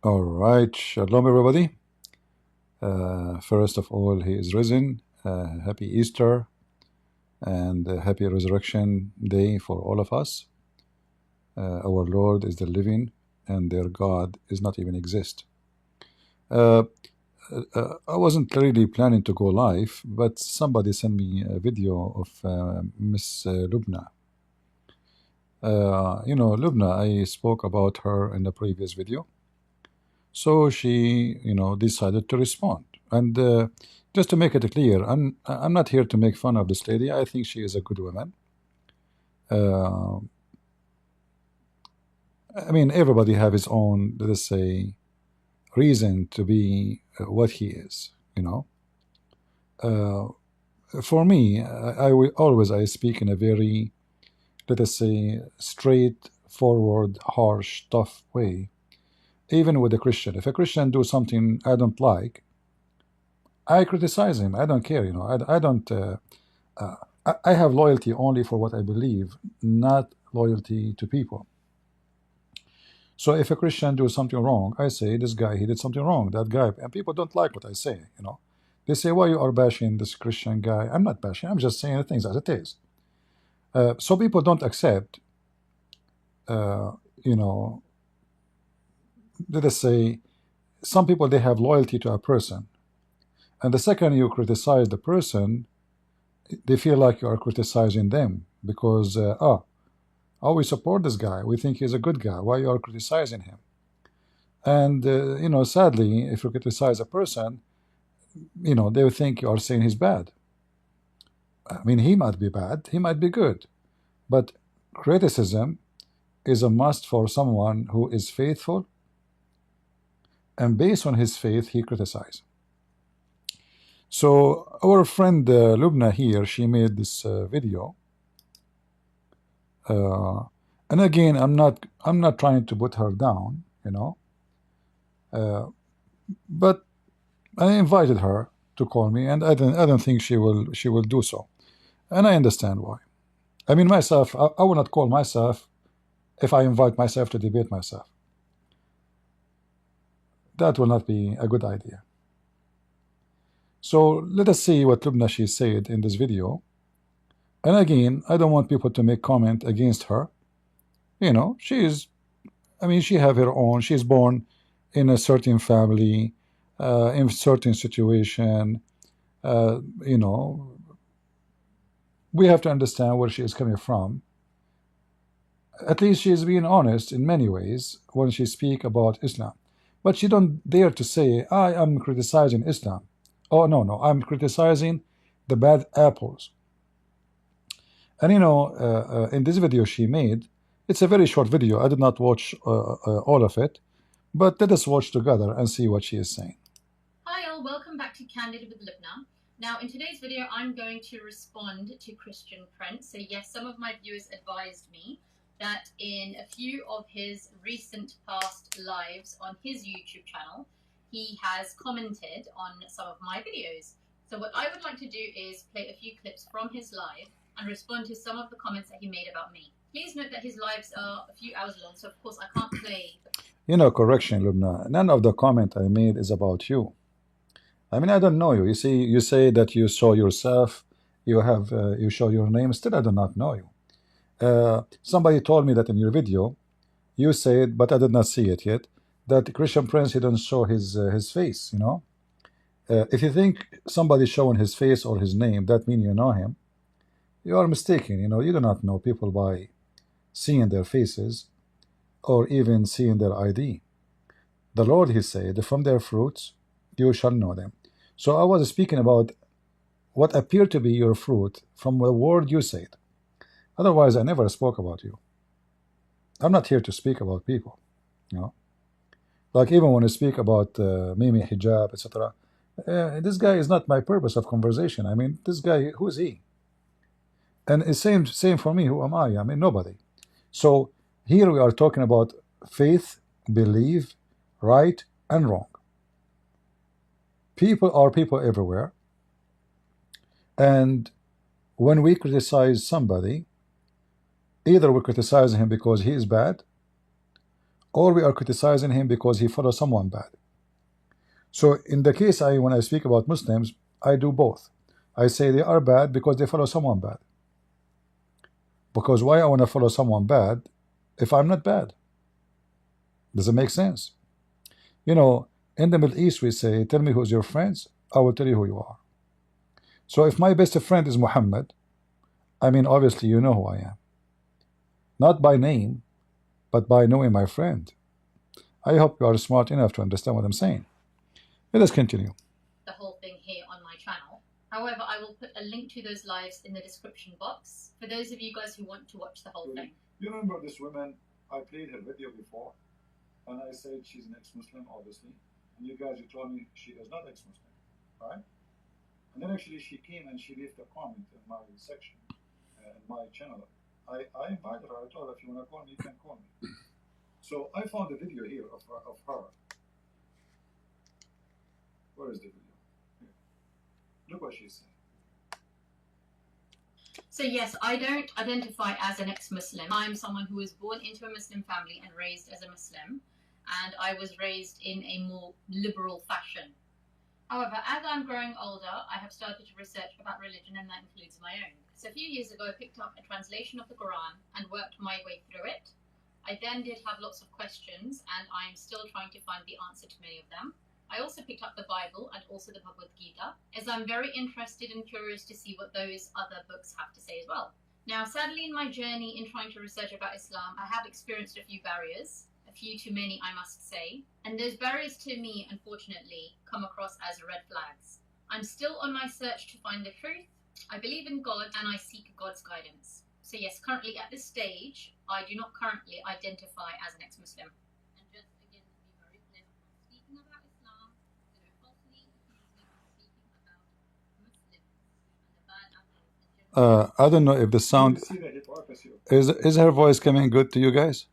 All right, shalom everybody. First of all, he is risen. Happy Easter and happy Resurrection Day for all of us. Our Lord is the living, and their God is not even exist. I wasn't really planning to go live, but somebody sent me a video of Miss Lubna. Lubna, I spoke about her in the previous video. So she, decided to respond. And just to make it clear, I'm not here to make fun of this lady. I think she is a good woman. I mean, everybody have his own, let us say, reason to be what he is. For me, I will always I speak in a very, let us say, straightforward, harsh, tough way. Even with a Christian, if a Christian do something I don't like, I criticize him. I don't care. I don't. I have loyalty only for what I believe, not loyalty to people. So if a Christian do something wrong, I say this guy he did something wrong. That guy, and people don't like what I say. They say, why you are bashing this Christian guy? I'm not bashing. I'm just saying the things as it is. So people don't accept. Let us say, some people they have loyalty to a person, and the second you criticize the person, they feel like you are criticizing them because we support this guy, we think he's a good guy, why you are criticizing him? And sadly, if you criticize a person, they will think you are saying he's bad. I mean, he might be bad, he might be good, but criticism is a must for someone who is faithful, and based on his faith he criticizes. So our friend Lubna here, she made this video, and again, I'm not trying to put her down, but I invited her to call me, and I don't think she will do so, and I understand why. I mean, myself, I will not call myself if I invite myself to debate myself. That will not be a good idea. So let us see what Lubna she said in this video. And again, I don't want people to make comment against her. She is, I mean, she have her own. She's born in a certain family, in a certain situation. We have to understand where she is coming from. At least she is being honest in many ways when she speak about Islam. But she don't dare to say, I am criticizing Islam. Oh, no, I'm criticizing the bad apples. And in this video she made, it's a very short video. I did not watch all of it, but let us watch together and see what she is saying. Hi all, welcome back to Candid with Lubna. Now in today's video I'm going to respond to Christian Prince. So yes, some of my viewers advised me that in a few of his recent past lives on his YouTube channel, he has commented on some of my videos. So what I would like to do is play a few clips from his live and respond to some of the comments that he made about me. Please note that his lives are a few hours long, so of course I can't play. Correction, Lubna. None of the comment I made is about you. I mean, I don't know you. You see, you say that you saw yourself, you show your name. Still, I do not know you. Somebody told me that in your video, you said, but I did not see it yet, that Christian Prince he don't show his face. If you think somebody showing his face or his name, that means you know him. You are mistaken. You do not know people by seeing their faces or even seeing their ID. The Lord, he said, from their fruits you shall know them. So I was speaking about what appeared to be your fruit from the word you said. Otherwise, I never spoke about you. I'm not here to speak about people. Like even when I speak about Mimi, Hijab, etc. This guy is not my purpose of conversation. I mean, this guy, who is he? And it's same for me. Who am I? I mean, nobody. So here we are talking about faith, belief, right and wrong. People are people everywhere. And when we criticize somebody, either we criticize him because he is bad, or we are criticizing him because he follows someone bad. So in the case when I speak about Muslims, I do both. I say they are bad because they follow someone bad. Because why I want to follow someone bad if I'm not bad? Does it make sense? You know, in the Middle East we say, tell me who's your friends, I will tell you who you are. So if my best friend is Mohammed, I mean obviously you know who I am. Not by name, but by knowing my friend. I hope you are smart enough to understand what I'm saying. Let us continue. The whole thing here on my channel. However, I will put a link to those lives in the description box for those of you guys who want to watch the whole thing. You remember this woman? I played her video before, and I said she's an ex-Muslim, obviously. And you guys, you told me she is not ex-Muslim, right? And then actually she came and she left a comment in my section, in my channel. I invited her. I told her, if you want to call me, you can call me. So I found a video here of her. Where is the video? Here. Look what she said. So yes, I don't identify as an ex-Muslim. I'm someone who was born into a Muslim family and raised as a Muslim, and I was raised in a more liberal fashion. However, as I'm growing older, I have started to research about religion, and that includes my own. So a few years ago, I picked up a translation of the Quran and worked my way through it. I then did have lots of questions, and I am still trying to find the answer to many of them. I also picked up the Bible and also the Bhagavad Gita, as I'm very interested and curious to see what those other books have to say as well. Now, sadly, in my journey in trying to research about Islam, I have experienced a few barriers, a few too many, I must say, and those barriers to me, unfortunately, come across as red flags. I'm still on my search to find the truth. I believe in God and I seek God's guidance. So yes, currently at this stage, I do not currently identify as an ex-Muslim. And just again, to be very clear, I'm not speaking about Islam, so don't falsely accuse me of speaking about Muslims and the bad apples in general. I don't know if the sound is her voice coming good to you guys?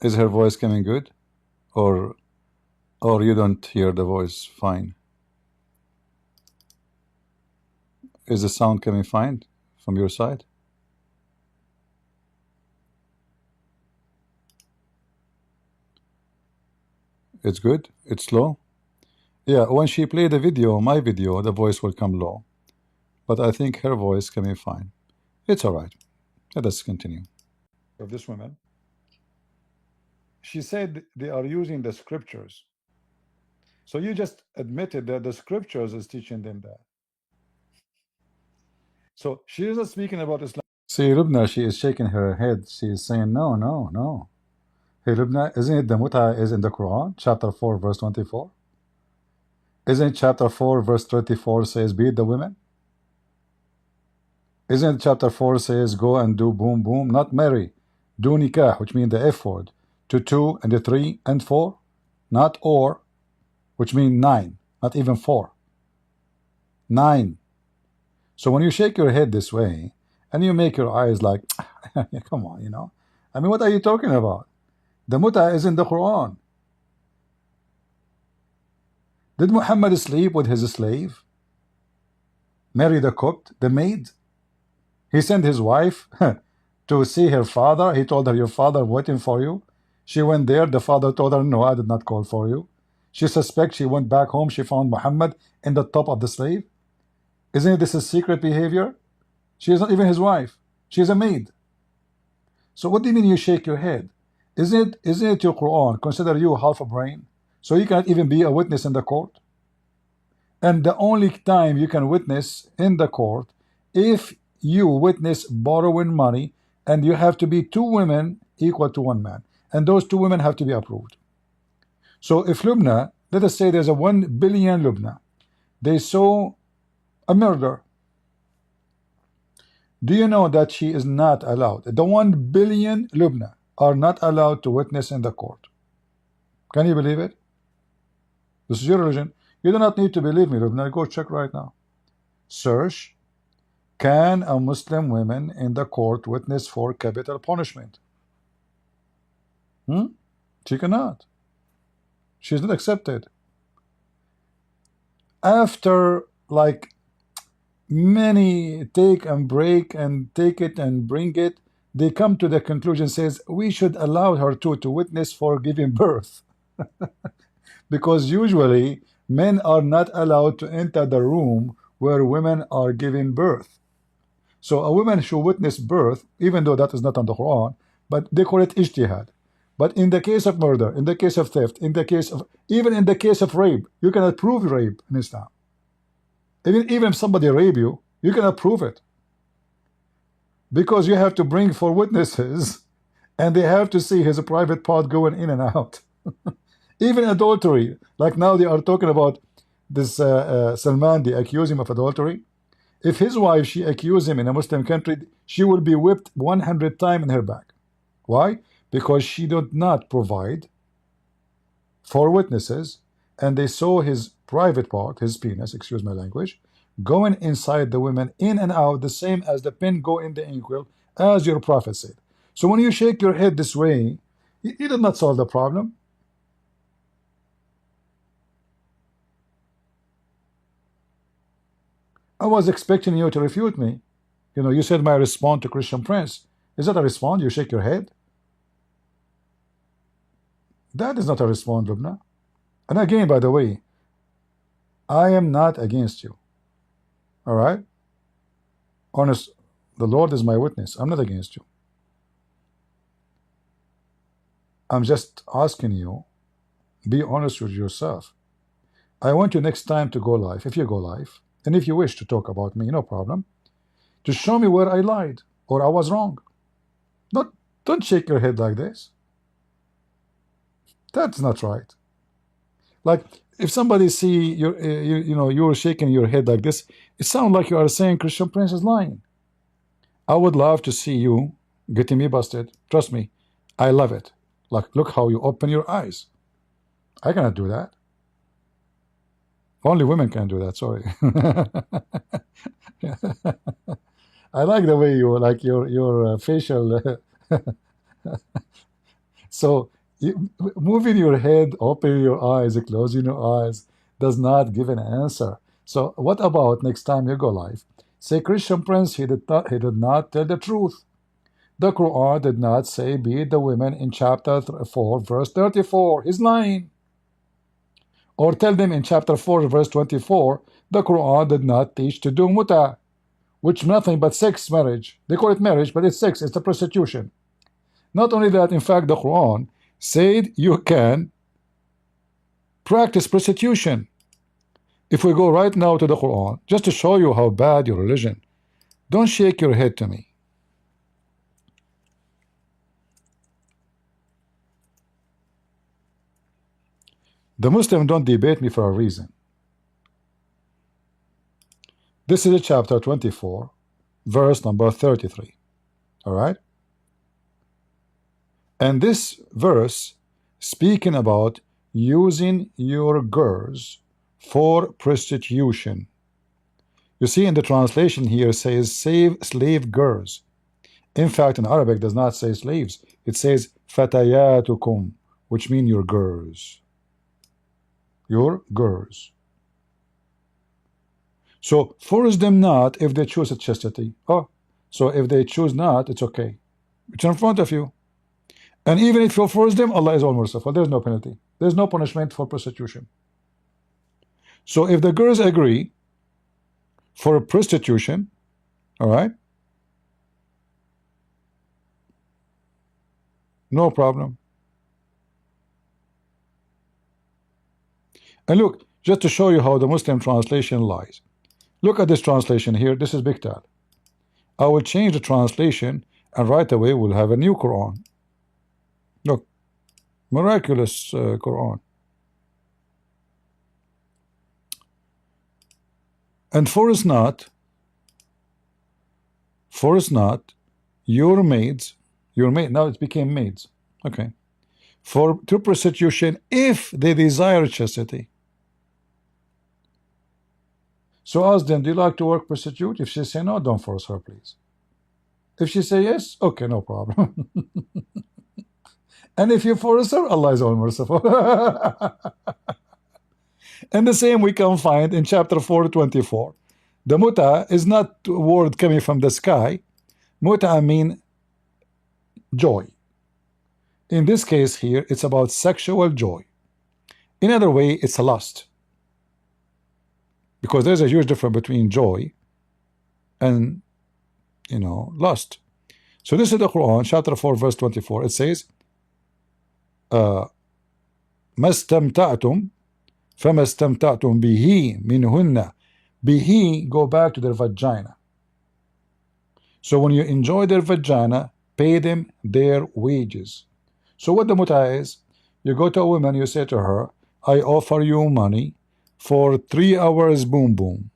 Is her voice coming good, or you don't hear the voice fine? Is the sound coming fine from your side? It's good? It's low? Yeah, when she play the video, my video, the voice will come low. But I think her voice coming fine. It's alright. Let us continue. Of this woman, she said they are using the scriptures. So you just admitted that the scriptures is teaching them that. So she isn't speaking about Islam. See, Lubna, she is shaking her head. She is saying, no, no, no. Hey, Lubna, isn't it the mut'a is in the Quran, chapter 4, verse 24? Isn't chapter 4, verse 34 says, beat the women? Isn't chapter 4 says, go and do boom, boom, not marry, do nikah, which means the F word, to 2 and the 3 and 4, not or, which means 9, not even 4. 9. So when you shake your head this way, and you make your eyes like, come on, you know. I mean, what are you talking about? The mut'a is in the Quran. Did Muhammad sleep with his slave? Marry the cook, the maid? He sent his wife to see her father. He told her, your father waiting for you. She went there. The father told her, no, I did not call for you. She suspects. She went back home. She found Muhammad in the top of the slave. Isn't this a secret behavior? She is not even his wife. She is a maid. So what do you mean you shake your head? Isn't it your Quran consider you half a brain? So you cannot even be a witness in the court? And the only time you can witness in the court, if you witness borrowing money, and you have to be 2 women equal to 1 man, and those 2 women have to be approved. So if Lubna, let us say there's a 1 billion Lubna, they saw a murder. Do you know that she is not allowed? The 1 billion Lubna are not allowed to witness in the court. Can you believe it? This is your religion. You do not need to believe me, Lubna. Go check right now. Search, can a Muslim woman in the court witness for capital punishment? She cannot. She is not accepted. After like many take and break and take it and bring it, they come to the conclusion, says we should allow her to witness for giving birth, because usually men are not allowed to enter the room where women are giving birth. So a woman should witness birth, even though that is not on the Quran, but they call it ijtihad. But in the case of murder, in the case of theft, in the case of, even in the case of rape, you cannot prove rape in Islam. Even if somebody rape you, you cannot prove it, because you have to bring 4 witnesses, and they have to see his private part going in and out. Even adultery, like now they are talking about this Salman, they accuse him of adultery. If his wife, she accused him in a Muslim country, she will be whipped 100 times in her back. Why? Because she did not provide 4 witnesses, and they saw his private part, his penis, excuse my language, going inside the women, in and out, the same as the pin go in the inkwell, as your prophet said. So when you shake your head this way, you did not solve the problem. I was expecting you to refute me. You know, you said my response to Christian Prince. Is that a response? You shake your head? That is not a response, Lubna. And again, by the way, I am not against you. All right? Honest, the Lord is my witness. I'm not against you. I'm just asking you, be honest with yourself. I want you next time to go live, if you go live, and if you wish to talk about me, no problem, to show me where I lied or I was wrong. Don't shake your head like this. That's not right. Like if somebody see your, you're shaking your head like this, it sounds like you are saying Christian Prince is lying. I would love to see you getting me busted. Trust me, I love it. Like, look how you open your eyes. I cannot do that. Only women can do that. Sorry. I like the way you like your facial. So moving your head, opening your eyes, closing your eyes does not give an answer. So what about next time you go live? Say Christian Prince, he did not tell the truth. The Quran did not say beat the women in chapter 4 verse 34. He's lying. Or tell them in chapter 4 verse 24 the Quran did not teach to do muta, which nothing but sex marriage. They call it marriage, but it's sex, it's a prostitution. Not only that, in fact the Quran said you can practice prostitution. If we go right now to the Quran, just to show you how bad your religion, don't shake your head to me. The Muslims don't debate me for a reason. This is chapter 24, verse number 33. All right? And this verse speaking about using your girls for prostitution. You see in the translation here says save slave girls. In fact, in Arabic it does not say slaves. It says fatayatukum, which mean your girls. Your girls. So force them not if they choose a chastity. Oh, so if they choose not, it's okay. It's in front of you. And even if you force them, Allah is all merciful. There's no penalty. There's no punishment for prostitution. So if the girls agree for prostitution, all right, no problem. And look, just to show you how the Muslim translation lies. Look at this translation here. This is Big Tal. I will change the translation, and right away we'll have a new Quran. Look, miraculous Quran. And force not your maids, your maid, now it became maids, okay, to prostitution if they desire chastity. So ask them, do you like to work prostitute? If she say no, don't force her, please. If she say yes, okay, no problem. And if you force her, Allah is all merciful. And the same we can find in chapter 4:24. The muta is not a word coming from the sky. Muta mean joy. In this case here, it's about sexual joy. In other way, it's a lust, because there's a huge difference between joy and lust. So this is the Quran, chapter 4, verse 24. It says, "ما استمتعتم فما استمتعتم به منهن." Bihi, go back to their vagina. So when you enjoy their vagina, pay them their wages. So what the muta is, you go to a woman, you say to her, I offer you money for 3 hours boom boom.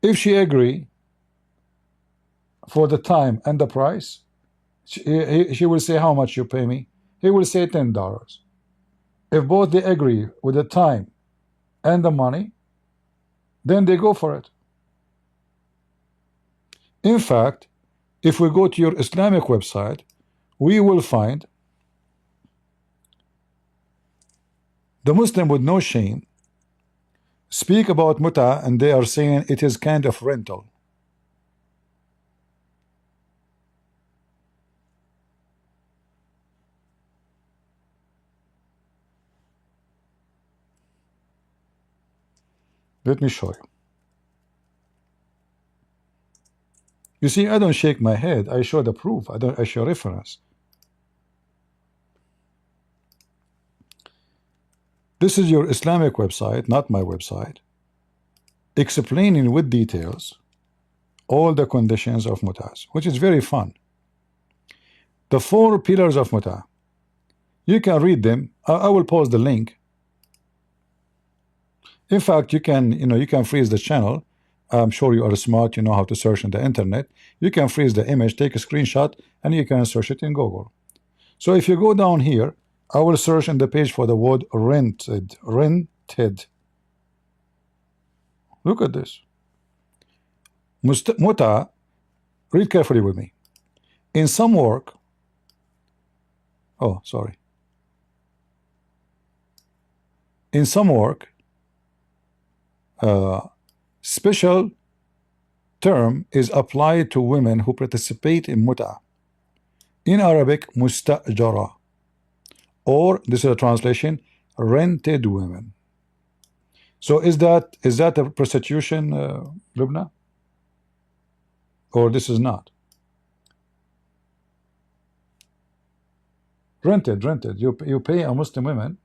If she agree for the time and the price, she will say, how much you pay me? He will say $10. If both they agree with the time and the money, then they go for it. In fact, if we go to your Islamic website, we will find the Muslim with no shame speak about muta, and they are saying it is kind of rental. Let me show you. You see, I don't shake my head. I show the proof. I show reference. This is your Islamic website, not my website, explaining with details all the conditions of mutas, which is very fun. The 4 pillars of muta. You can read them. I will post the link. In fact, you can freeze the channel. I'm sure you are smart, you know how to search on the internet. You can freeze the image, take a screenshot, and you can search it in Google. So if you go down here, I will search on the page for the word rented. Rented. Look at this. Muta, read carefully with me. In some work, oh, sorry. In some work, special term is applied to women who participate in muta. In Arabic, mustajara, or this is a translation, rented women. So is that a prostitution, Lubna? Or this is not? Rented. You pay a Muslim woman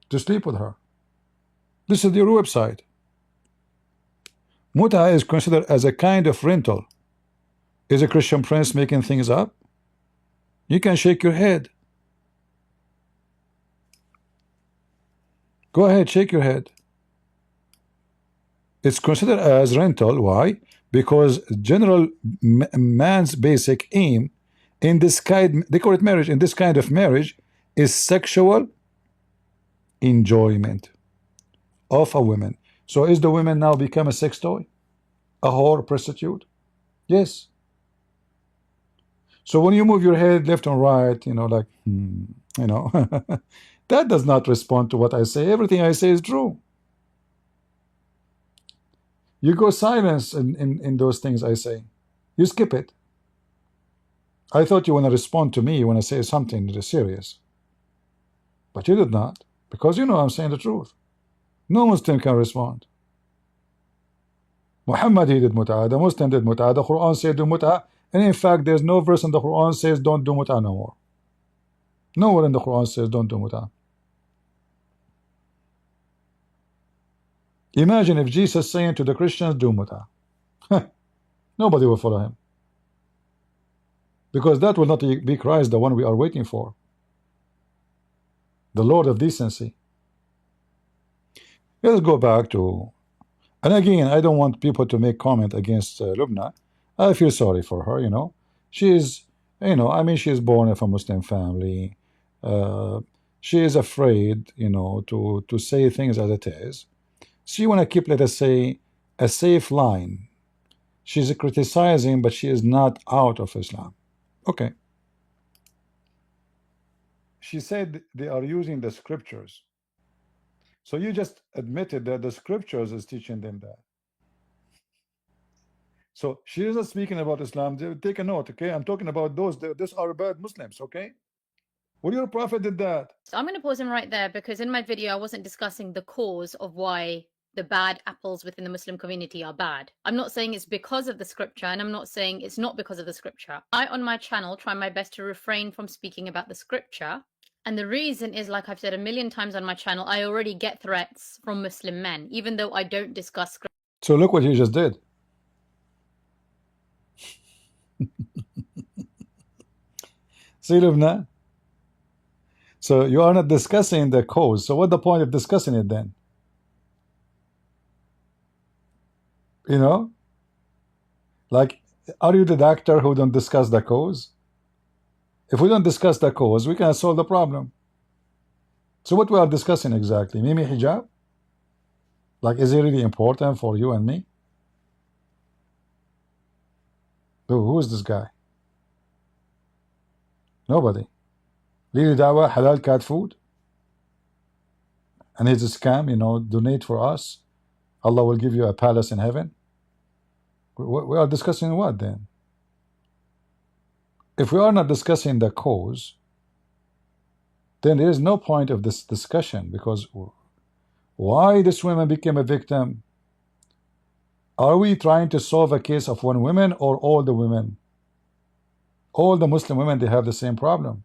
to sleep with her. This is your website. Muta is considered as a kind of rental. Is a Christian prince making things up? You can shake your head. Go ahead, shake your head. It's considered as rental. Why? Because general man's basic aim in this kind, they call it marriage, in this kind of marriage, is sexual enjoyment of a woman. So is the woman now become a sex toy? A whore, prostitute? Yes. So when you move your head left and right, like, that does not respond to what I say. Everything I say is true. You go silence in those things I say. You skip it. I thought you want to respond to me when I say something that is serious. But you did not, because you know I'm saying the truth. No Muslim can respond. Muhammad, he did mut'ah. The Muslim did mut'ah. The Quran said do mut'ah. And in fact, there's no verse in the Quran says don't do mut'ah no more. Nowhere in the Quran says don't do mut'ah. Imagine if Jesus saying to the Christians do mut'ah. Nobody will follow him. Because that will not be Christ, the one we are waiting for. The Lord of decency. Let's go back to, and again, I don't want people to make comment against Lubna. I feel sorry for her, She is, I mean, she is born of a Muslim family. She is afraid, to say things as it is. She want to keep, let us say, a safe line. She's criticizing, but she is not out of Islam. Okay. She said they are using the scriptures. So you just admitted that the scriptures is teaching them that. So she isn't speaking about Islam. Take a note, okay? I'm talking about those are bad Muslims, okay? Well, your prophet did that. So I'm going to pause him right there because in my video I wasn't discussing the cause of why the bad apples within the Muslim community are bad. I'm not saying it's because of the scripture, and I'm not saying it's not because of the scripture. I, on my channel, try my best to refrain from speaking about the scripture. And the reason is, like I've said a million times on my channel, I already get threats from Muslim men, even though I don't discuss scripture. So look what you just did. See, Lubna? So you are not discussing the cause. So what's the point of discussing it then? You know? Like, are you the doctor who don't discuss the cause? If we don't discuss the cause, we cannot solve the problem. So what we are discussing exactly? Mimi hijab? Like, is it really important for you and me? Who is this guy? Nobody. Lili Dawah, halal cat food? And it's a scam, you know, donate for us. Allah will give you a palace in heaven. We are discussing what then? If we are not discussing the cause, then there is no point of this discussion, because why this woman became a victim? Are we trying to solve a case of one woman or all the women? All the Muslim women, they have the same problem.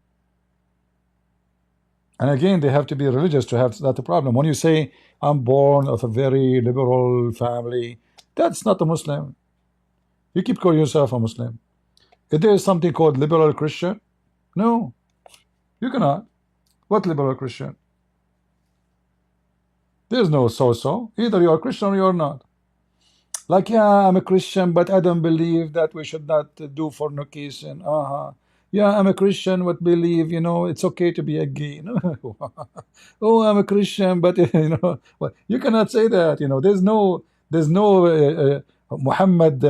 And again, they have to be religious to have that problem. When you say, I'm born of a very liberal family, that's not a Muslim. You keep calling yourself a Muslim. If there is something called liberal Christian, no, you cannot. What liberal Christian? There's no so-so. Either you are Christian or you are not. Like, yeah, I'm a Christian, but I don't believe that we should not do fornication. Yeah, I'm a Christian, but believe, you know, it's okay to be a gay. No. Oh, I'm a Christian, but you know, well, you cannot say that. You know, there's no Muhammad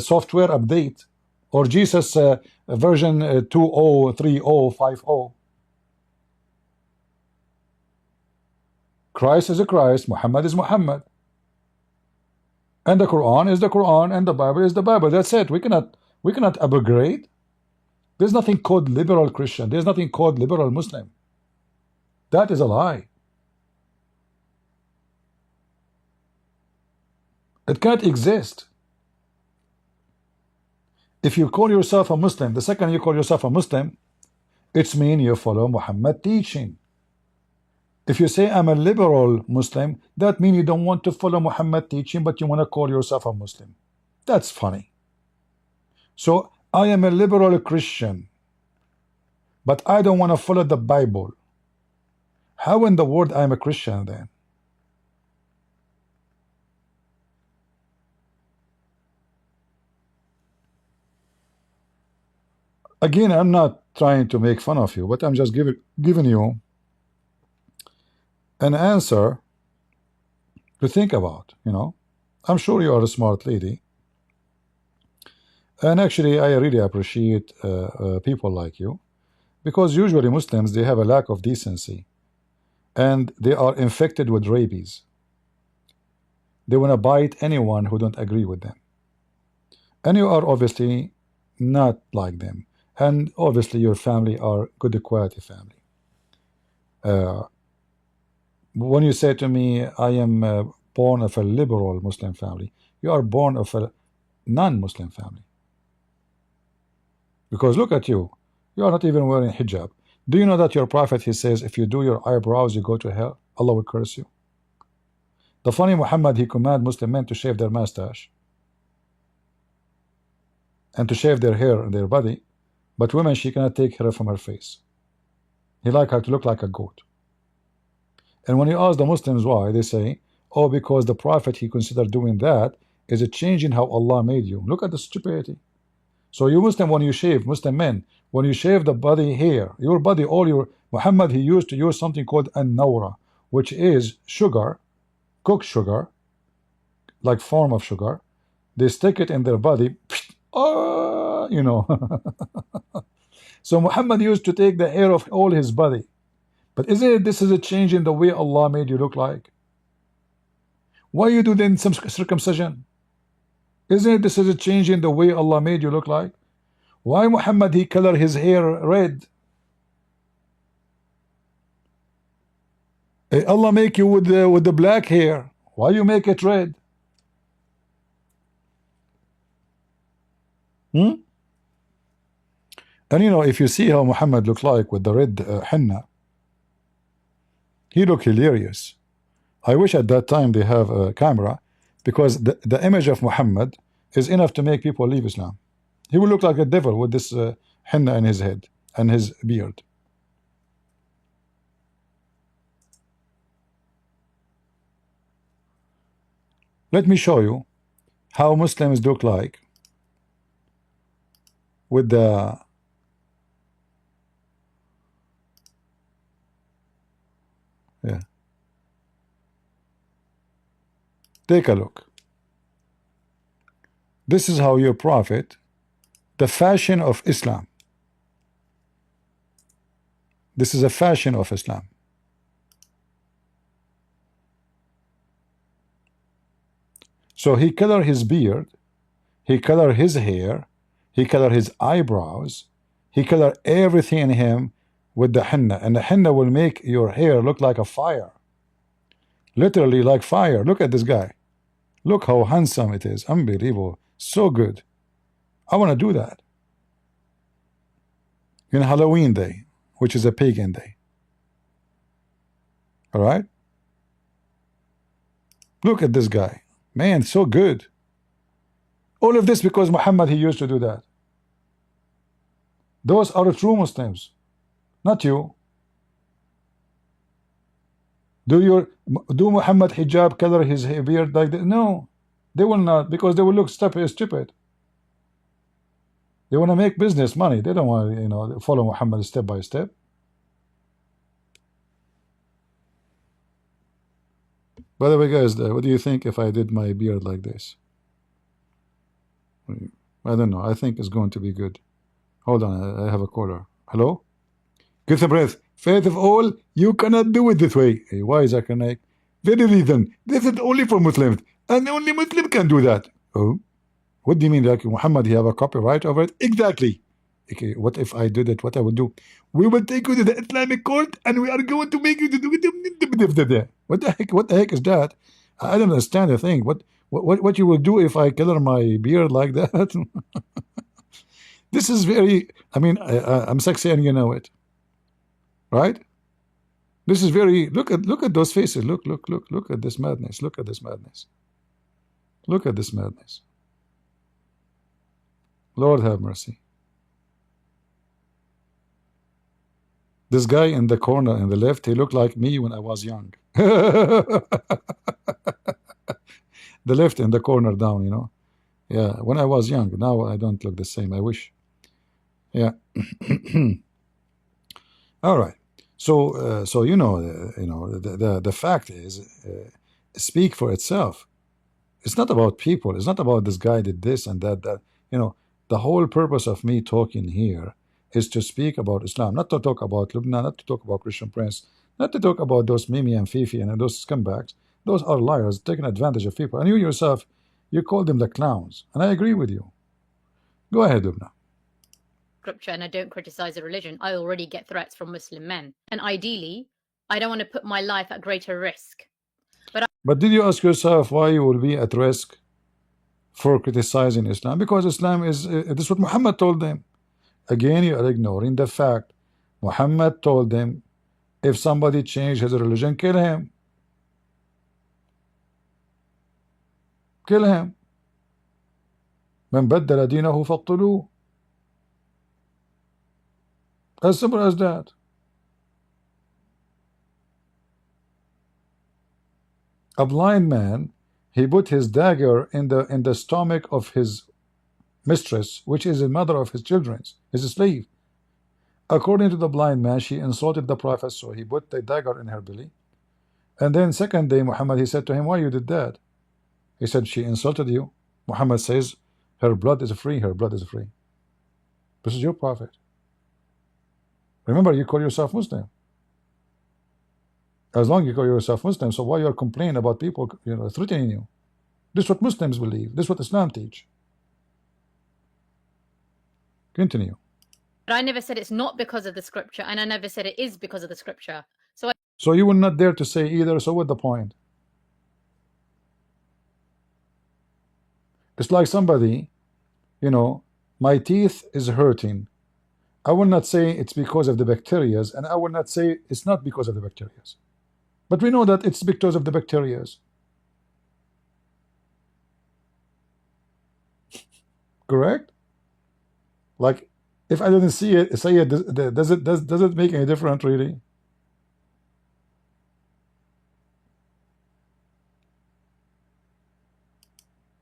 software update or Jesus version 203050. Christ is a Christ, Muhammad is Muhammad, and the Quran is the Quran, and the Bible is the Bible. That's it. We cannot upgrade. There's nothing called liberal Christian. There's nothing called liberal Muslim. That is a lie. It can't exist. If you call yourself a Muslim, the second you call yourself a Muslim, it's mean you follow Muhammad teaching. If you say I'm a liberal Muslim, that means you don't want to follow Muhammad teaching, but you want to call yourself a Muslim. That's funny. So I am a liberal Christian, but I don't want to follow the Bible. How in the world I am a Christian then? Again, I'm not trying to make fun of you, but I'm just giving you an answer to think about, you know. I'm sure you are a smart lady. And actually, I really appreciate people like you, because usually Muslims, they have a lack of decency, and they are infected with rabies. They want to bite anyone who don't agree with them. And you are obviously not like them. And obviously your family are good quality family. When you say to me, I am born of a liberal Muslim family, you are born of a non-Muslim family. Because look at you. You are not even wearing hijab. Do you know that your prophet, he says, if you do your eyebrows, you go to hell? Allah will curse you. The funny Muhammad, he command Muslim men to shave their mustache and to shave their hair and their body, but women, she cannot take hair from her face. He like her to look like a goat. And when you ask the Muslims why, they say, oh, because the prophet, he considered doing that is a change in how Allah made you. Look at the stupidity. So you Muslim, when you shave, Muslim men, when you shave the body hair, your body, all your, Muhammad, he used to use something called an-nawra, which is sugar, cooked sugar, like form of sugar. They stick it in their body, you know. So Muhammad used to take the hair of all his body. But isn't it, this is a change in the way Allah made you look like? Why you do then some circumcision? Isn't it this is a change in the way Allah made you look like? Why Muhammad he color his hair red? Allah make you with the black hair. Why you make it red? Hmm? And you know, if you see how Muhammad looked like with the red henna, he looked hilarious. I wish at that time they have a camera, because the image of Muhammad is enough to make people leave Islam. He will look like a devil with this henna in his head and his beard. Let me show you how Muslims look like with the take a look. This is how your prophet, the fashion of Islam. This is a fashion of Islam. So he color his beard, he color his hair, he color his eyebrows, he color everything in him with the henna, and the henna will make your hair look like a fire, literally like fire. Look at this guy. Look how handsome it is. Unbelievable. So good. I want to do that in Halloween day, which is a pagan day. All right. Look at this guy. Man, so good. All of this because Muhammad, he used to do that. Those are true Muslims, not you. Do Muhammad hijab color his beard like that? No, they will not, because they will look stupid. They want to make business money. They don't want to, you know, follow Muhammad step by step. By the way, guys, what do you think if I did my beard like this? I don't know. I think it's going to be good. Hold on, I have a caller. Hello? Get a breath. First of all, you cannot do it this way. Hey, why, Zakir Naik? Very reason. This is only for Muslims, and only Muslim can do that. Oh, what do you mean? Like Muhammad, he have a copyright over it? Exactly. Okay, what if I did it? What I would do? We will take you to the Islamic court, and we are going to make you to do it. What the heck? What the heck is that? I don't understand the thing. What you will do if I color my beard like that? This is very. I mean, I'm sexy, and you know it. Right? This is very. Look at those faces. Look at this madness. Look at this madness. Look at this madness. Lord have mercy. This guy in the corner in the left, he looked like me when I was young. The left in the corner down, you know. Yeah, when I was young. Now I don't look the same. I wish. Yeah. All right. So, you know, the fact is, speak for itself. It's not about people. It's not about this guy did this and that. You know, the whole purpose of me talking here is to speak about Islam, not to talk about Lubna, not to talk about Christian Prince, not to talk about those Mimi and Fifi and those scumbags. Those are liars taking advantage of people. And you yourself, you call them the clowns. And I agree with you. Go ahead, Lubna. Scripture and I don't criticize a religion, I already get threats from Muslim men. And ideally, I don't want to put my life at greater risk. But did you ask yourself why you will be at risk for criticizing Islam? Because Islam is, this is what Muhammad told them. Again, you are ignoring the fact. Muhammad told them, if somebody changed his religion, kill him. Kill him. من بدل دينه فاقتلوه. As simple as that. A blind man, he put his dagger in the stomach of his mistress, which is the mother of his children, his slave. According to the blind man, she insulted the Prophet, so he put the dagger in her belly. And then second day, Muhammad, he said to him, why you did that? He said, she insulted you. Muhammad says, her blood is free, her blood is free. This is your Prophet. Remember, you call yourself Muslim. As long as you call yourself Muslim, so why you are complaining about people, you know, threatening you? This is what Muslims believe. This is what Islam teach. Continue. But I never said it's not because of the scripture, and I never said it is because of the scripture. So you will not dare to say either, so what the point? It's like somebody, you know, my teeth is hurting. I will not say it's because of the bacteria, and I will not say it's not because of the bacteria. But we know that it's because of the bacteria. Correct? Like, if I didn't see it, say it, does it make any difference really?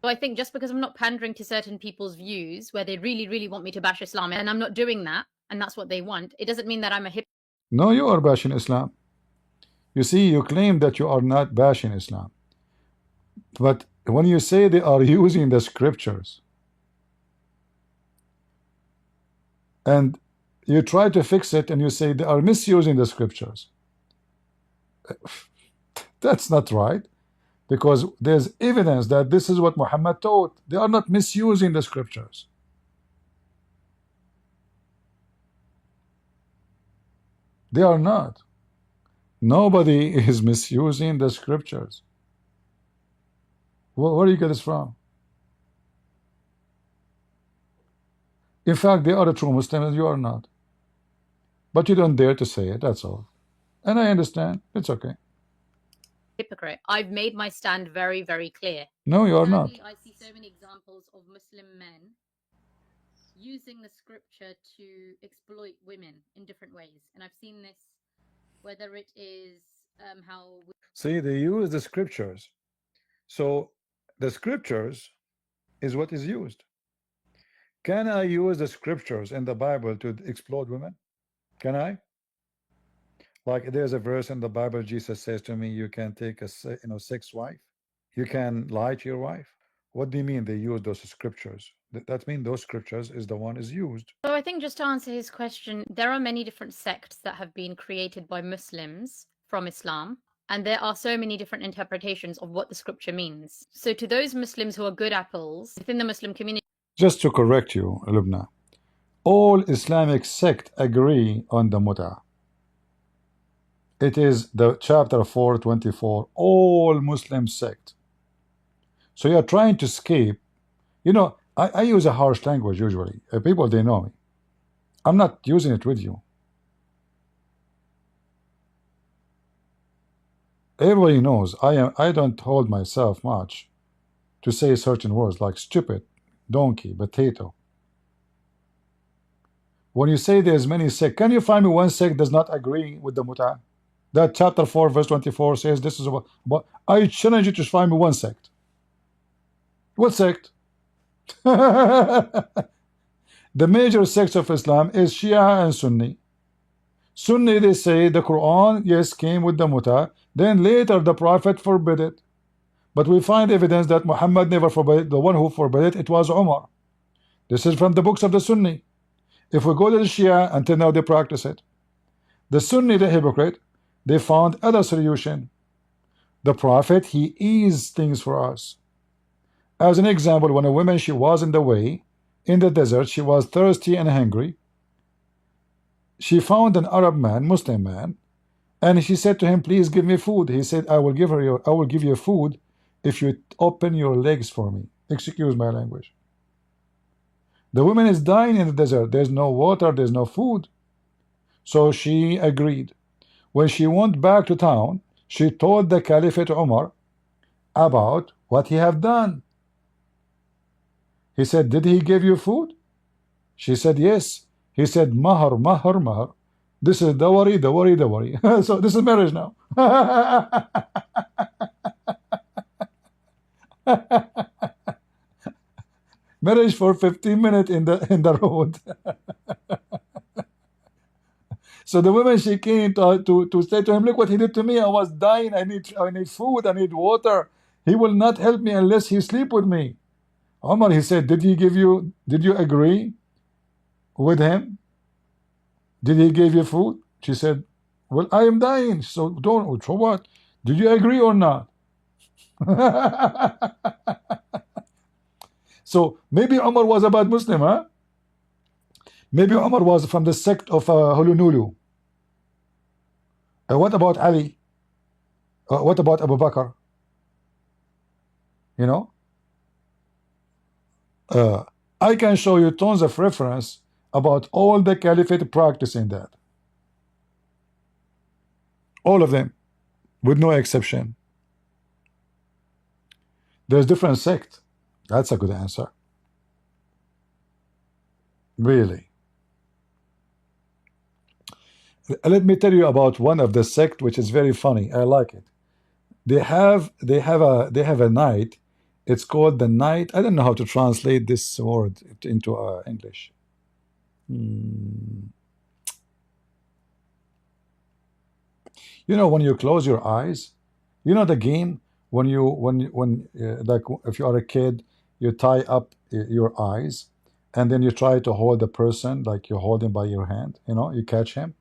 So I think just because I'm not pandering to certain people's views where they really, really want me to bash Islam, and I'm not doing that, and that's what they want, it doesn't mean that I'm a hypocrite. No, you are bashing Islam. You see, you claim that you are not bashing Islam. But when you say they are using the scriptures, and you try to fix it and you say they are misusing the scriptures, that's not right. Because there's evidence that this is what Muhammad taught. They are not misusing the scriptures. They are not. Nobody is misusing the scriptures. Where do you get this from? In fact, they are a true Muslim and you are not. But you don't dare to say it, that's all. And I understand. It's okay. Hypocrite. I've made my stand very, very clear. No, you are not. I see so many examples of Muslim men using the scripture to exploit women in different ways. And I've seen this, whether it is how... See, they use the scriptures. So the scriptures is what is used. Can I use the scriptures in the Bible to exploit women? Can I? Like there's a verse in the Bible, Jesus says to me, you can take a sixth wife. You can lie to your wife. What do you mean they use those scriptures? That means those scriptures is the one is used. So I think just to answer his question, there are many different sects that have been created by Muslims from Islam. And there are so many different interpretations of what the scripture means. So to those Muslims who are good apples within the Muslim community... Just to correct you, Lubna, all Islamic sects agree on the mut'ah. It is the chapter 424, all Muslim sect. So you are trying to escape. You know, I use a harsh language usually. People, they know me. I'm not using it with you. Everybody knows I don't hold myself much to say certain words like stupid, donkey, potato. When you say there's many sects, can you find me one sect does not agree with the mut'ah? That chapter 4 verse 24 says this is about I challenge you to find me one sect. What sect? The major sects of Islam is Shia and Sunni. Sunni, they say the Quran, yes, came with the mut'ah. Then later the Prophet forbid it. But we find evidence that Muhammad never forbade it. The one who forbade it was Umar. This is from the books of the Sunni. If we go to the Shia, until now they practice it. The Sunni, the hypocrite, they found other solution. The Prophet, he eased things for us. As an example, when a woman, she was in the way, in the desert, she was thirsty and hungry. She found an Arab man, Muslim man, and she said to him, please give me food. He said, I will give you food if you open your legs for me. Excuse my language. The woman is dying in the desert. There's no water, there's no food. So she agreed. When she went back to town, she told the Caliphate Umar about what he had done. He said, did he give you food? She said, yes. He said, mahar, mahar, mahar. This is dawari, dawari, dawari. So this is marriage now. Marriage for 15 minutes in the road. So the woman, she came to say to him, look what he did to me. I was dying. I need food. I need water. He will not help me unless he sleep with me. Omar, he said, did you agree with him? Did he give you food? She said, well, I am dying. So don't, so what? Did you agree or not? So maybe Umar was a bad Muslim, huh? Maybe Umar was from the sect of Hulunulu. What about Ali? What about Abu Bakr? You know, uh, I can show you tons of reference about all the caliphate practicing that. All of them, with no exception. There's different sect. That's a good answer. Really. Let me tell you about one of the sect which is very funny. I like it. They have a night. It's called the night. I don't know how to translate this word into English. Hmm. You know, when you close your eyes, you know the game when like if you are a kid, you tie up your eyes, and then you try to hold the person, like you hold him by your hand. You know, you catch him.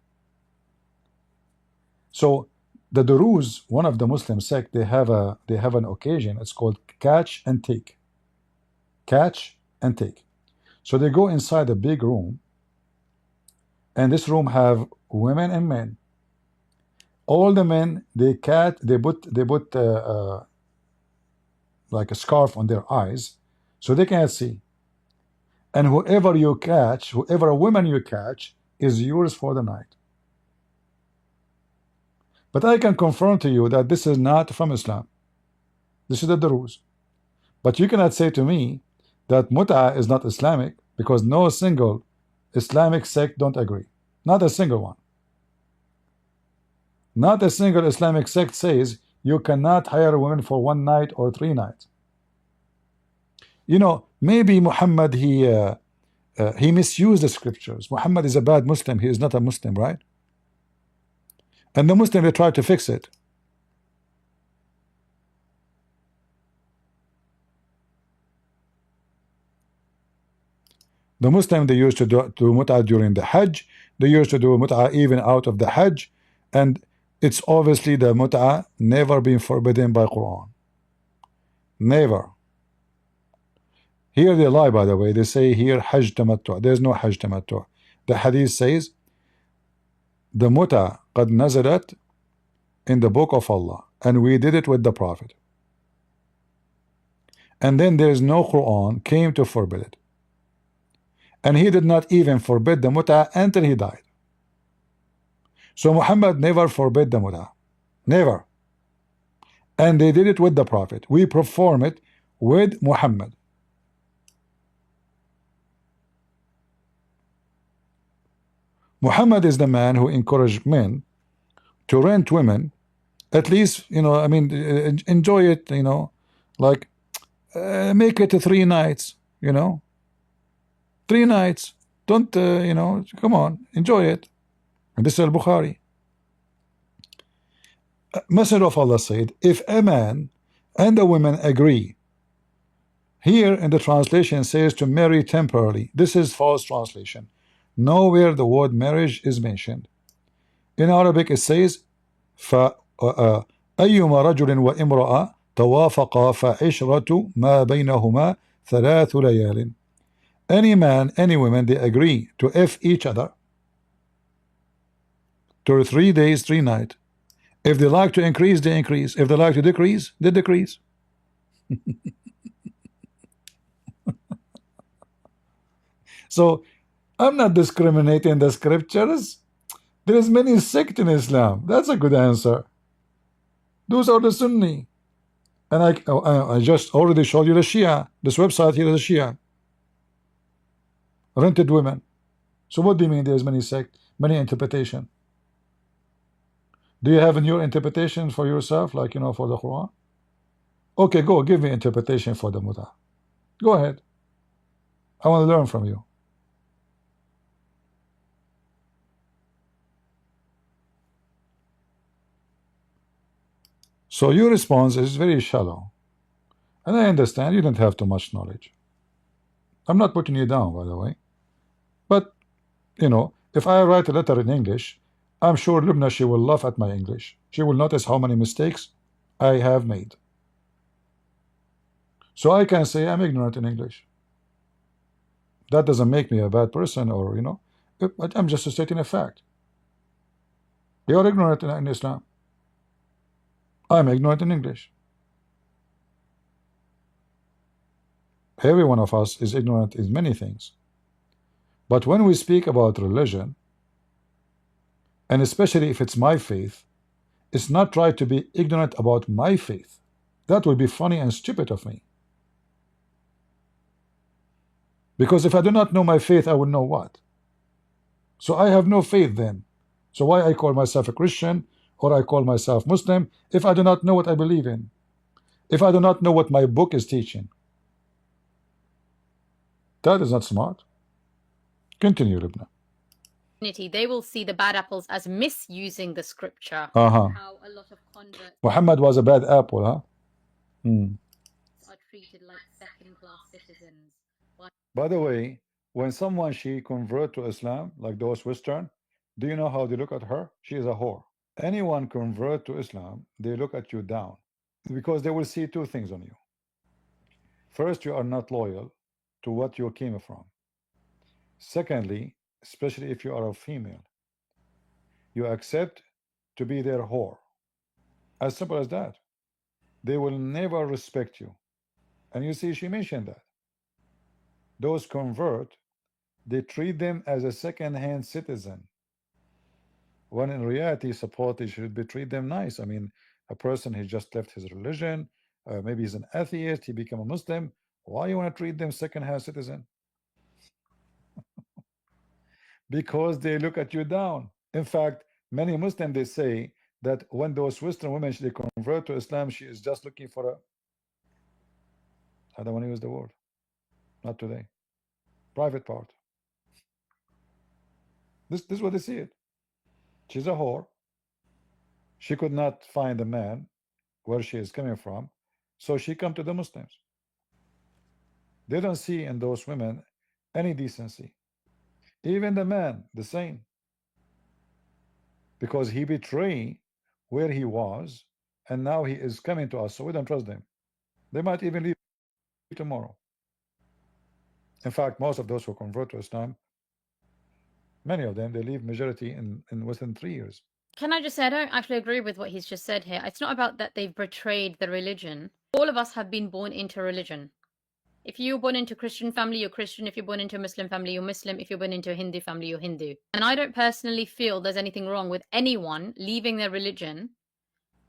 So the Duruz, one of the Muslim sect, they have an occasion. It's called catch and take. Catch and take. So they go inside a big room, and this room have women and men. All the men they put like a scarf on their eyes, so they can't see. And whoever you catch, whoever woman you catch, is yours for the night. But I can confirm to you that this is not from Islam. This is the Duruz. But you cannot say to me that Mut'a is not Islamic, because no single Islamic sect don't agree. Not a single one. Not a single Islamic sect says you cannot hire a woman for 1 night or 3 nights. You know, maybe Muhammad, he misused the scriptures. Muhammad is a bad Muslim. He is not a Muslim, right? And the Muslim, they try to fix it. The Muslim, they used to do mut'ah during the Hajj. They used to do mut'ah even out of the Hajj. And it's obviously the mut'ah never been forbidden by Quran. Never. Here they lie, by the way. They say here Hajj tamattu'. There's no Hajj tamattu'. The hadith says the mut'ah qad nazalat in the book of Allah, and we did it with the Prophet. And then there is no Quran came to forbid it. And he did not even forbid the mut'ah until he died. So Muhammad never forbid the mut'ah. Never. And they did it with the Prophet. We perform it with Muhammad. Muhammad is the man who encouraged men to rent women, at least, you know, I mean, enjoy it, you know, like make it 3 nights, you know, 3 nights. Don't, you know, come on, enjoy it. And this is Al-Bukhari. Messenger of Allah said, if a man and a woman agree, here in the translation says to marry temporarily. This is false translation. Nowhere the word marriage is mentioned. In Arabic it says أيما رجل وامرأة توافقا فعشرة ما بينهما 3 ليال. Any man, any woman, they agree to F each other to 3 days, 3 nights. If they like to increase, they increase. If they like to decrease, they decrease. So I'm not discriminating the scriptures. There is many sects in Islam. That's a good answer. Those are the Sunni. And I just already showed you the Shia. This website here is a Shia. Rented women. So what do you mean there's many sects, many interpretation? Do you have a new interpretation for yourself, like, you know, for the Quran? Okay, go give me interpretation for the mut'ah. Go ahead. I want to learn from you. So your response is very shallow. And I understand you don't have too much knowledge. I'm not putting you down, by the way. But, you know, if I write a letter in English, I'm sure Lubna, she will laugh at my English. She will notice how many mistakes I have made. So I can say I'm ignorant in English. That doesn't make me a bad person, or but I'm just stating a fact. You're ignorant in Islam. I'm ignorant in English. Every one of us is ignorant in many things. But when we speak about religion, and especially if it's my faith, it's not right to be ignorant about my faith. That would be funny and stupid of me. Because if I do not know my faith, I will know what? So I have no faith then. So why I call myself a Christian or I call myself Muslim if I do not know what I believe in? If I do not know what my book is teaching? That is not smart. Continue, Lubna. They will see the bad apples as misusing the scripture. Uh-huh. How a lot of converts Muhammad was a bad apple, huh? are treated like second-class citizens. By the way, when someone she convert to Islam, like those Western, do you know how they look at her? She is a whore. Anyone convert to Islam, they look at you down because they will see two things on you. First, you are not loyal to what you came from. Secondly, especially if you are a female, you accept to be their whore. As simple as that. They will never respect you. And you see, she mentioned that. Those convert, they treat them as a second-hand citizen. When in reality, supposedly should be treat them nice. I mean, a person he just left his religion, maybe he's an atheist, he become a Muslim. Why you want to treat them second-hand citizen? Because they look at you down. In fact, many Muslims they say that when those Western women they convert to Islam, she is just looking for a. I don't want to use the word. Not today. Private part. This is what they see it. She's a whore. She could not find a man where she is coming from, so she come to the Muslims. They don't see in those women any decency. Even the man, the same. Because he betrayed where he was, and now he is coming to us, so we don't trust them. They might even leave tomorrow. In fact, most of those who convert to Islam, many of them, they leave majority in within 3 years. Can I just say, I don't actually agree with what he's just said here. It's not about that they've betrayed the religion. All of us have been born into religion. If you're born into a Christian family, you're Christian. If you're born into a Muslim family, you're Muslim. If you're born into a Hindu family, you're Hindu. And I don't personally feel there's anything wrong with anyone leaving their religion,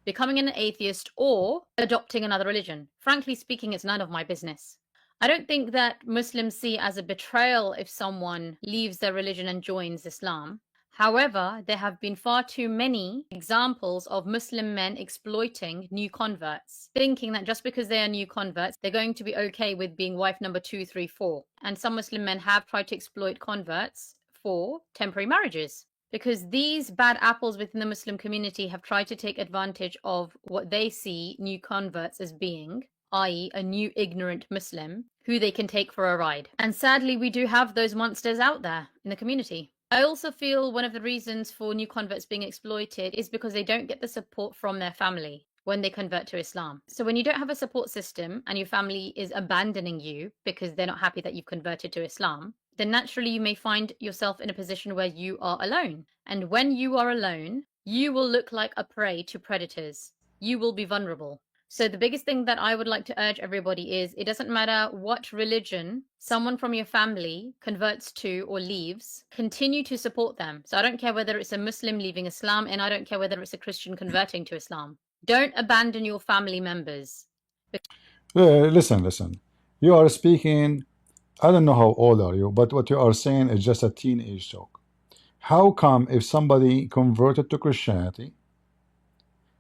becoming an atheist, or adopting another religion. Frankly speaking, it's none of my business. I don't think that Muslims see as a betrayal if someone leaves their religion and joins Islam. However, there have been far too many examples of Muslim men exploiting new converts, thinking that just because they are new converts, they're going to be okay with being wife number 2, 3, 4. And some Muslim men have tried to exploit converts for temporary marriages, because these bad apples within the Muslim community have tried to take advantage of what they see new converts as being, i.e. a new ignorant Muslim who they can take for a ride. And sadly, we do have those monsters out there in the community. I also feel one of the reasons for new converts being exploited is because they don't get the support from their family when they convert to Islam. So when you don't have a support system and your family is abandoning you because they're not happy that you've converted to Islam, then naturally you may find yourself in a position where you are alone. And when you are alone, you will look like a prey to predators. You will be vulnerable. So the biggest thing that I would like to urge everybody is, it doesn't matter what religion someone from your family converts to or leaves, continue to support them. So I don't care whether it's a Muslim leaving Islam, and I don't care whether it's a Christian converting to Islam. Don't abandon your family members. Listen. You are speaking, I don't know how old are you, but what you are saying is just a teenage talk. How come if somebody converted to Christianity,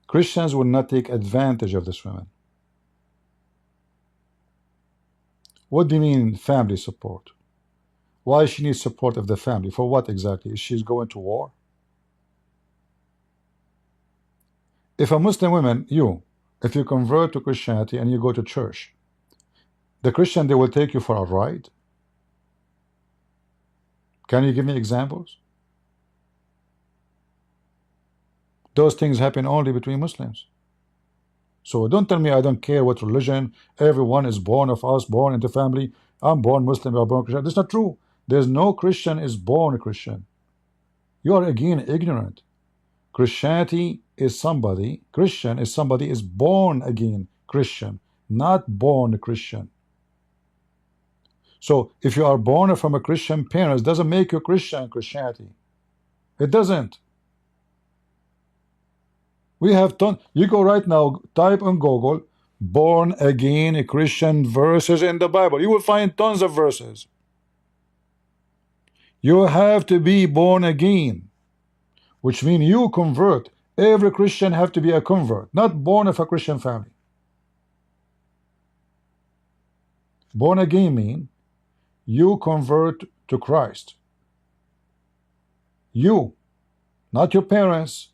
Christians will not take advantage of this woman? What do you mean family support? Why she needs support of the family? For what exactly? Is she going to war? If a Muslim woman, if you convert to Christianity and you go to church, the Christian, they will take you for a ride? Can you give me examples? Those things happen only between Muslims. So don't tell me I don't care what religion. Everyone is born of us, born into family. I'm born Muslim, you're born Christian. That's not true. There's no Christian is born a Christian. You are again ignorant. Christianity is somebody, Christian is somebody is born again Christian, not born Christian. So if you are born from a Christian parents, doesn't make you Christian Christianity. It doesn't. We have ton. You go right now, type on Google, born again Christian verses in the Bible. You will find tons of verses. You have to be born again, which means you convert. Every Christian have to be a convert, not born of a Christian family. Born again mean you convert to Christ. You, not your parents.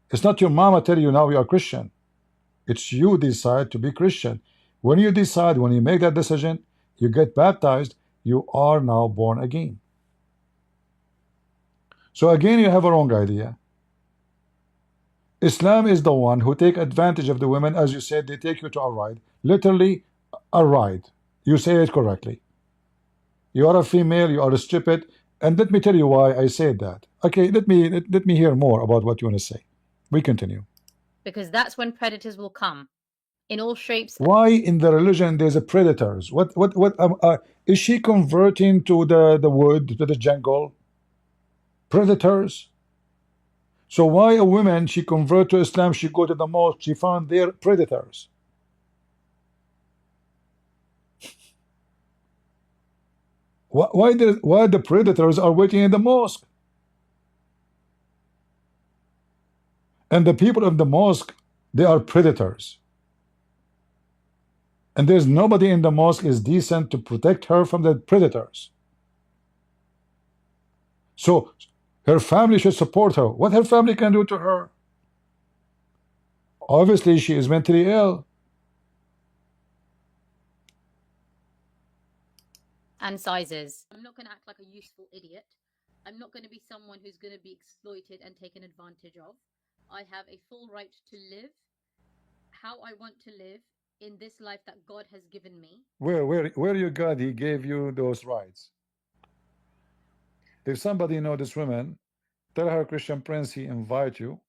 It's not your mama tell you now you are Christian. It's you decide to be Christian. When you decide, when you make that decision, you get baptized, you are now born again. So again, you have a wrong idea. Islam is the one who take advantage of the women. As you said, they take you to a ride. Literally, a ride. You say it correctly. You are a female, you are stupid. And let me tell you why I said that. Okay, let me hear more about what you want to say. We continue. Because that's when predators will come in all shapes. Why in the religion there's a predators? What is she converting to the wood, to the jungle? Predators. So why a woman she convert to Islam, she go to the mosque, she found there predators. Why the predators are waiting in the mosque? And the people of the mosque, they are predators. And there's nobody in the mosque is decent to protect her from the predators. So her family should support her. What her family can do to her? Obviously she is mentally ill. And sizes. I'm not going to act like a useful idiot. I'm not going to be someone who's going to be exploited and taken advantage of. I have a full right to live how I want to live in this life that God has given me. Where you God he gave you those rights? If somebody know this woman, tell her Christian Prince he invite you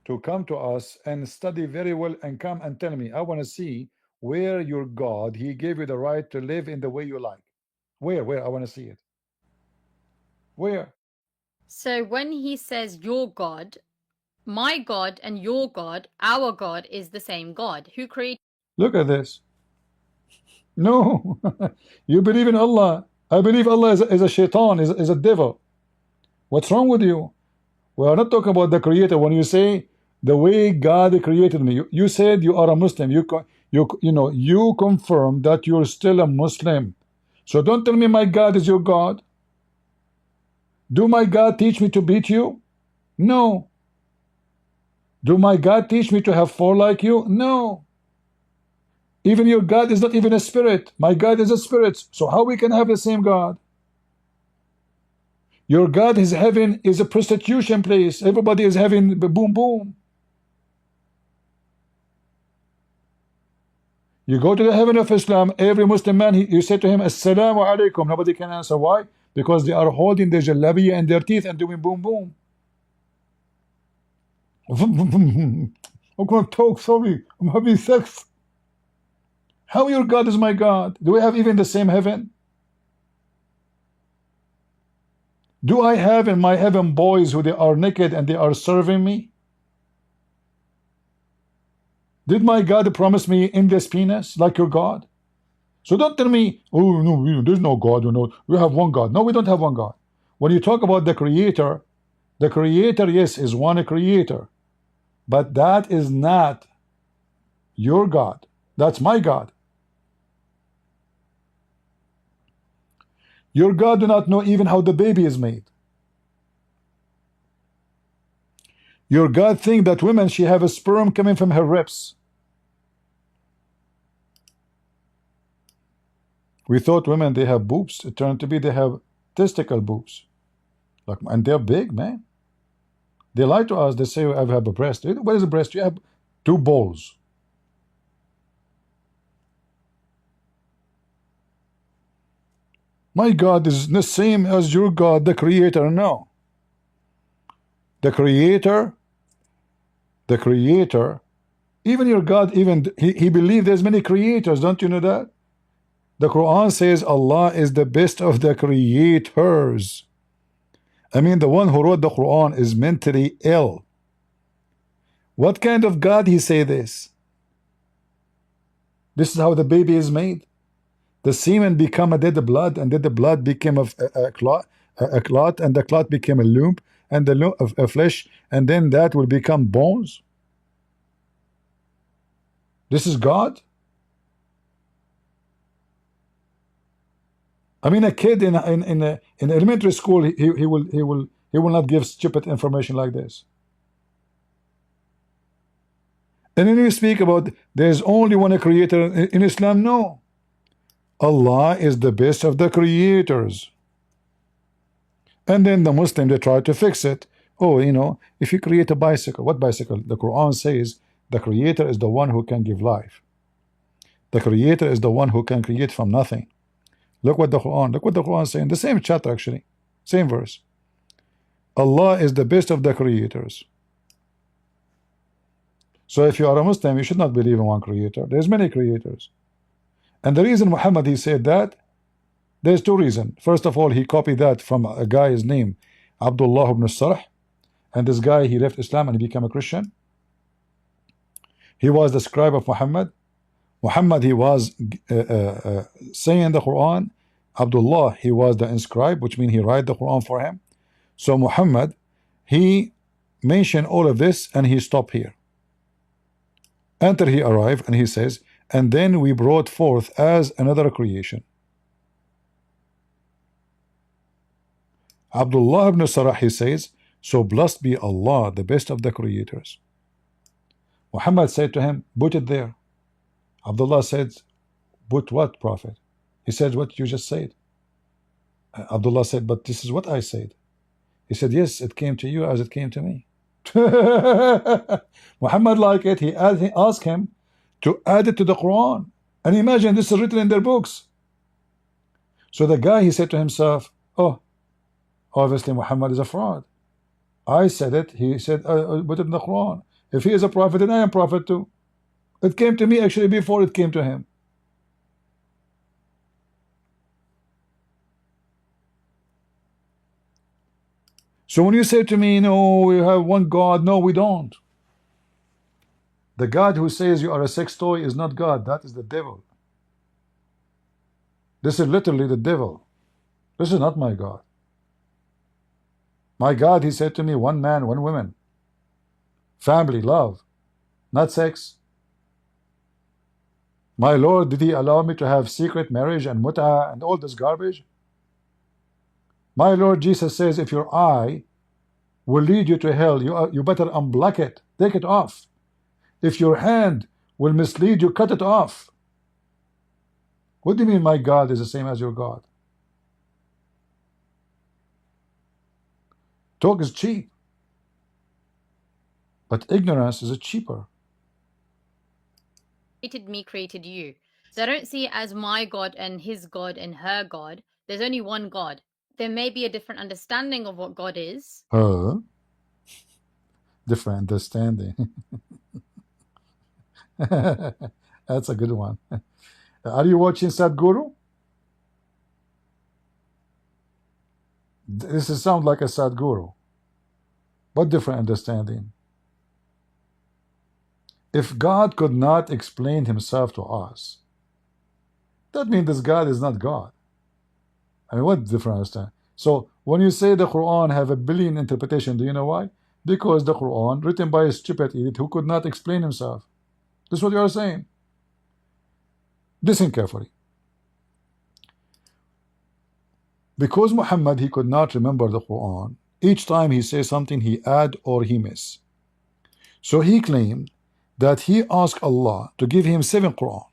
to come to us and study very well and come and tell me. I want to see where your God he gave you the right to live in the way you like. Where I want to see it. Where? So when he says your God, my God and your God, our God is the same God who created. Look at this. No, you believe in Allah. I believe Allah is a shaitan, is a devil. What's wrong with you? We are not talking about the creator. When you say the way God created me, you said you are a Muslim. You confirm that you're still a Muslim. So don't tell me my God is your God. Do my God teach me to beat you? No. Do my God teach me to have four like you? No. Even your God is not even a spirit. My God is a spirit. So how we can have the same God? Your God, his heaven is a prostitution place. Everybody is having boom boom. You go to the heaven of Islam, every Muslim man, you say to him, Assalamu alaikum. Nobody can answer. Why? Because they are holding their jalabiya in their teeth and doing boom boom. I'm going to talk, sorry. I'm having sex. How your God is my God? Do we have even the same heaven? Do I have in my heaven boys who they are naked and they are serving me? Did my God promise me endless penis like your God? So don't tell me, oh no, there's no God, we have one God. No, we don't have one God. When you talk about the creator, yes, is one creator. But that is not your God. That's my God. Your God do not know even how the baby is made. Your God think that women, she have a sperm coming from her ribs. We thought women, they have boobs. It turned to be they have testicle boobs. And they're big, man. They lie to us. They say, I have a breast. What is a breast? You have two balls. My God is the same as your God, the creator. No. The creator, even your God, even he believed there's many creators. Don't you know that? The Quran says Allah is the best of the creators. I mean, the one who wrote the Quran is mentally ill. What kind of God he say this? This is how the baby is made. The semen become a dead blood, and then the blood became a clot, and the clot became a lump, and the lump of a flesh, and then that will become bones. This is God. I mean, a kid in elementary school, he will not give stupid information like this. And then you speak about there's only one creator in Islam. No, Allah is the best of the creators. And then the Muslim, they try to fix it. Oh, you know, if you create a bicycle, what bicycle? The Quran says the creator is the one who can give life. The creator is the one who can create from nothing. Look what the Quran is saying. The same chapter actually, same verse. Allah is the best of the creators. So if you are a Muslim, you should not believe in one creator. There's many creators. And the reason Muhammad he said that, there's two reasons. First of all, he copied that from a guy's name, Abdullah ibn Sarh, and this guy he left Islam and he became a Christian. He was the scribe of Muhammad. Muhammad he was saying the Quran. Abdullah he was the inscribe, which means he write the Quran for him. So Muhammad he mentioned all of this and he stopped here. Enter he arrived and he says, and then we brought forth as another creation. Abdullah ibn Sarah he says, so blessed be Allah, the best of the creators. Muhammad said to him, put it there. Abdullah said, put what, Prophet? He said, what you just said. Abdullah said, but this is what I said. He said, yes, it came to you as it came to me. Muhammad like it, he asked him to add it to the Quran. And imagine this is written in their books. So the guy, he said to himself, oh, obviously Muhammad is a fraud. I said it, he said, put it in the Quran. If he is a prophet, then I am prophet too. It came to me actually before it came to him. So when you say to me, no, we have one God, no, we don't. The God who says you are a sex toy is not God, that is the devil. This is literally the devil. This is not my God. My God, he said to me, one man, one woman. Family, love, not sex. My Lord, did he allow me to have secret marriage and mut'ah and all this garbage? My Lord Jesus says, if your eye will lead you to hell, you better unblock it, take it off. If your hand will mislead you, cut it off. What do you mean my God is the same as your God? Talk is cheap, but ignorance is cheaper. Created me, created you. So I don't see it as my God and his God and her God. There's only one God. There may be a different understanding of what God is. Different understanding. That's a good one. Are you watching Sadhguru? This sounds like a Sadhguru. What different understanding? If God could not explain himself to us, that means this God is not God. I mean, what different understanding? So when you say the Quran have a billion interpretation, do you know why? Because the Quran written by a stupid idiot who could not explain himself. This is what you are saying. Listen carefully. Because Muhammad, he could not remember the Quran, each time he says something, he add or he miss. So he claimed that he asked Allah to give him 7 Quran.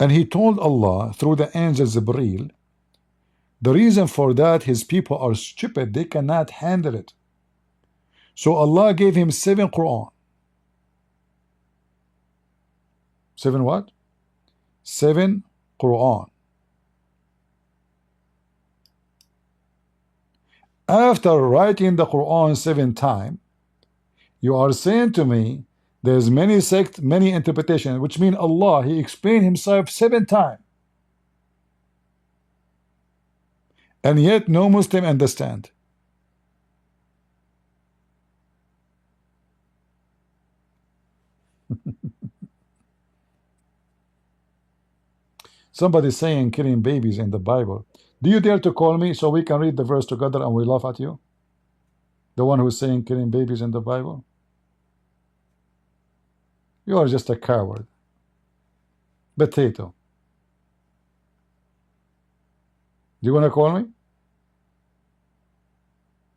And he told Allah through the angel Jibreel, the reason for that his people are stupid, they cannot handle it. So Allah gave him 7 Quran. 7 what? 7 Quran. After writing the Quran 7 times, you are saying to me there's many sects, many interpretations, which mean Allah, He explained Himself 7 times, and yet no Muslim understand. Somebody saying killing babies in the Bible. Do you dare to call me so we can read the verse together and we laugh at you? The one who's saying killing babies in the Bible? You are just a coward. Potato. Do you want to call me?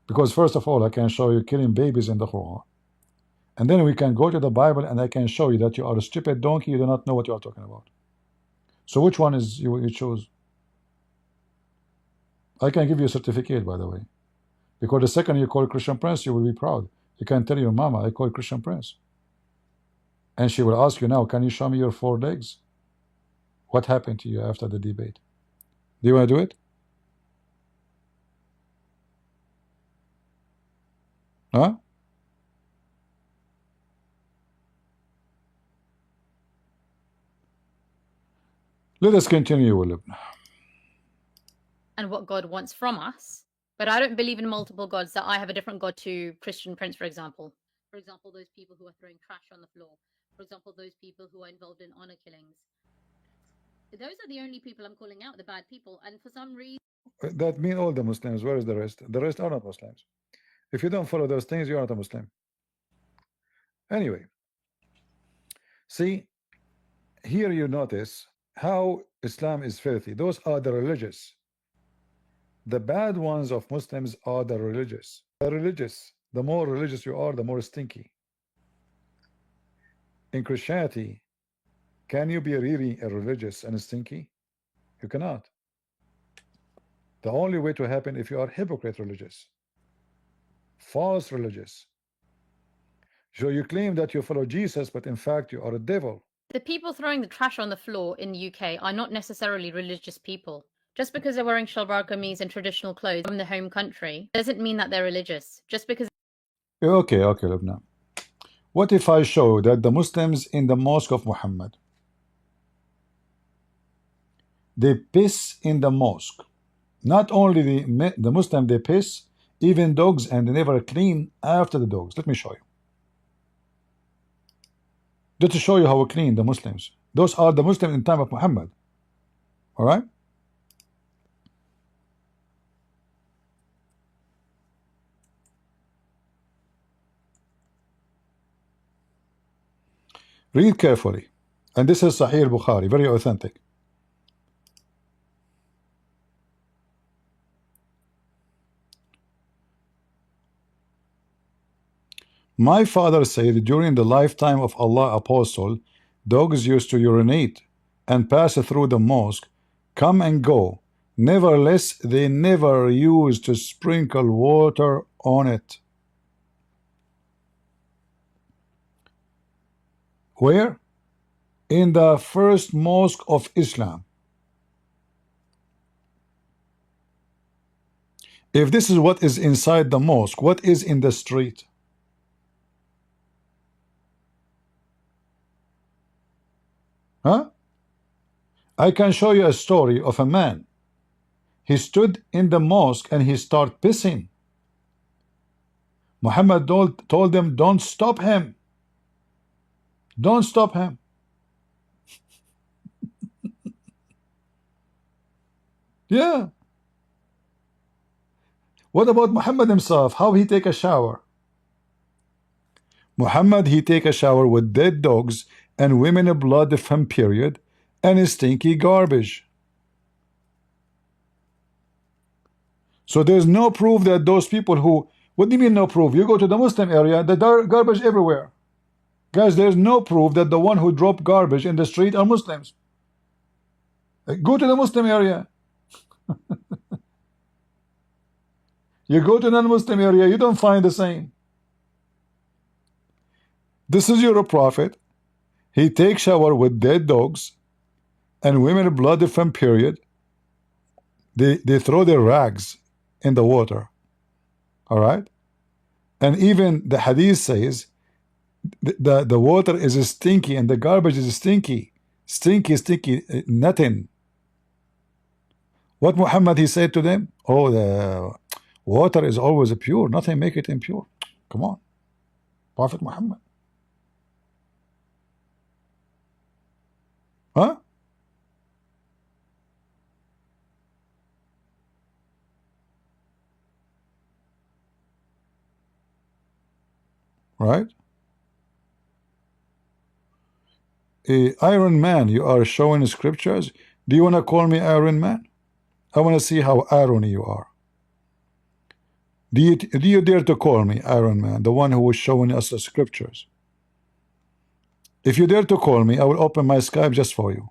Because first of all, I can show you killing babies in the Quran. And then we can go to the Bible and I can show you that you are a stupid donkey, you do not know what you are talking about. So which one is you choose? I can give you a certificate, by the way. Because the second you call Christian Prince, you will be proud. You can tell your mama, I call Christian Prince. And she will ask you now, can you show me your 4 legs? What happened to you after the debate? Do you want to do it? Huh? Let us continue, William. And what God wants from us. But I don't believe in multiple gods, that I have a different God to Christian Prince, for example. For example, those people who are throwing trash on the floor. For example, those people who are involved in honor killings. Those are the only people I'm calling out, the bad people. And for some reason... That mean all the Muslims. Where is the rest? The rest are not Muslims. If you don't follow those things, you are not a Muslim. Anyway, see, here you notice how Islam is filthy. Those are the religious. The bad ones of Muslims are the religious. The religious. The more religious you are, the more stinky. In Christianity, can you be really a religious and stinky? You cannot. The only way to happen if you are hypocrite religious, false religious. So you claim that you follow Jesus, but in fact you are a devil. The people throwing the trash on the floor in the UK are not necessarily religious people. Just because they're wearing shalwar kameez and traditional clothes from the home country doesn't mean that they're religious. Just because... Okay, Lubna. What if I show that the Muslims in the mosque of Muhammad, they piss in the mosque? Not only the Muslim, they piss, even dogs, and they never clean after the dogs. Let me show you. Just to show you how clean the Muslims. Those are the Muslims in time of Muhammad. All right? Read carefully. And this is Sahih Bukhari, very authentic. My father said during the lifetime of Allah Apostle, dogs used to urinate and pass through the mosque, come and go. Nevertheless, they never used to sprinkle water on it. Where? In the first mosque of Islam. If this is what is inside the mosque, what is in the street? Huh? I can show you a story of a man. He stood in the mosque and he started pissing. Muhammad told them, don't stop him. Don't stop him. Yeah. What about Muhammad himself? How he take a shower? Muhammad, he take a shower with dead dogs and women blood from period and stinky garbage. So there's no proof that those people who... What do you mean no proof? You go to the Muslim area, the garbage everywhere. Guys, there's no proof that the one who drop garbage in the street are Muslims. Go to the Muslim area. You go to non-Muslim area, you don't find the same. This is your prophet. He takes shower with dead dogs and women blooded from period, they throw their rags in the water. All right, and even the hadith says the water is stinky and the garbage is stinky, stinky, nothing. What Muhammad he said to them? Oh, the water is always pure, nothing make it impure. Come on, Prophet Muhammad. Huh? Right? Iron Man, you are showing scriptures. Do you want to call me Iron Man? I want to see how irony you are. Do you dare to call me Iron Man, the one who was showing us the scriptures? If you dare to call me, I will open my Skype just for you.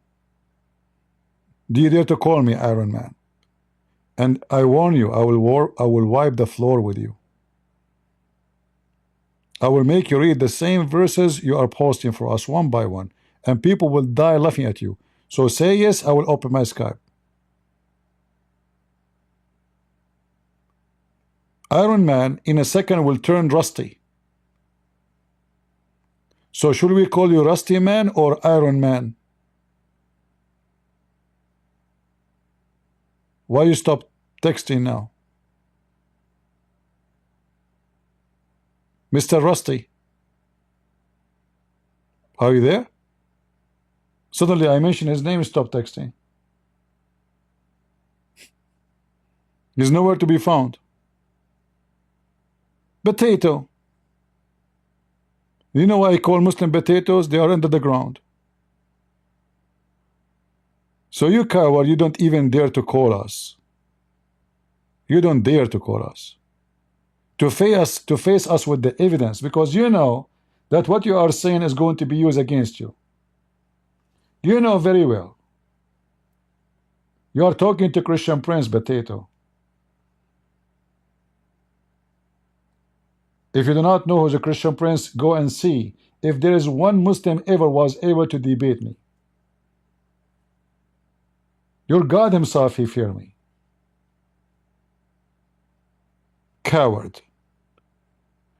Do you dare to call me Iron Man? And I warn you, I will wipe the floor with you. I will make you read the same verses you are posting for us one by one, and people will die laughing at you. So say yes, I will open my Skype. Iron Man in a second will turn rusty. So should we call you Rusty Man or Iron Man? Why you stop texting now? Mr. Rusty, are you there? Suddenly I mentioned his name, stop texting. He's nowhere to be found. Potato. You know why I call Muslim potatoes? They are under the ground. So you coward, you don't even dare to call us. You don't dare to call us. To face us with the evidence, because you know that what you are saying is going to be used against you. You know very well. You are talking to Christian Prince, potato. If you do not know who's a Christian Prince, go and see if there is one Muslim ever was able to debate me. Your God himself, he feared me. Coward.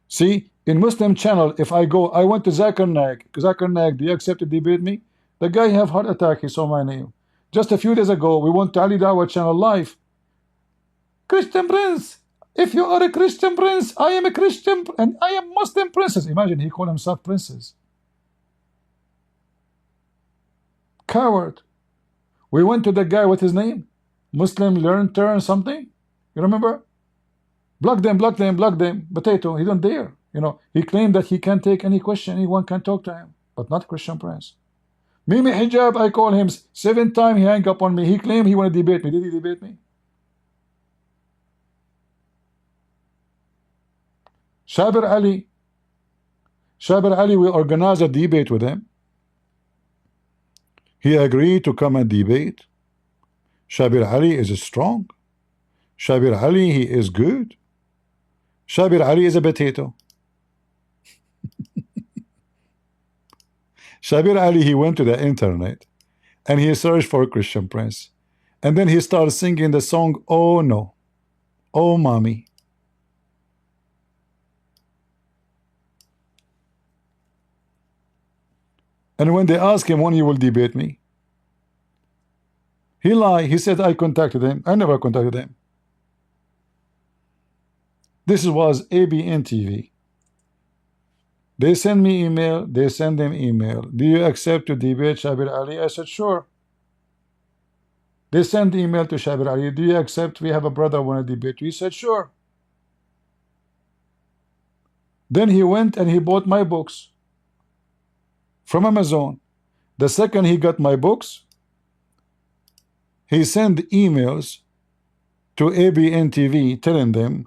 See, in Muslim channel, if I went to Zakir Naik. Zakir Naik, do you accept to debate me? The guy have heart attack, he saw my name. Just a few days ago, we went to Ali Dawah channel live. Christian Prince, if you are a Christian Prince, I am a Christian, and I am Muslim princess. Imagine, he called himself princess. Coward. We went to the guy, with his name? Muslim learn turn something? You remember? Block them, block them, block them. Potato, he don't dare. You know, he claimed that he can't take any question, anyone can talk to him, but not Christian Prince. Mimi Hijab, I call him 7 times, he hang up on me. He claimed he want to debate me. Did he debate me? Shabir Ali. Shabir Ali, we organized a debate with him. He agreed to come and debate. Shabir Ali is strong. Shabir Ali, he is good. Shabir Ali is a potato. Shabir Ali, he went to the internet and he searched for Christian Prince. And then he started singing the song, Oh No, Oh Mommy. And when they asked him when he will debate me, he lied. He said, I contacted him. I never contacted him. This was ABN TV. They send me email. They send them email. Do you accept to debate Shabir Ali? I said, sure. They send email to Shabir Ali. Do you accept? We have a brother want to debate you. He said, sure. Then he went and he bought my books from Amazon. The second he got my books, he sent emails to ABN TV telling them,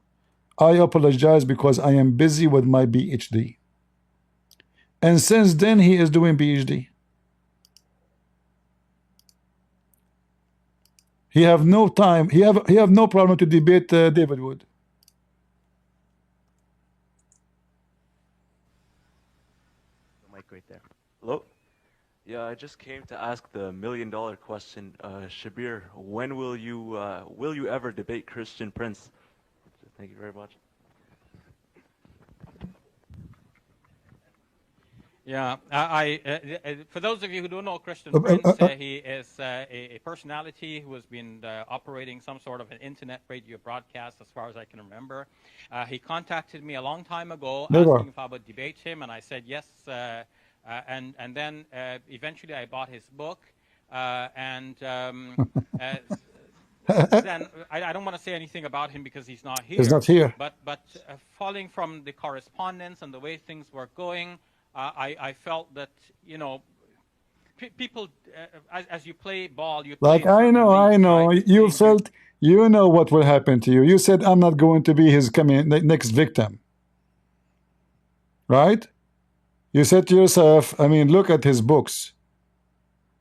I apologize because I am busy with my PhD. And since then he is doing PhD. He have no time. He have no problem to debate David Wood. Mic right there. Hello? Yeah, I just came to ask the $1 million question. Shabir, when will you ever debate Christian Prince? Thank you very much. Yeah, for those of you who don't know Christian Uh, uh, Prince, uh, he is a personality who has been operating some sort of an internet radio broadcast, as far as I can remember. He contacted me a long time ago, Never. asking if I would debate him, and I said yes. And then eventually I bought his book, and uh, then I don't want to say anything about him because he's not It's here. not here. But following from the correspondence and the way things were going, I felt that, you know, people, as you play ball, you play Like in certain I leagues, know. right? You felt, you know what will happen to you. You said I'm not going to be his coming next victim, right? You said to yourself, I mean, look at his books.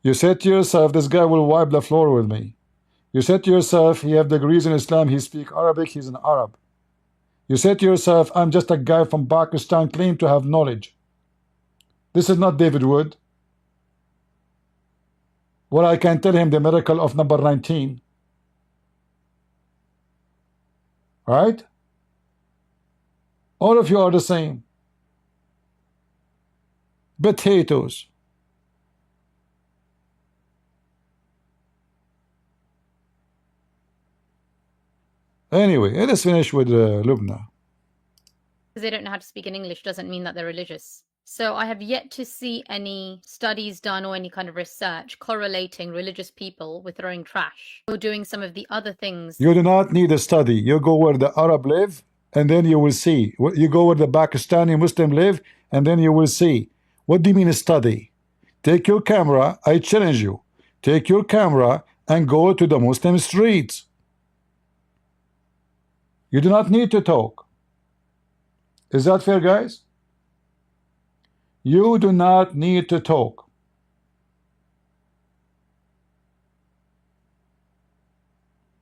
You said to yourself, this guy will wipe the floor with me. You said to yourself, he have degrees in Islam, he speak Arabic, he's an Arab. You said to yourself, I'm just a guy from Pakistan, claim to have knowledge. This is not David Wood. Well, I can tell him the miracle of number 19. Right? All of you are the same. Potatoes. Anyway, let's finish with Lubna. Because they don't know how to speak in English doesn't mean that they're religious. So I have yet to see any studies done or any kind of research correlating religious people with throwing trash or doing some of the other things. You do not need a study. You go where the Arab live, and then you will see. You go where the Pakistani Muslim live, and then you will see. What do you mean a study? Take your camera, I challenge you. Take your camera and go to the Muslim streets. You do not need to talk. Is that fair, guys? You do not need to talk.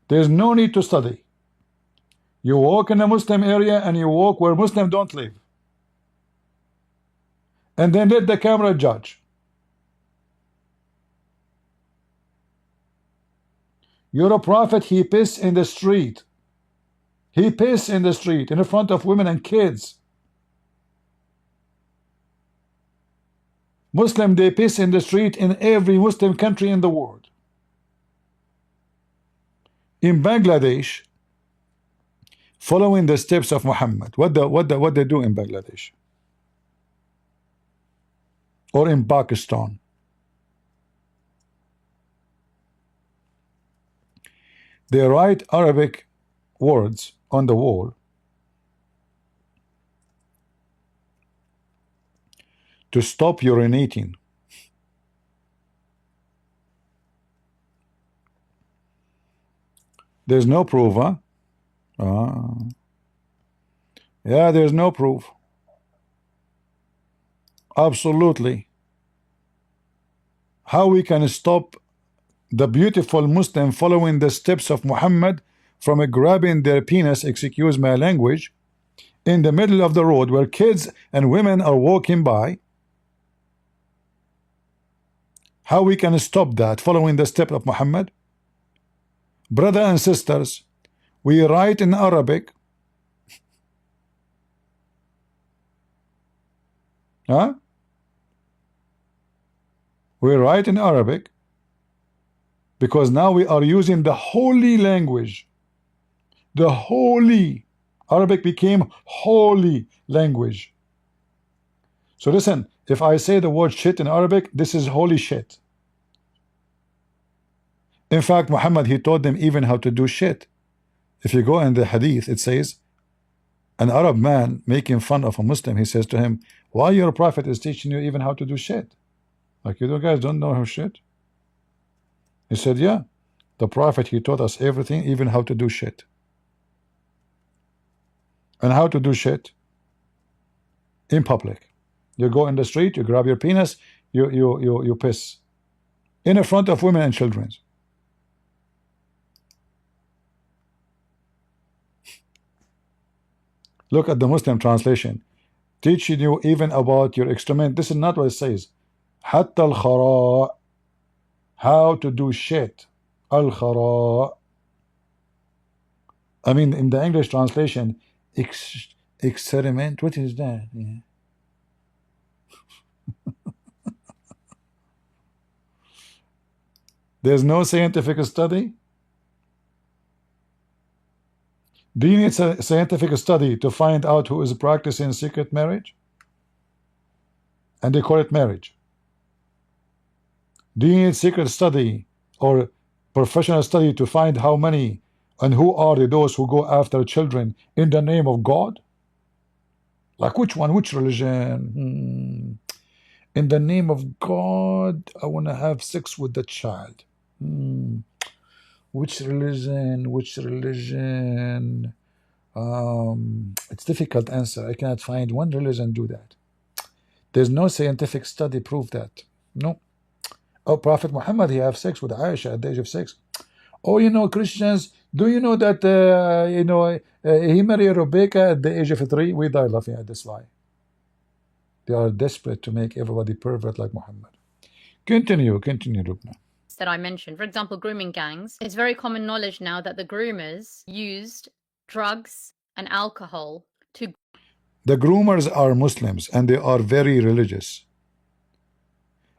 There's no need to study. You walk in a Muslim area and you walk where Muslims don't live. And then let the camera judge. You're a prophet, he pissed in the street. He pissed in the street in front of women and kids. Muslim, they piss in the street in every Muslim country in the world. In Bangladesh, following the steps of Muhammad, what they do in Bangladesh or in Pakistan? They write Arabic words on the wall to stop urinating. There's no proof, huh? Yeah, there's no proof. Absolutely. How we can stop the beautiful Muslim following the steps of Muhammad from grabbing their penis, excuse my language, in the middle of the road where kids and women are walking by? How we can stop that following the step of Muhammad? Brothers and sisters, we write in Arabic. Huh? We write in Arabic because now we are using the holy language. The holy Arabic became holy language. So listen, if I say the word shit in Arabic, this is holy shit. In fact, Muhammad, he taught them even how to do shit. If you go in the hadith, it says an Arab man making fun of a Muslim, he says to him, why your prophet is teaching you even how to do shit? Like, you guys don't know how shit? He said, yeah, the prophet, he taught us everything, even how to do shit. And how to do shit in public. You go in the street, you grab your penis, you piss in front of women and children. Look at the Muslim translation, teaching you even about your excrement. This is not what it says. حتى الخراء. How to do shit. الخراء. I mean, in the English translation, experiment. What is that? Yeah. There's no scientific study. Do you need a scientific study to find out who is practicing secret marriage? And they call it marriage. Do you need secret study or professional study to find how many and who are those who go after children in the name of God? Like which one? Which religion? In the name of God, I want to have sex with the child. Which religion? Which religion? It's difficult answer. I cannot find one religion do that. There's no scientific study prove that. No. Oh, Prophet Muhammad, he have sex with Aisha at the age of 6. Oh, you know, Christians, do you know that he married Rebecca at the age of 3? We die laughing at this lie. They are desperate to make everybody pervert like Muhammad. Continue, Lubna. That I mentioned, for example, grooming gangs. It's very common knowledge now that the groomers used drugs and alcohol to. The groomers are Muslims and they are very religious.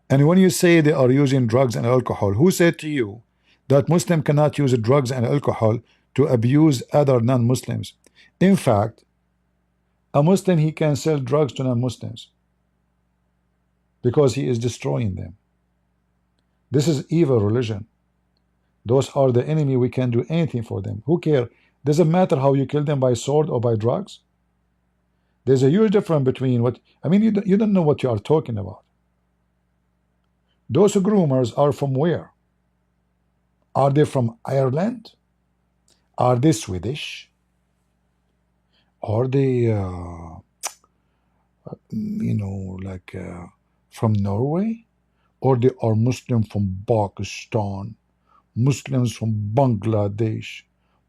And when you say they are using drugs and alcohol, who said to you that Muslim cannot use drugs and alcohol to abuse other non-Muslims? In fact, a Muslim, he can sell drugs to non-Muslims because he is destroying them. This is evil religion. Those are the enemy. We can do anything for them. Who care? Doesn't matter how you kill them, by sword or by drugs. There's a huge difference between what I mean. You don't know what you are talking about. Those groomers are from where? Are they from Ireland? Are they Swedish? Are they from Norway? Or they are Muslim from Pakistan, Muslims from Bangladesh,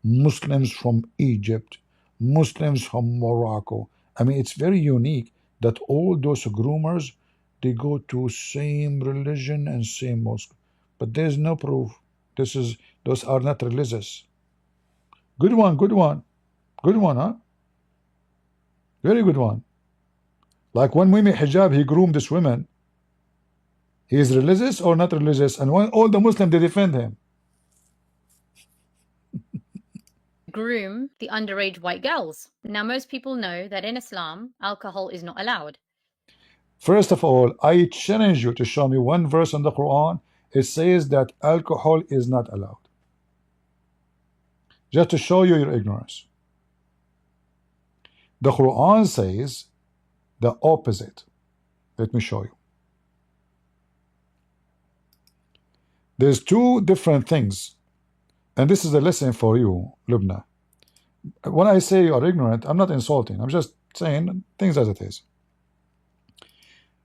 Muslims from Egypt, Muslims from Morocco. I mean, it's very unique that all those groomers, they go to same religion and same mosque. But there's no proof. Those are not religious. Good one, huh? Very good one. Like when we made hijab, he groomed this women. He is religious or not religious? And when all the Muslims, they defend him. Groom the underage white girls. Now, most people know that in Islam, alcohol is not allowed. First of all, I challenge you to show me one verse in the Quran. It says that alcohol is not allowed. Just to show you your ignorance. The Quran says the opposite. Let me show you. There's two different things, and this is a lesson for you, Lubna. When I say you are ignorant, I'm not insulting. I'm just saying things as it is.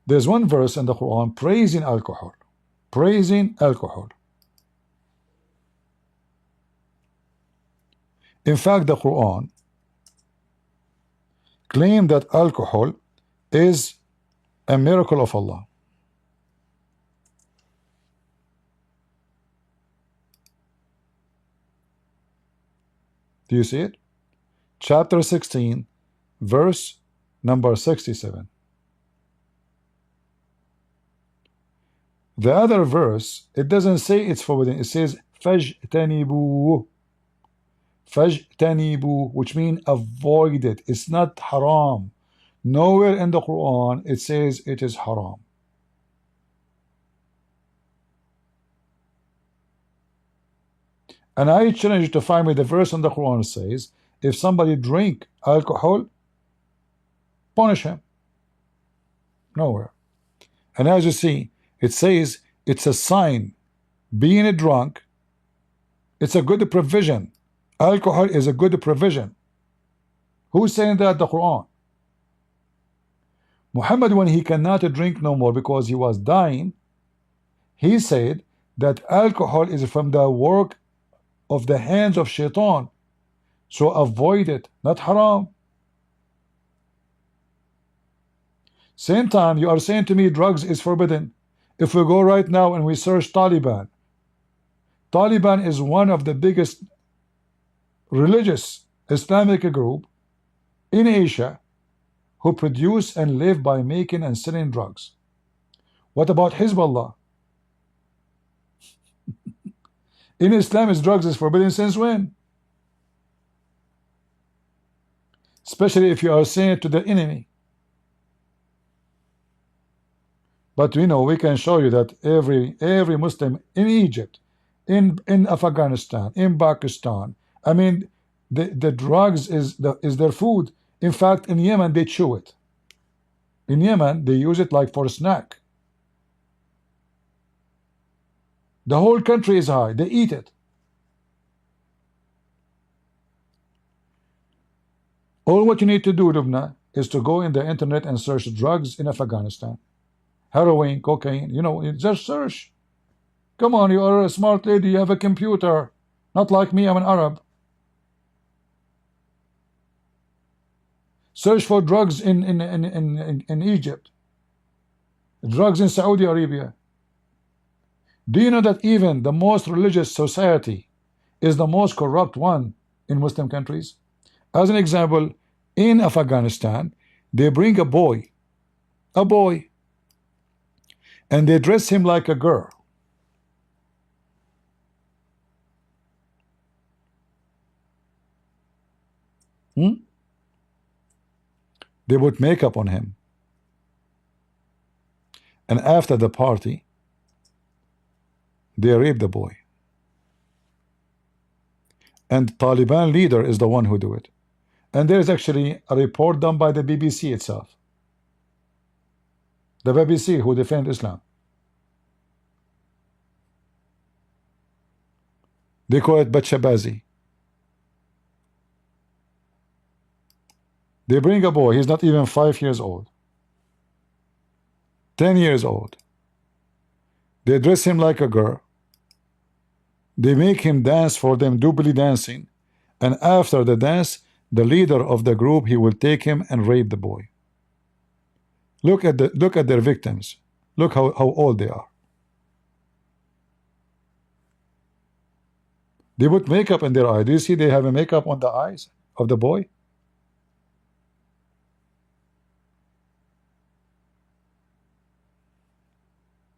There's one verse in the Quran praising alcohol. Praising alcohol. In fact, the Quran claims that alcohol is a miracle of Allah. Do you see it? Chapter 16, verse number 67. The other verse, it doesn't say it's forbidden. It says فَاجْتَنِبُوا. فَاجْتَنِبُوا, which means avoid it. It's not haram. Nowhere in the Quran it says it is haram. And I challenge you to find me the verse in the Quran says, if somebody drink alcohol, punish him. Nowhere. And as you see, it says it's a sign. Being a drunk, it's a good provision. Alcohol is a good provision. Who's saying that? The Quran. Muhammad, when he cannot drink no more because he was dying, he said that alcohol is from the work of the hands of shaitan, so avoid it, not haram. Same time you are saying to me drugs is forbidden. If we go right now and we search Taliban, Taliban is one of the biggest religious Islamic group in Asia who produce and live by making and selling drugs. What about Hezbollah? In Islam, drugs is forbidden since when? Especially if you are saying it to the enemy. But we know, we can show you that every Muslim in Egypt, in Afghanistan, in Pakistan, I mean, the drugs is their food. In fact, in Yemen they chew it. In Yemen they use it like for a snack. The whole country is high. They eat it. All what you need to do, Lubna, is to go in the internet and search drugs in Afghanistan. Heroin, cocaine, you know, just search. Come on, you are a smart lady, you have a computer. Not like me, I'm an Arab. Search for drugs in Egypt. Drugs in Saudi Arabia. Do you know that even the most religious society is the most corrupt one in Muslim countries? As an example, in Afghanistan, they bring a boy, and they dress him like a girl. They put makeup on him. And after the party, they rape the boy. And the Taliban leader is the one who do it. And there is actually a report done by the BBC itself. The BBC who defend Islam. They call it Bachabazi. They bring a boy, he's not even 5 years old. 10 years old. They dress him like a girl. They make him dance for them, doubly dancing. And after the dance, the leader of the group, he will take him and rape the boy. Look at their victims. Look how old they are. They put makeup in their eye. Do you see they have a makeup on the eyes of the boy?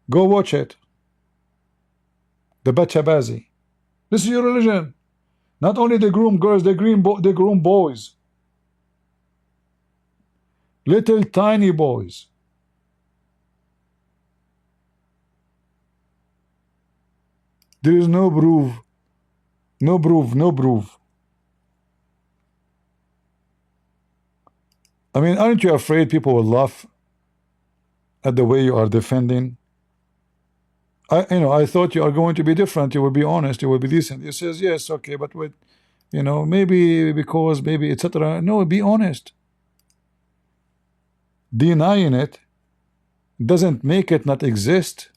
Go watch it. The Bachabazi. This is your religion. Not only they groom girls, they groom boys. Little tiny boys. There is no proof. No proof, no proof. I mean, aren't you afraid people will laugh at the way you are defending? I thought you are going to be different. You will be honest. You will be decent. He says, yes, okay, but wait, maybe because, maybe, etc. No, be honest. Denying it doesn't make it not exist.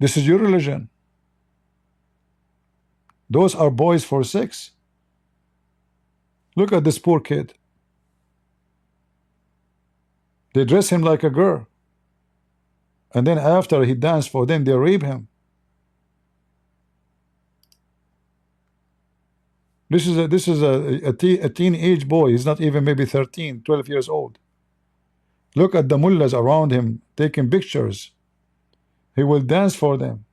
This is your religion. Those are boys for 6. Look at this poor kid. They dress him like a girl. And then after he danced for them, they rape him. This is a teenage boy. He's not even maybe 13, 12 years old. Look at the mullahs around him taking pictures. He will dance for them.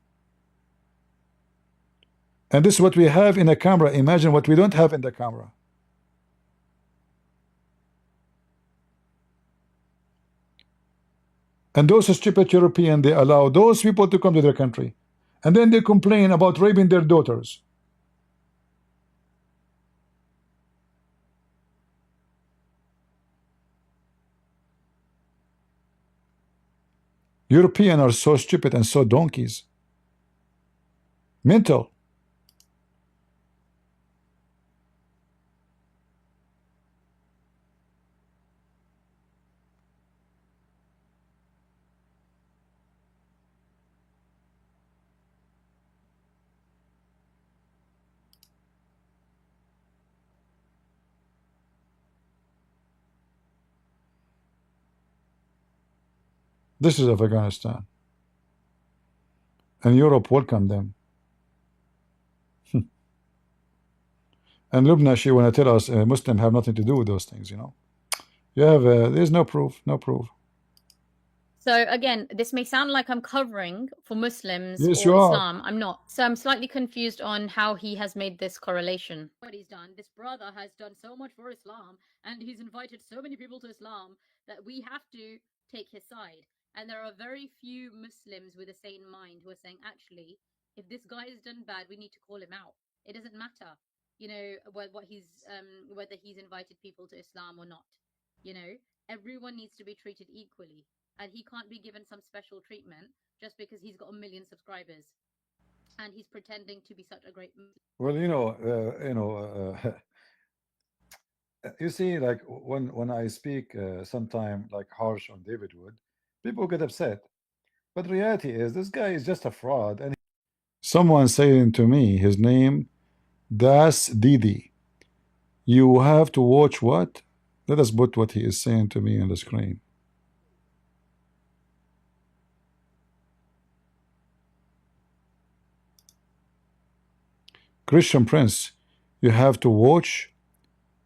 And this is what we have in a camera. Imagine what we don't have in the camera. And those stupid Europeans, they allow those people to come to their country. And then they complain about raping their daughters. Europeans are so stupid and so donkeys. Mental. This is Afghanistan. And Europe welcomed them. And Lubna, she want to tell us Muslims have nothing to do with those things, you know. You have, there's no proof, no proof. So again, this may sound like I'm covering for Muslims Yes, or you are. Islam. I'm not. So I'm slightly confused on how he has made this correlation. What he's done, this brother has done so much for Islam, and he's invited so many people to Islam that we have to take his side. And there are very few Muslims with a sane mind who are saying, actually, if this guy has done bad, we need to call him out. It doesn't matter, you know, what he's whether he's invited people to Islam or not. You know, everyone needs to be treated equally. And he can't be given some special treatment just because he's got 1 million subscribers and he's pretending to be such a great Muslim. Well, you see, like when I speak sometime like harsh on David Wood, people get upset. But reality is this guy is just a fraud. And someone saying to me his name, Das Didi. You have to watch what? Let us put what he is saying to me on the screen. Christian Prince, you have to watch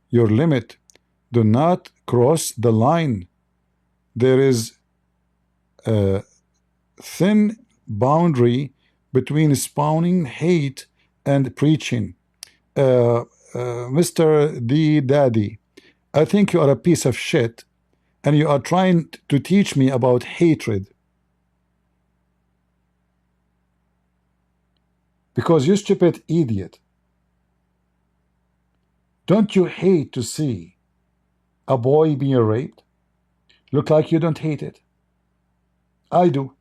your limit. Do not cross the line. There is a thin boundary between spawning hate and preaching. Mr. D. Daddy, I think you are a piece of shit and you are trying to teach me about hatred. Because you stupid idiot. Don't you hate to see a boy being raped? Look like you don't hate it. I do.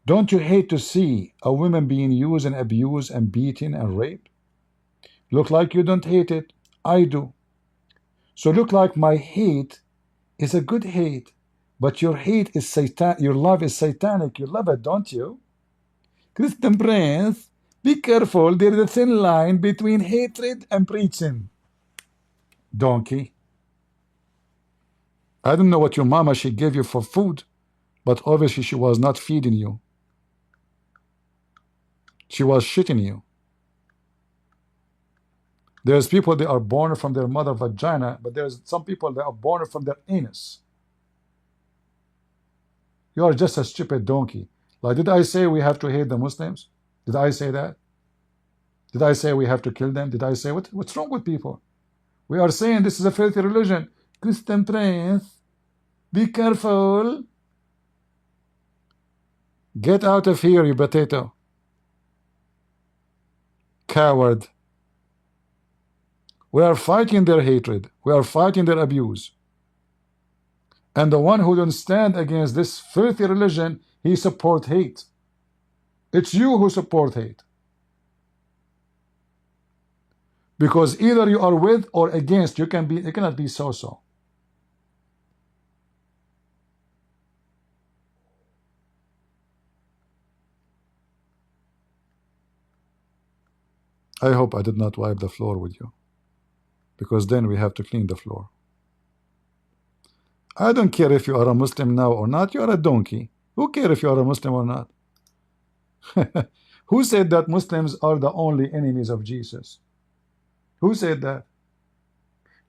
Don't you hate to see a woman being used and abused and beaten and raped? Look like you don't hate it. I do. So look like my hate is a good hate, but your hate is Satan. Your love is satanic. You love it, don't you? Christian Prince, be careful. There is a thin line between hatred and preaching. Donkey. I don't know what your mama she gave you for food, but obviously she was not feeding you. She was shitting you. There's people that are born from their mother vagina, but there's some people that are born from their anus. You are just a stupid donkey. Like, did I say we have to hate the Muslims? Did I say that? Did I say we have to kill them? Did I say what's wrong with people? We are saying this is a filthy religion. Christian Prince, be careful. Get out of here, you potato. Coward. We are fighting their hatred. We are fighting their abuse. And the one who don't stand against this filthy religion, he support hate. It's you who support hate. Because either you are with or against. You cannot be so-so. I hope I did not wipe the floor with you, because then we have to clean the floor. I don't care if you are a Muslim now or not. You are a donkey. Who cares if you are a Muslim or not? Who said that Muslims are the only enemies of Jesus? Who said that?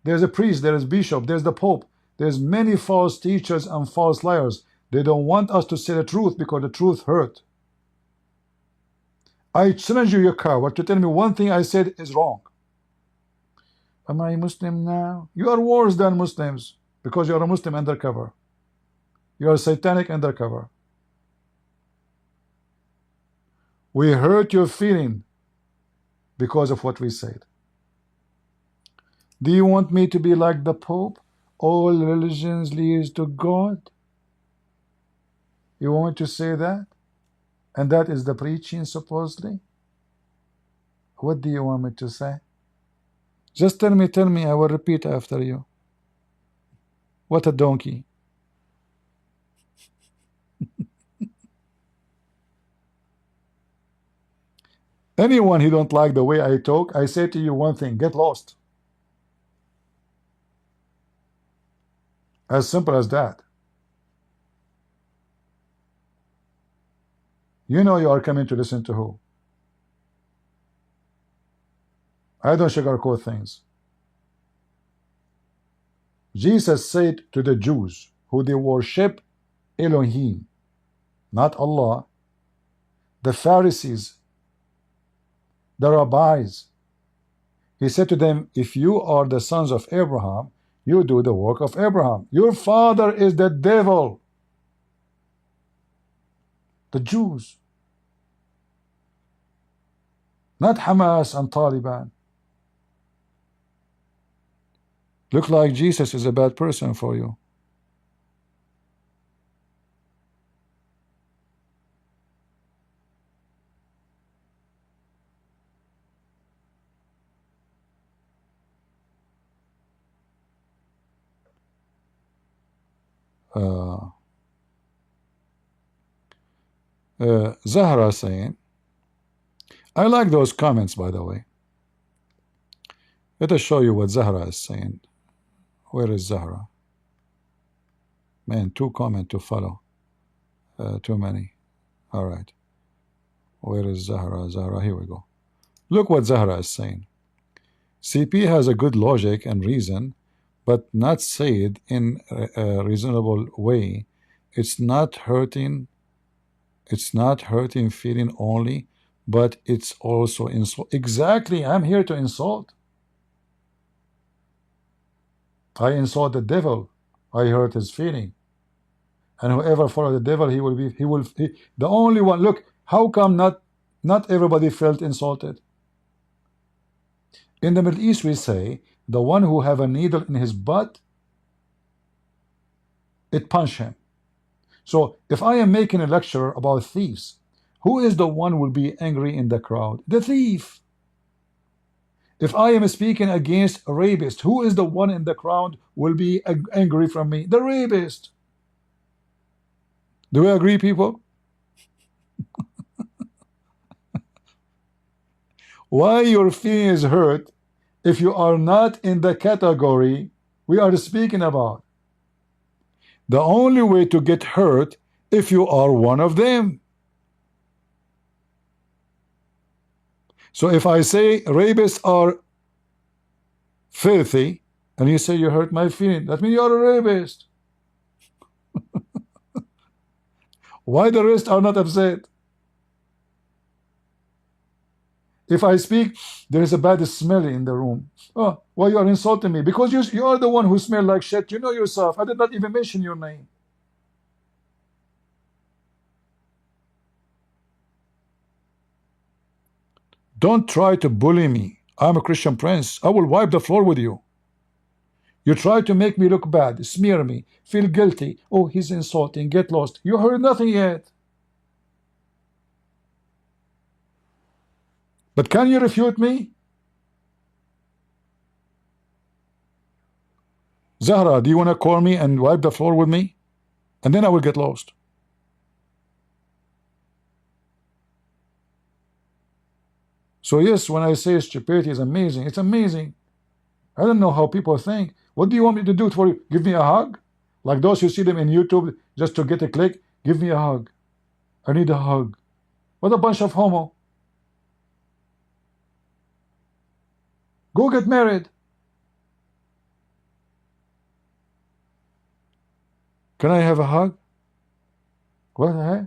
There's a priest, there is bishop, there's the pope. There's many false teachers and false liars. They don't want us to say the truth because the truth hurt. I challenge you, you coward, to tell me one thing I said is wrong. Am I Muslim now? You are worse than Muslims because you are a Muslim undercover. You are satanic undercover. We hurt your feeling because of what we said. Do you want me to be like the Pope? All religions lead to God? You want to say that? And that is the preaching, supposedly? What do you want me to say? Just tell me, I will repeat after you. What a donkey. Anyone who don't like the way I talk, I say to you one thing, get lost. As simple as that. You know you are coming to listen to who. I don't sugarcoat things. Jesus said to the Jews who they worship Elohim, not Allah, the Pharisees, the rabbis, he said to them, if you are the sons of Abraham, you do the work of Abraham. Your father is the devil. The Jews, not Hamas and Taliban. Look like Jesus is a bad person for you. Zahra saying, I like those comments, by the way. Let us show you what Zahra is saying. Where is Zahra? Man, 2 comments to follow. Too many. All right. Where is Zahra? Zahra, here we go. Look what Zahra is saying. CP has a good logic and reason, but not said in a reasonable way. It's not hurting. It's not hurting feeling only, but it's also insult. Exactly. I'm here to insult. I insult the devil. I hurt his feeling. And whoever follow the devil, the only one. Look, how come not everybody felt insulted? In the Middle East, we say the one who have a needle in his butt, it punch him. So if I am making a lecture about thieves, who is the one who will be angry in the crowd? The thief. If I am speaking against a rapist, who is the one in the crowd who will be angry from me? The rapist. Do we agree, people? Why your feeling is hurt if you are not in the category we are speaking about? The only way to get hurt if you are one of them. So if I say rapists are filthy, and you say you hurt my feeling, that means you are a rapist. Why the rest are not upset? If I speak, there is a bad smell in the room. Oh, why you are insulting me? Because you are the one who smell like shit. You know yourself. I did not even mention your name. Don't try to bully me. I'm a Christian prince. I will wipe the floor with you. You try to make me look bad, smear me, feel guilty. Oh, he's insulting. Get lost. You heard nothing yet. But can you refute me? Zahra, do you want to call me and wipe the floor with me? And then I will get lost. So yes, when I say stupidity is amazing, it's amazing. I don't know how people think. What do you want me to do for you? Give me a hug? Like those you see them in YouTube just to get a click? Give me a hug. I need a hug. What a bunch of homo. Go get married. Can I have a hug? What the heck?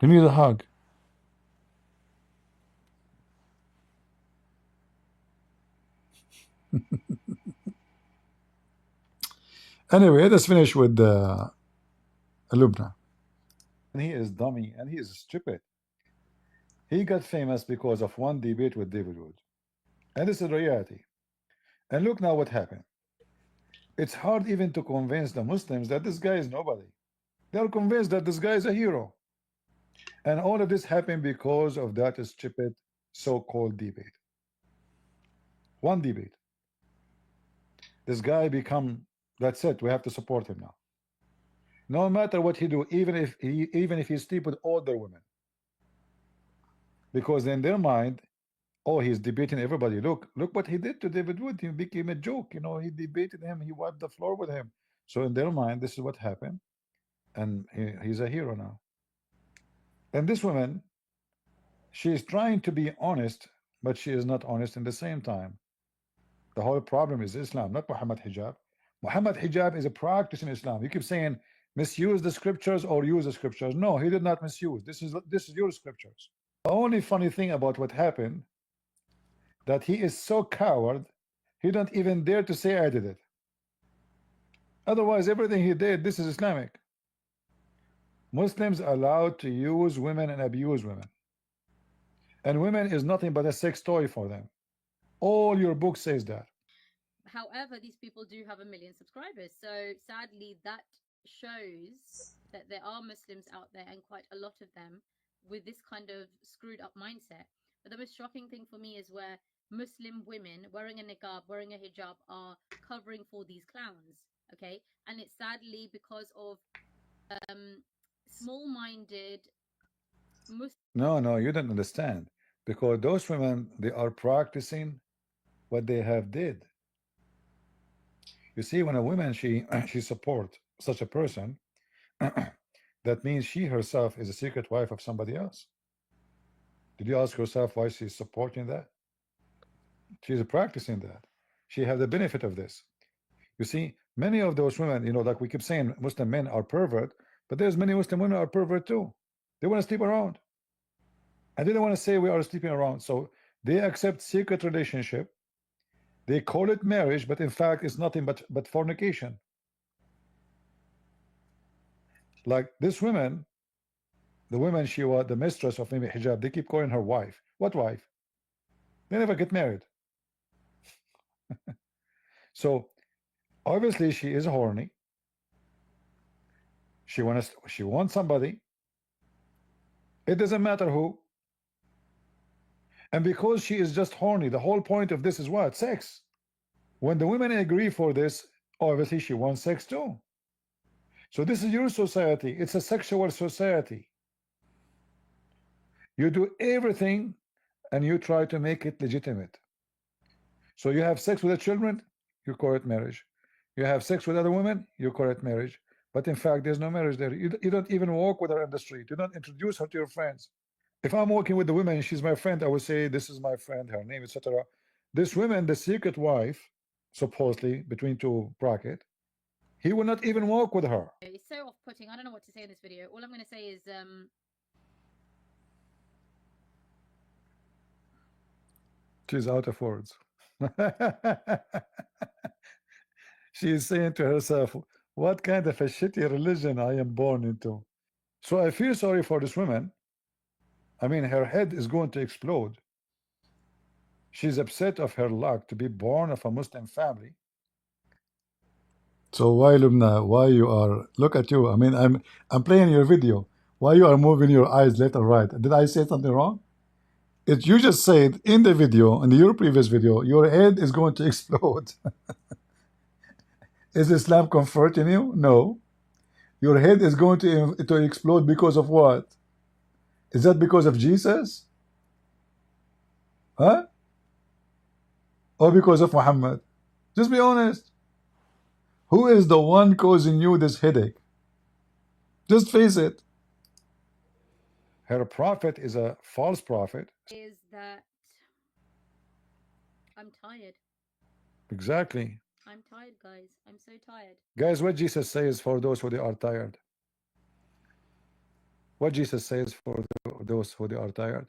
You need a hug. Anyway, let's finish with Lubna. And he is dummy and he is stupid. He got famous because of one debate with David Wood. And this is reality. And look now what happened. It's hard even to convince the Muslims that this guy is nobody. They are convinced that this guy is a hero. And all of this happened because of that stupid so-called debate. One debate. This guy become, that's it, we have to support him now. No matter what he do, even if he sleep with older women. Because in their mind, Oh, he's debating everybody. Look what he did to David Wood. He became a joke. He debated him. He wiped the floor with him. So in their mind, this is what happened, and he's a hero now. And this woman, she is trying to be honest, but she is not honest in the same time. The whole problem is Islam, not Muhammad Hijab. Muhammad Hijab is a practice in Islam. You keep saying misuse the scriptures or use the scriptures. No, he did not misuse. This is your scriptures. The only funny thing about what happened, that he is so coward, he don't even dare to say I did it. Otherwise, everything he did, this is Islamic. Muslims are allowed to use women and abuse women. And women is nothing but a sex toy for them. All your book says that. However, these people do have 1 million subscribers. So sadly, that shows that there are Muslims out there, and quite a lot of them, with this kind of screwed up mindset. But the most shocking thing for me is where Muslim women wearing a niqab, wearing a hijab, are covering for these clowns. Okay, and it's sadly because of small-minded Muslims. No, you don't understand. Because those women, they are practicing what they have did. You see, when a woman she support such a person, that means she herself is a secret wife of somebody else. Did you ask yourself why she's supporting that? She's practicing that. She has the benefit of this. You see, many of those women, like we keep saying, Muslim men are pervert, but there's many Muslim women are pervert too. They want to sleep around. I didn't want to say we are sleeping around. So they accept secret relationship. They call it marriage, but in fact, it's nothing but fornication. Like this woman, the woman, she was the mistress of maybe hijab. They keep calling her wife. What wife? They never get married. So obviously she is horny. She wants somebody. It doesn't matter who. And because she is just horny, the whole point of this is what? Sex. When the women agree for this, obviously she wants sex too. So this is your society. It's a sexual society. You do everything and you try to make it legitimate. So you have sex with the children, you call it marriage. You have sex with other women, you call it marriage. But in fact, there's no marriage there. You don't even walk with her in the street. You don't introduce her to your friends. If I'm walking with the woman and she's my friend, I would say, this is my friend, her name, etc. This woman, the secret wife, supposedly, between two bracket, he will not even walk with her. It's so off-putting. I don't know what to say in this video. All I'm going to say is she's out of words. She is saying to herself, what kind of a shitty religion I am born into? So I feel sorry for this woman. I mean, her head is going to explode. She's upset of her luck to be born of a Muslim family. So why, Lubna, why you are, look at you. I mean, I'm playing your video. Why you are moving your eyes left or right? Did I say something wrong? You just said in the video, in your previous video, your head is going to explode. Is Islam comforting you? No. Your head is going to explode because of what? Is that because of Jesus? Huh? Or because of Muhammad? Just be honest. Who is the one causing you this headache? Just face it. Her prophet is a false prophet. is that I'm tired. Exactly. I'm tired, guys. I'm so tired. Guys, what Jesus says for those who they are tired? What Jesus says for those who they are tired?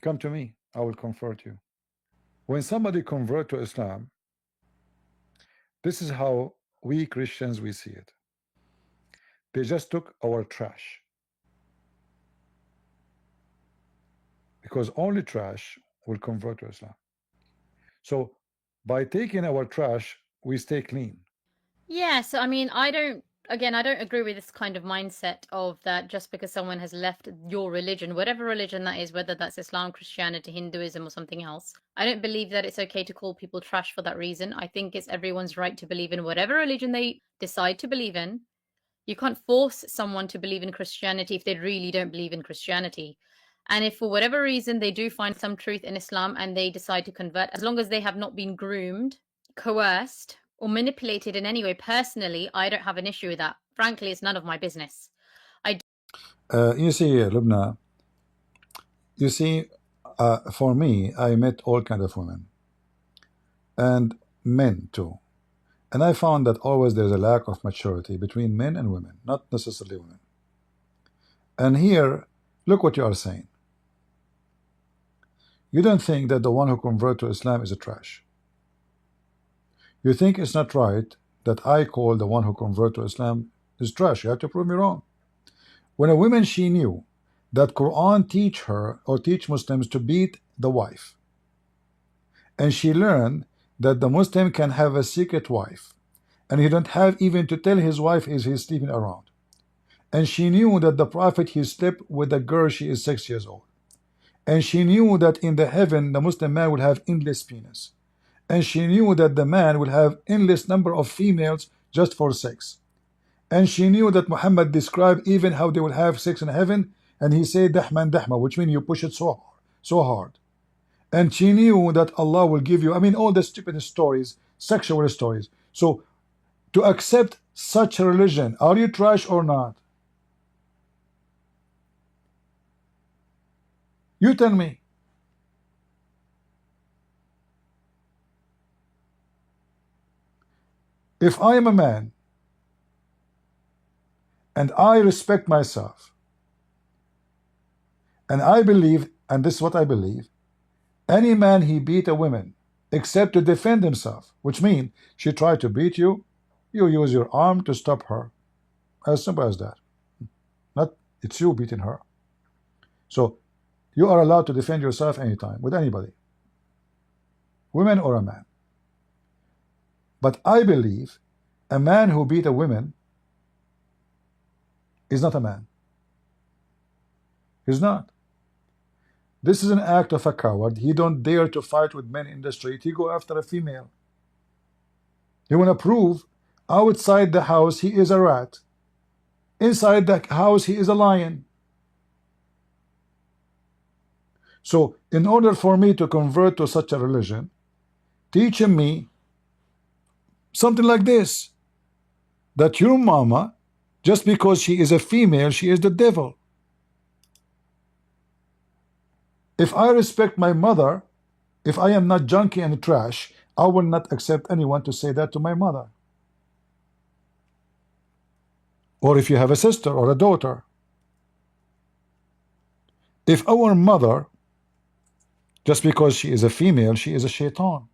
Come to me, I will comfort you. When somebody convert to Islam, this is how we Christians we see it. They just took our trash. Because only trash will convert to Islam. So by taking our trash, we stay clean. Yeah, so I mean, I don't agree with this kind of mindset of that just because someone has left your religion, whatever religion that is, whether that's Islam, Christianity, Hinduism, or something else. I don't believe that it's okay to call people trash for that reason. I think it's everyone's right to believe in whatever religion they decide to believe in. You can't force someone to believe in Christianity if they really don't believe in Christianity. And if for whatever reason they do find some truth in Islam and they decide to convert, as long as they have not been groomed, coerced, or manipulated in any way, personally, I don't have an issue with that. Frankly, it's none of my business. You see, Lubna, you see, for me, I met all kind of women and men too. And I found that always there's a lack of maturity between men and women, not necessarily women. And here, look what you are saying. You don't think that the one who converted to Islam is a trash. You think it's not right that I call the one who converted to Islam is trash. You have to prove me wrong. When a woman, she knew that Quran teach her or teach Muslims to beat the wife, and she learned that the Muslim can have a secret wife, and he don't have even to tell his wife is he's sleeping around, and she knew that the Prophet, he slept with a girl, she is 6 years old, and she knew that in the heaven the Muslim man will have endless penis, and she knew that the man will have endless number of females just for sex, and she knew that Muhammad described even how they will have sex in heaven, and he said dahman dahma, which means you push it so hard. And she knew that Allah will give you, I mean, all the stupid stories, sexual stories. So to accept such a religion, are you trash or not? You tell me. If I am a man and I respect myself and I believe, and this is what I believe, any man he beat a woman except to defend himself, which means she tried to beat you, you use your arm to stop her. As simple as that. Not it's you beating her. So you are allowed to defend yourself anytime with anybody, woman or a man. But I believe a man who beat a woman is not a man. He's not. This is an act of a coward. He don't dare to fight with men in the street. He go after a female. He want to prove outside the house he is a rat. Inside the house he is a lion. So in order for me to convert to such a religion, teaching me something like this, that your mama, just because she is a female, she is the devil. If I respect my mother, if I am not junkie and trash, I will not accept anyone to say that to my mother. Or if you have a sister or a daughter. If our mother, just because she is a female, she is a shaitan.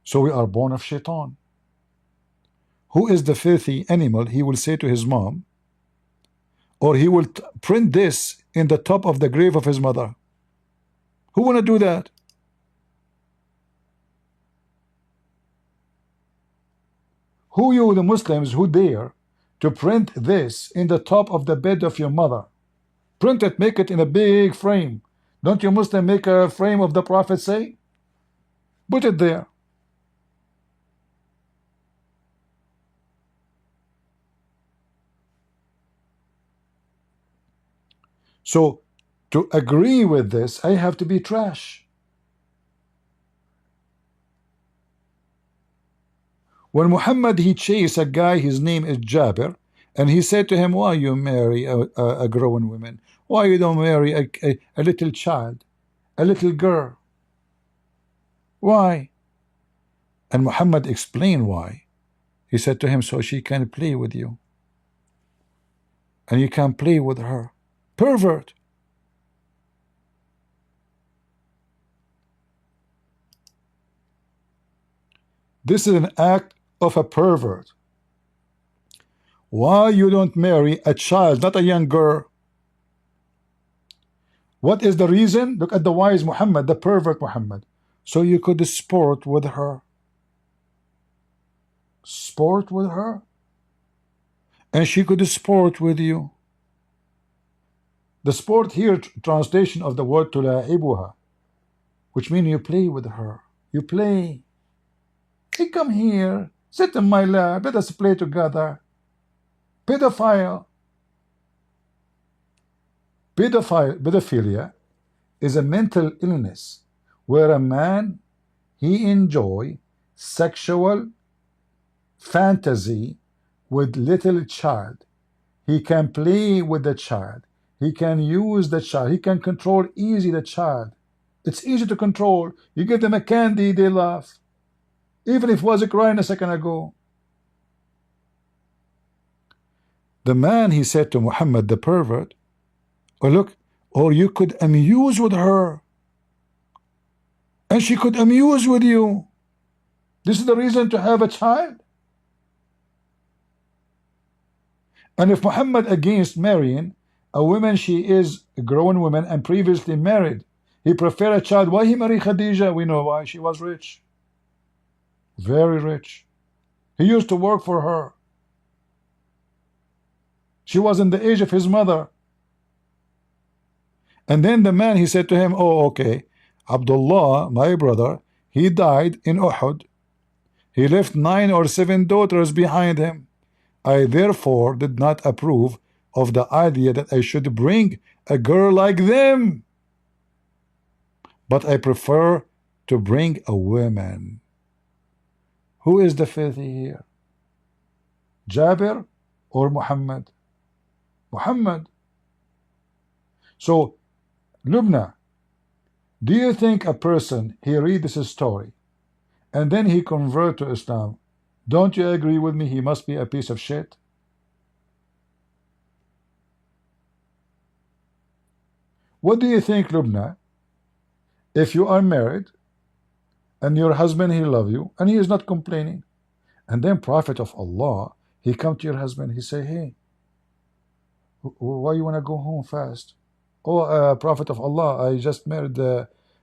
So we are born of shaitan. Who is the filthy animal? He will say to his mom, or he will print this in the top of the grave of his mother. Who want to do that? Who you, the Muslims, who dare to print this in the top of the bed of your mother? Print it, make it in a big frame. Don't you Muslim make a frame of the Prophet say? Put it there. So to agree with this, I have to be trash. When Muhammad, he chased a guy, his name is Jabir, and he said to him, why you marry a growing woman? Why you don't marry a little child, a little girl? Why? And Muhammad explained why. He said to him, so she can play with you. And you can play with her. Pervert. This is an act of a pervert. Why you don't marry a child, not a young girl? What is the reason? Look at the wise Muhammad, the pervert Muhammad. So you could sport with her. Sport with her? And she could sport with you. The sport here, translation of the word tula'ibuha, which means you play with her. You play. Hey, come here. Sit in my lap. Let us play together. Pedophile. Pedophilia is a mental illness where a man, he enjoy sexual fantasy with little child. He can play with the child. He can use the child. He can control easy the child. It's easy to control. You give them a candy, they laugh. Even if was crying a second ago. The man, he said to Muhammad, the pervert, oh look, or you could amuse with her. And she could amuse with you. This is the reason to have a child. And if Muhammad against marrying a woman, she is a grown woman and previously married, he prefer a child. Why he marry Khadija? We know why. She was rich. Very rich. He used to work for her. She was in the age of his mother. And then the man, he said to him, oh, okay, Abdullah, my brother, he died in Uhud. He left 9 or 7 daughters behind him. I therefore did not approve of the idea that I should bring a girl like them, but I prefer to bring a woman. Who is the filthy here? Jabir or Muhammad? Muhammad. So, Lubna, do you think a person, he read this story and then he convert to Islam, don't you agree with me? He must be a piece of shit. What do you think, Lubna, if you are married and your husband, he love you and he is not complaining, and then Prophet of Allah, he come to your husband, he say, hey, why you want to go home fast? Oh, Prophet of Allah, I just married,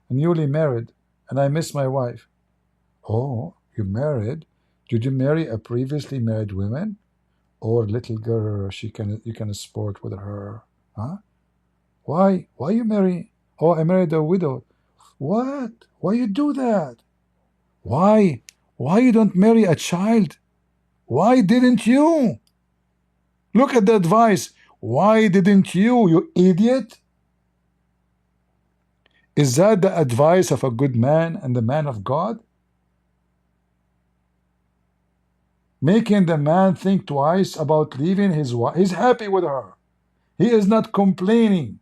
newly married, and I miss my wife. Oh, you married? Did you marry a previously married woman, or little girl? You can sport with her, huh? Why? Why you marry? Oh, I married a widow. What? Why you do that? Why? Why you don't marry a child? Why didn't you? Look at the advice. Why didn't you, you idiot? Is that the advice of a good man and the man of God? Making the man think twice about leaving his wife. He's happy with her. He is not complaining.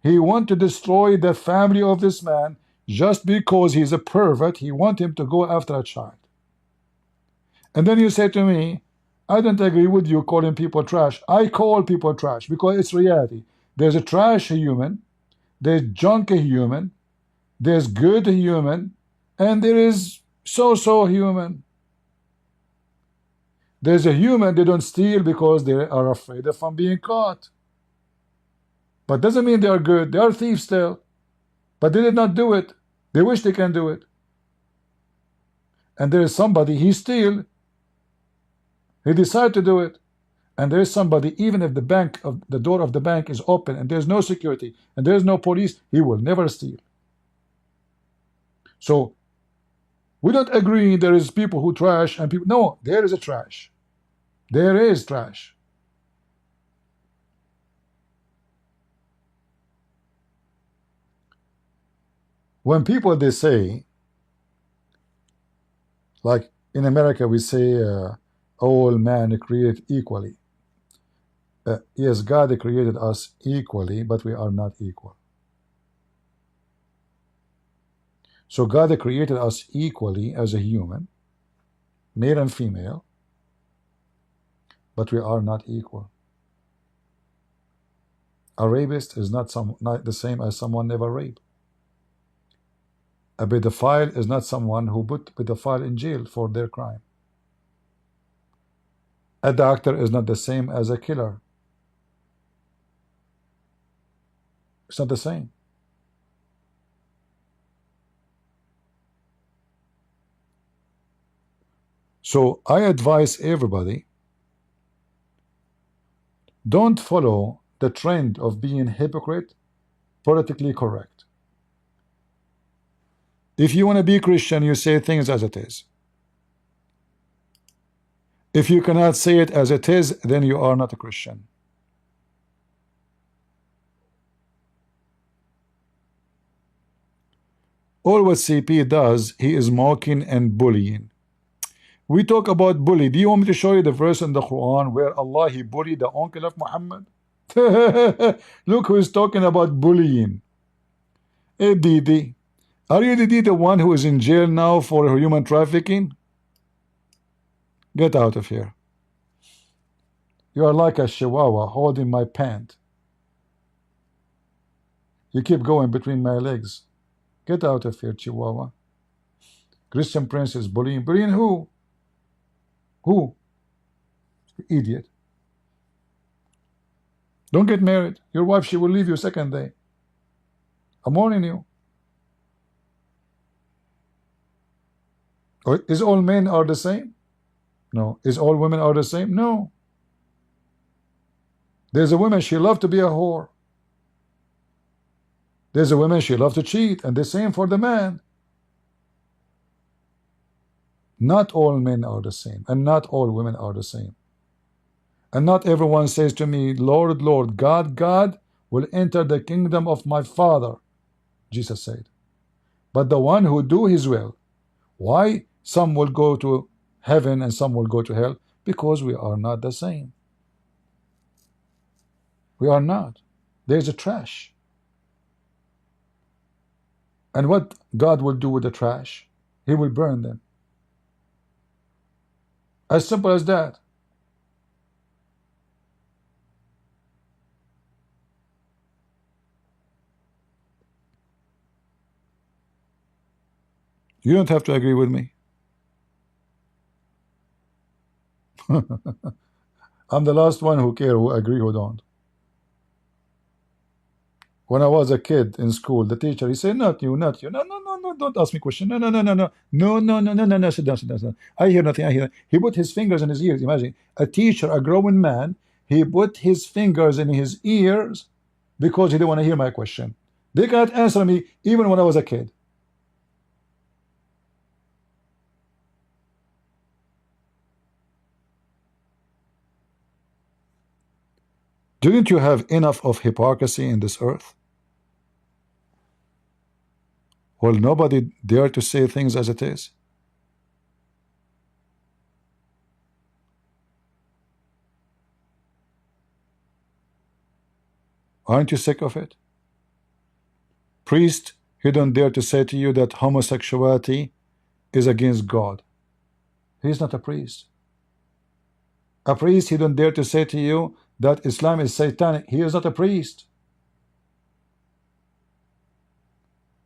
He wants to destroy the family of this man just because he's a pervert. He wants him to go after a child. And then you say to me, I don't agree with you calling people trash. I call people trash because it's reality. There's a trash human, there's junk human, there's good human, and there is so-so human. There's a human, they don't steal because they are afraid of being caught. But doesn't mean they are good. They are thieves still. But they did not do it. They wish they can do it. And there is somebody, he steal. He decided to do it. And there is somebody, even if the door of the bank is open and there's no security and there's no police, he will never steal. So we don't agree there is people who trash and people. No, there is a trash. There is trash. When people, they say, like in America we say, all man created equally. Yes, God created us equally, but we are not equal. So God created us equally as a human, male and female, but we are not equal. A rapist is not the same as someone never raped. A pedophile is not someone who put pedophile in jail for their crime. A doctor is not the same as a killer. It's not the same. So I advise everybody, don't follow the trend of being hypocrite, politically correct. If you want to be Christian, you say things as it is. If you cannot say it as it is, then you are not a Christian. All what CP does, he is mocking and bullying. We talk about bully. Do you want me to show you the verse in the Quran where Allah he bullied the uncle of Muhammad? Look who is talking about bullying. Hey Didi, are you Didi the one who is in jail now for human trafficking? Get out of here. You are like a chihuahua holding my pant. You keep going between my legs. Get out of here, chihuahua. Christian Prince is bullying. Bullying who? Who? Idiot. Don't get married. Your wife, she will leave you second day. I'm warning you. Or is all men are the same? No. Is all women are the same? No. There's a woman, she loves to be a whore. There's a woman, she loves to cheat, and the same for the man. Not all men are the same, and not all women are the same. And not everyone says to me, Lord, Lord, God, God will enter the kingdom of my Father, Jesus said. But the one who do his will. Why some will go to heaven and some will go to hell? Because we are not the same. We are not. There's a trash. And what God will do with the trash? He will burn them. As simple as that. You don't have to agree with me. I'm the last one who care, who agree, who don't. When I was a kid in school, the teacher, he said, not you, not you. No, no, no, no, don't ask me question. No, no, no, no, no. No, no, no, no, no, no, sit down, sit down, sit down. I hear nothing, I hear nothing. He put his fingers in his ears. Imagine, a teacher, a grown man, he put his fingers in his ears because he didn't want to hear my question. They can't answer me even when I was a kid. Didn't you have enough of hypocrisy in this earth? Well, nobody dare to say things as it is. Aren't you sick of it? Priest, he don't dare to say to you that homosexuality is against God. He's not a priest. A priest, he don't dare to say to you that Islam is satanic. He is not a priest.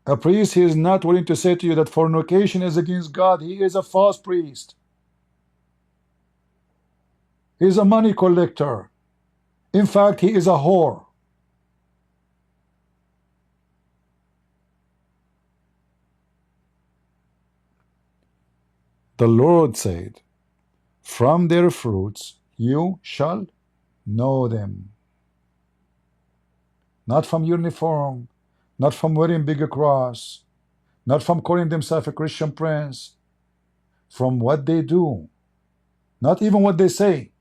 A priest, he is not willing to say to you that fornication is against God. He is a false priest. He is a money collector. In fact, he is a whore. The Lord said, from their fruits you shall know them. Not from uniform, not from wearing big cross, not from calling themselves a Christian prince, from what they do, not even what they say,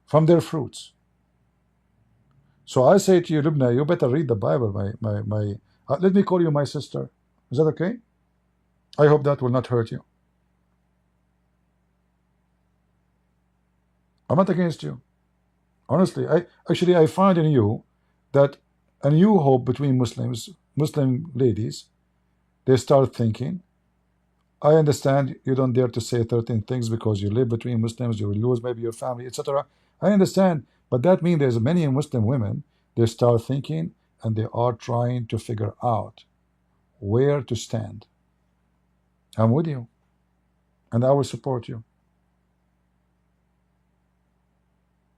from their fruits. So I say to you, Lubna, you better read the Bible. Let me call you my sister. Is that okay? I hope that will not hurt you. I'm not against you. Honestly, I find in you that a new hope between Muslims, Muslim ladies. They start thinking, I understand you don't dare to say 13 things because you live between Muslims, you will lose maybe your family, etc. I understand, but that means there's many Muslim women, they start thinking and they are trying to figure out where to stand. I'm with you, and I will support you.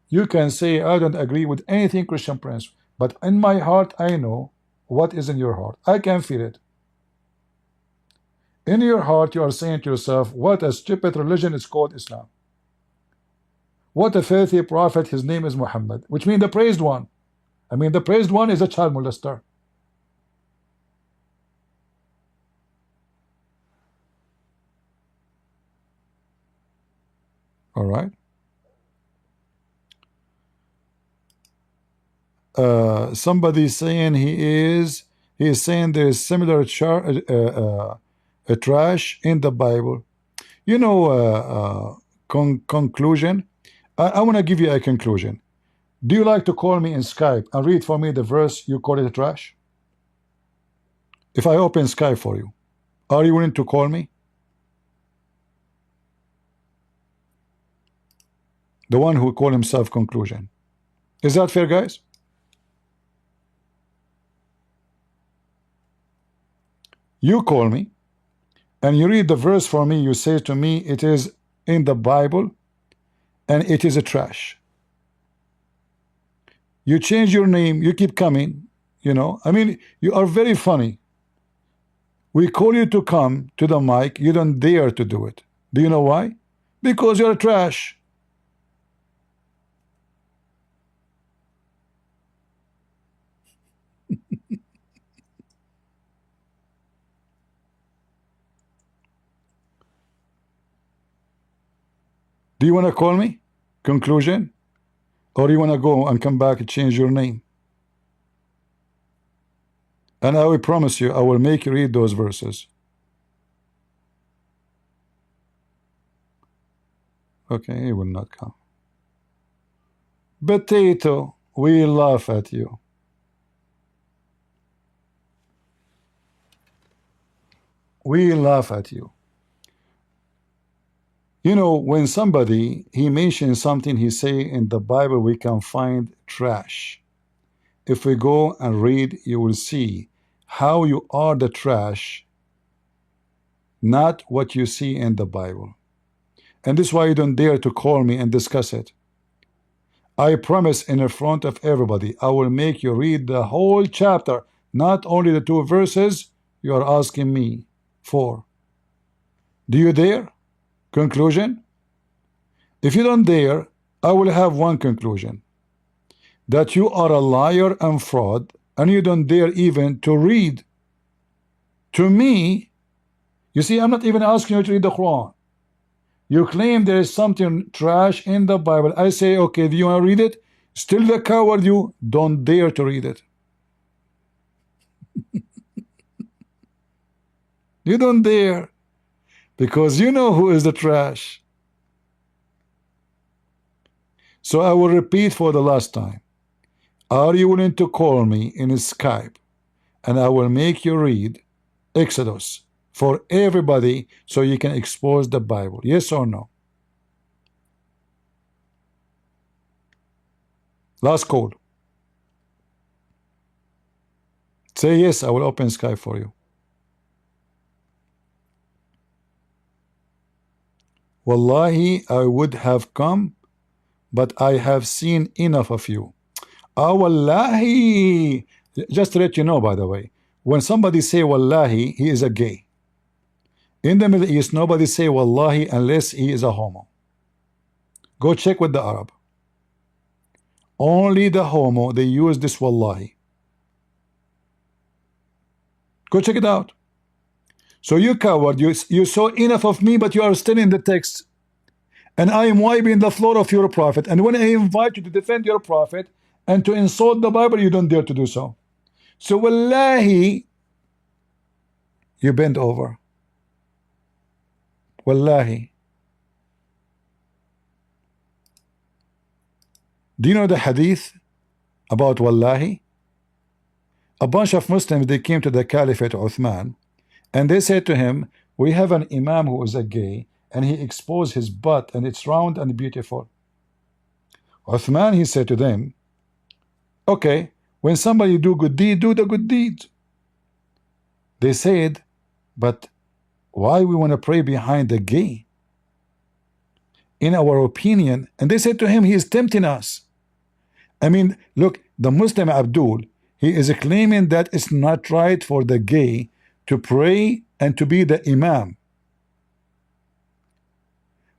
You can say, I don't agree with anything Christian Prince, but in my heart, I know what is in your heart. I can feel it. In your heart, you are saying to yourself, what a stupid religion is called Islam. What a filthy prophet, his name is Mohammed, which means the praised one. I mean, the praised one is a child molester. All right. Somebody saying he is He is saying there is similar trash in the Bible. You know, conclusion. I want to give you a conclusion. Do you like to call me in Skype and read for me the verse you call it trash? If I open Skype for you, are you willing to call me? The one who call himself conclusion. Is that fair, guys? You call me and you read the verse for me. You say to me it is in the Bible and it is a trash. You change your name, you keep coming, you know. I mean, you are very funny. We call you to come to the mic, you don't dare to do it. Do you know why? Because you're trash. Do you want to call me? Conclusion? Or you want to go and come back and change your name? And I will promise you, I will make you read those verses. Okay, he will not come. Potato, we laugh at you. We laugh at you. You know, when somebody, he mentions something, he say in the Bible we can find trash. If we go and read, you will see how you are the trash, not what you see in the Bible. And this is why you don't dare to call me and discuss it. I promise in front of everybody, I will make you read the whole chapter, not only the 2 verses you are asking me for. Do you dare? Conclusion? If you don't dare, I will have one conclusion. That you are a liar and fraud, and you don't dare even to read. To me, you see, I'm not even asking you to read the Quran. You claim there is something trash in the Bible. I say, okay, do you want to read it? Still the coward you, don't dare to read it. You don't dare. Because you know who is the trash. So I will repeat for the last time. Are you willing to call me in Skype and I will make you read Exodus for everybody so you can expose the Bible? Yes or no? Last call. Say yes, I will open Skype for you. Wallahi, I would have come, but I have seen enough of you. Wallahi. Just to let you know, by the way, when somebody say Wallahi, he is a gay. In the Middle East, nobody say Wallahi unless he is a homo. Go check with the Arab. Only the homo, they use this Wallahi. Go check it out. So you coward, you saw enough of me, but you are still in the text. And I am wiping the floor of your prophet. And when I invite you to defend your prophet and to insult the Bible, you don't dare to do so. So wallahi, you bend over. Wallahi. Do you know the hadith about wallahi? A bunch of Muslims, they came to the Caliphate Uthman, and they said to him, we have an imam who is a gay, and he exposed his butt, and it's round and beautiful. Uthman, he said to them, okay, when somebody do good deed, do the good deed. They said, but why we want to pray behind the gay? In our opinion, and they said to him, he is tempting us. I mean, look, the Muslim Abdul, he is claiming that it's not right for the gay to pray and to be the imam.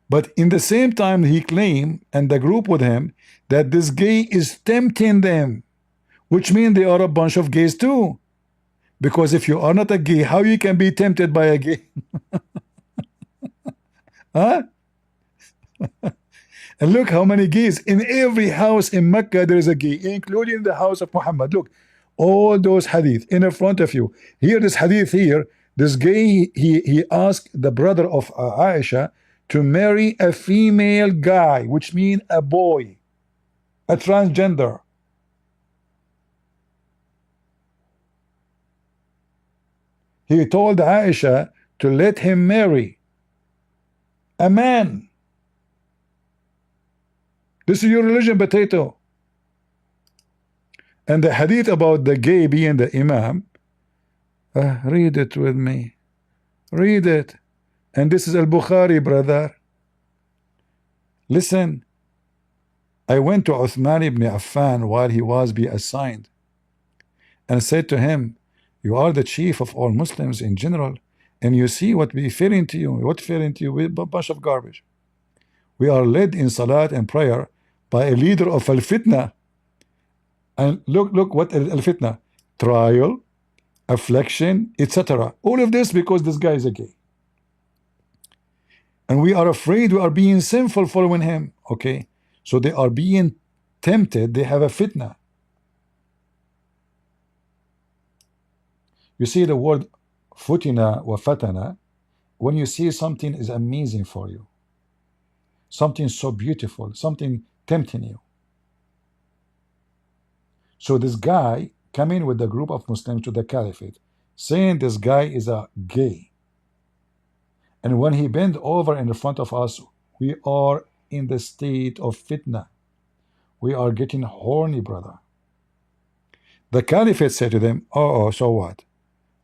But in the same time, he claimed, and the group with him, that this gay is tempting them, which means they are a bunch of gays too. Because if you are not a gay, how you can be tempted by a gay? Huh? And look how many gays. In every house in Mecca there is a gay, including the house of Muhammad. Look, all those hadith in front of you. Here, this hadith here, this guy, he asked the brother of Aisha to marry a female guy, which means a boy, a transgender. He told Aisha to let him marry a man. This is your religion, potato. And the hadith about the gay being the imam, read it with me. Read it. And this is al-Bukhari, brother. Listen. I went to Uthman ibn Affan while he was being assigned and said to him, you are the chief of all Muslims in general, and you see what we fell into you. What fell into you? A bunch of garbage. We are led in salat and prayer by a leader of al-fitna. And look what al-fitna, trial, affliction, etc. All of this because this guy is a gay. And we are afraid we are being sinful following him. Okay, so they are being tempted. They have a fitna. You see the word futina wa fatana, when you see something is amazing for you, something so beautiful, something tempting you. So this guy coming with the group of Muslims to the caliphate, saying this guy is a gay. And when he bent over in front of us, we are in the state of fitna. We are getting horny, brother. The caliphate said to them, oh, so what?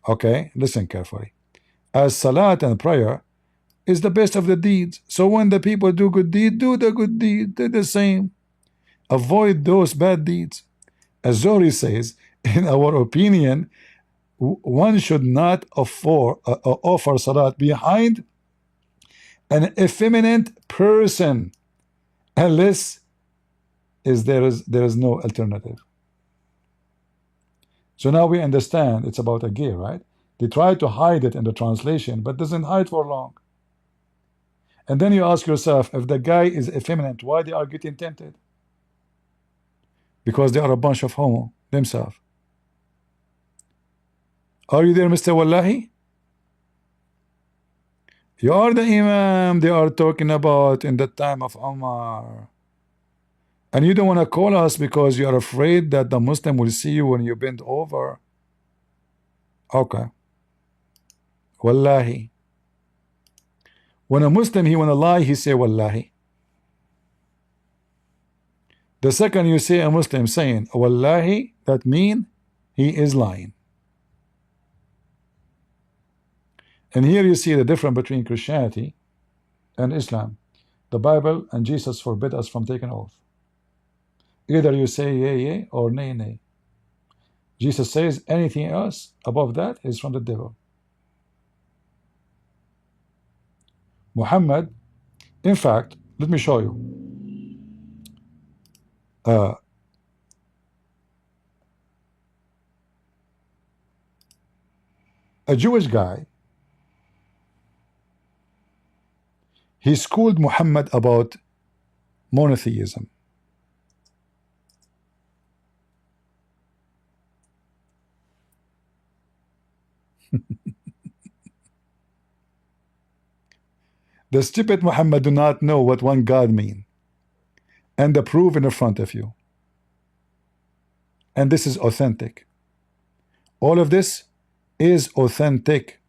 Okay, listen carefully. As salat and prayer is the best of the deeds. So when the people do good deed, do the good deed. Do the same. Avoid those bad deeds. As Zohri says, in our opinion, one should not offer salat behind an effeminate person unless there is no alternative. So now we understand it's about a gay, right? They try to hide it in the translation, but doesn't hide for long. And then you ask yourself, if the guy is effeminate, why they are getting tempted? Because they are a bunch of homo themselves. Are you there, Mr. Wallahi? You are the imam they are talking about in the time of Umar. And you don't want to call us because you are afraid that the Muslim will see you when you bend over. Okay. Wallahi. When a Muslim, he want to lie, he say Wallahi. The second you say a Muslim saying Wallahi, that mean he is lying. And here you see the difference between Christianity and Islam. The Bible and Jesus forbid us from taking oath. Either you say yea, yea, or nay, nay. Jesus says anything else above that is from the devil. Muhammad, in fact, let me show you. A Jewish guy, he schooled Muhammad about monotheism. The stupid Muhammad do not know what one God mean, and the proof in front of you. And this is authentic. All of this is authentic.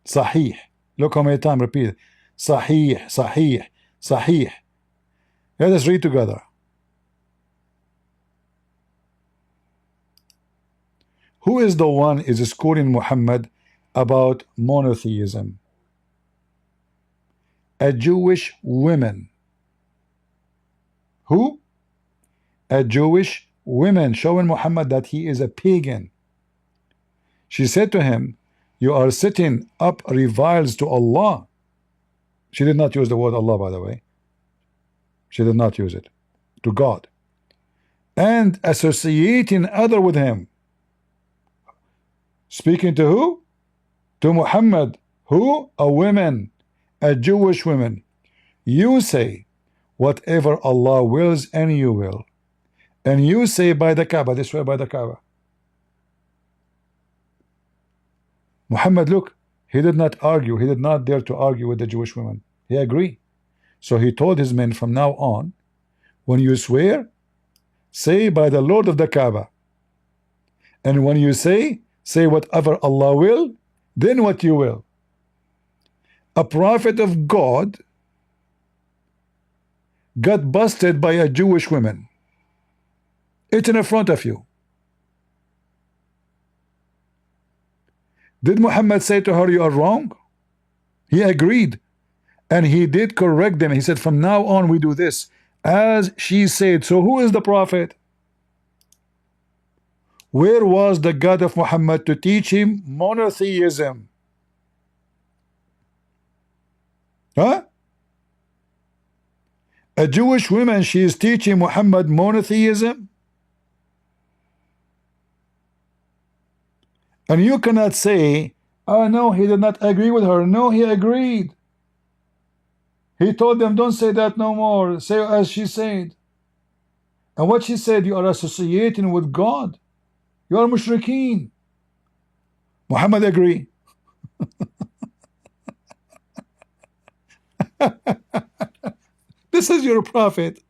Sahih. Look how many times repeat it. Sahih, Sahih, Sahih. Let us read together. Who is the one is schooling Muhammad about monotheism? A Jewish woman. Who? A Jewish woman showing Muhammad that he is a pagan. She said to him, you are setting up rivals to Allah. She did not use the word Allah, by the way. She did not use it. To God. And associating other with him. Speaking to who? To Muhammad. Who? A woman. A Jewish woman. You say whatever Allah wills and you will. And you say by the Kaaba, this way by the Kaaba. Muhammad, look, he did not argue. He did not dare to argue with the Jewish women. He agreed. So he told his men, from now on, when you swear, say by the Lord of the Kaaba. And when you say whatever Allah will, then what you will. A prophet of God got busted by a Jewish woman. It's in front of you. Did Muhammad say to her, you are wrong? He agreed. And he did correct them. He said, from now on we do this as she said. So who is the prophet? Where was the God of Muhammad to teach him monotheism? Huh? A Jewish woman, she is teaching Muhammad monotheism? And you cannot say, oh no, he did not agree with her. No, he agreed. He told them, don't say that no more. Say as she said. And what she said, you are associating with God. You are mushrikeen. Muhammad agreed. This is your prophet,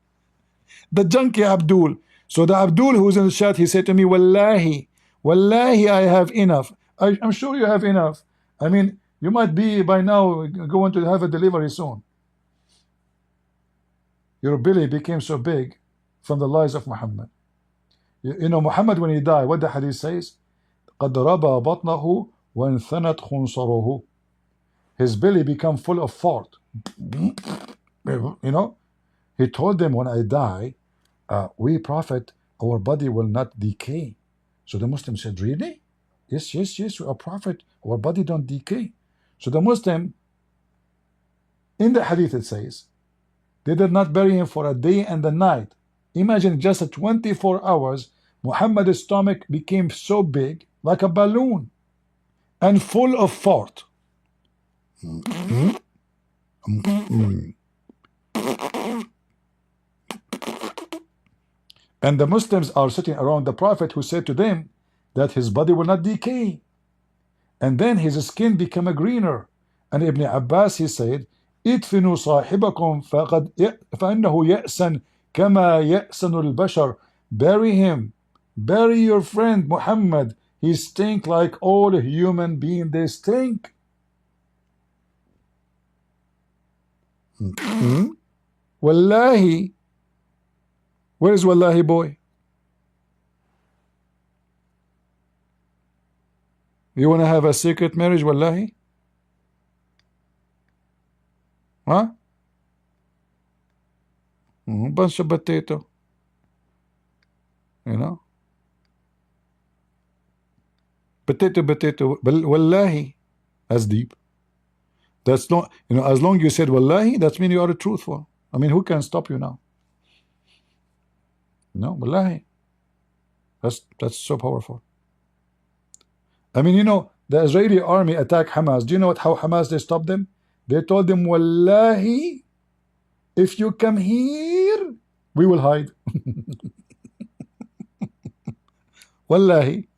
the junkie Abdul. So the Abdul who's in the chat, he said to me, Wallahi, Wallahi, I have enough. I'm sure you have enough. I mean, you might be by now going to have a delivery soon. Your belly became so big from the lies of Muhammad. You know, Muhammad, when he died, what the hadith says? قَدْ رَبَى بَطْنَهُ وَانْثَنَتْ خُنْصَرُهُ. His belly became full of fart. You know, he told them, when I die, we prophet, our body will not decay. So the Muslim said, really? Yes, yes, yes, you are prophet, our body don't decay. So the Muslim, in the hadith it says, they did not bury him for a day and a night. Imagine just at 24 hours, Muhammad's stomach became so big, like a balloon, and full of fart. And the Muslims are sitting around the Prophet, who said to them that his body will not decay. And then his skin became a greener. And Ibn Abbas, he said, ادفنوا صاحبكم فإنه يأسن كما يأسن البشر. Bury him. Bury your friend Muhammad. He stink like all human beings, they stink. Wallahi. Where is Wallahi boy? You want to have a secret marriage, Wallahi? Huh? Bunch of potato. You know? Potato, potato. Wallahi. That's deep. That's not, you know, as long as you said Wallahi, that means you are truthful. I mean, who can stop you now? No, Wallahi. That's so powerful. I mean, you know, the Israeli army attacked Hamas. Do you know how Hamas, they stopped them? They told them, Wallahi, if you come here, we will hide. Wallahi.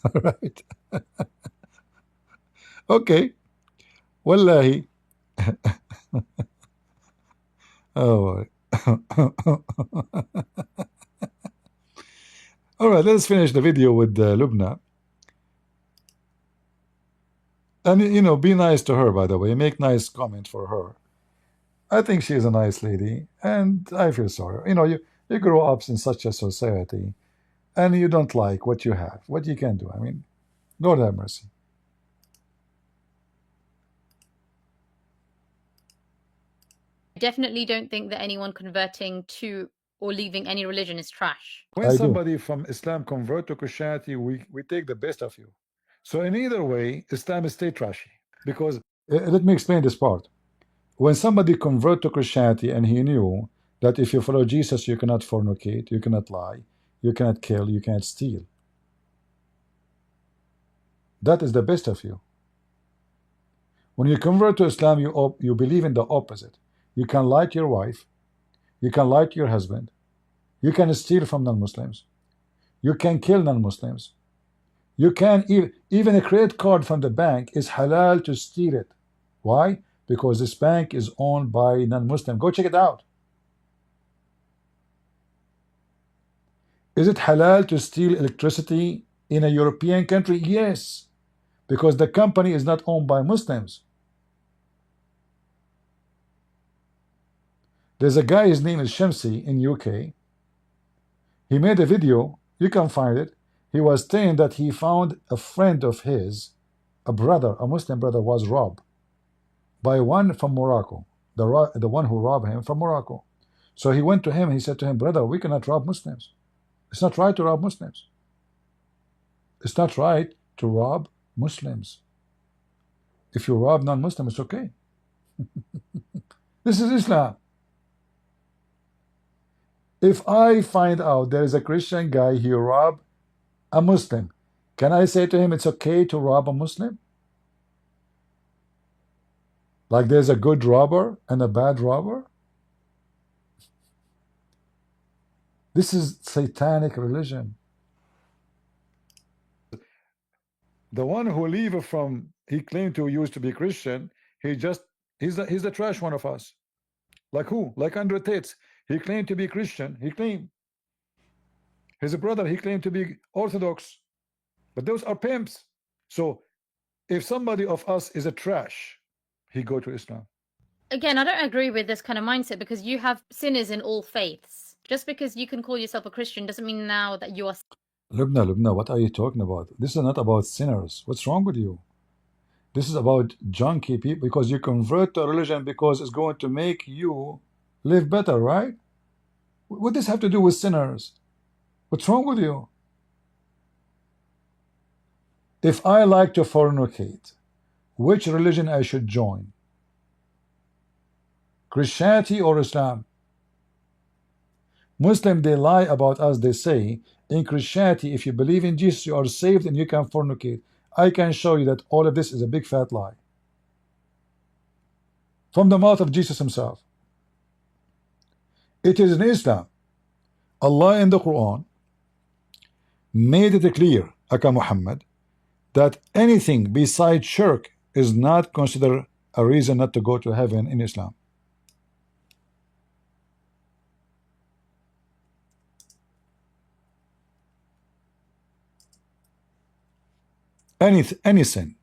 All right. Okay. Wallahi. Oh. All right, let's finish the video with Lubna. And, you know, be nice to her, by the way. Make nice comment for her. I think she's a nice lady, and I feel sorry. You know, you grow up in such a society, and you don't like what you have. What you can do? I mean, Lord have mercy. I definitely don't think that anyone converting to or leaving any religion is trash. When somebody from Islam convert to Christianity, we take the best of you. So in either way, Islam is stay trashy. Because, let me explain this part. When somebody convert to Christianity and he knew that if you follow Jesus, you cannot fornicate, you cannot lie, you cannot kill, you cannot steal. That is the best of you. When you convert to Islam, you believe in the opposite. You can lie to your wife, you can lie to your husband, you can steal from non-Muslims, You can kill non-Muslims. You can even a credit card from the bank is halal to steal it. Why? Because this bank is owned by non-Muslim. Go check it out. Is it halal to steal electricity in a European country? Yes, because the company is not owned by Muslims. There's a guy, his name is Shamsi in UK. He made a video, you can find it. He was saying that he found a friend of his, a brother, a Muslim brother, was robbed by one from Morocco, the one who robbed him from Morocco. So he went to him, he said to him, brother, we cannot rob Muslims. It's not right to rob Muslims. It's not right to rob Muslims. If you rob non-Muslim, it's okay. This is Islam. If I find out there is a Christian guy, he robbed a Muslim, can I say to him it's okay to rob a Muslim? Like there's a good robber and a bad robber? This is satanic religion. The one who leave from, he claimed to used to be Christian, he's the trash one of us. Like who? Like Andrew Tate. He claimed to be Christian. He claimed. His brother, he claimed to be Orthodox. But those are pimps. So if somebody of us is a trash, he go to Islam. Again, I don't agree with this kind of mindset, because you have sinners in all faiths. Just because you can call yourself a Christian doesn't mean now that you are. Lubna, what are you talking about? This is not about sinners. What's wrong with you? This is about junkie people, because you convert to a religion because it's going to make you live better, right? What does this have to do with sinners? What's wrong with you? If I like to fornicate, which religion I should join? Christianity or Islam? Muslim, they lie about us. They say in Christianity, if you believe in Jesus, you are saved and you can fornicate. I can show you that all of this is a big fat lie from the mouth of Jesus himself. It is in Islam. Allah in the Quran made it clear, aka Muhammad, that anything besides shirk is not considered a reason not to go to heaven in Islam. Any sin.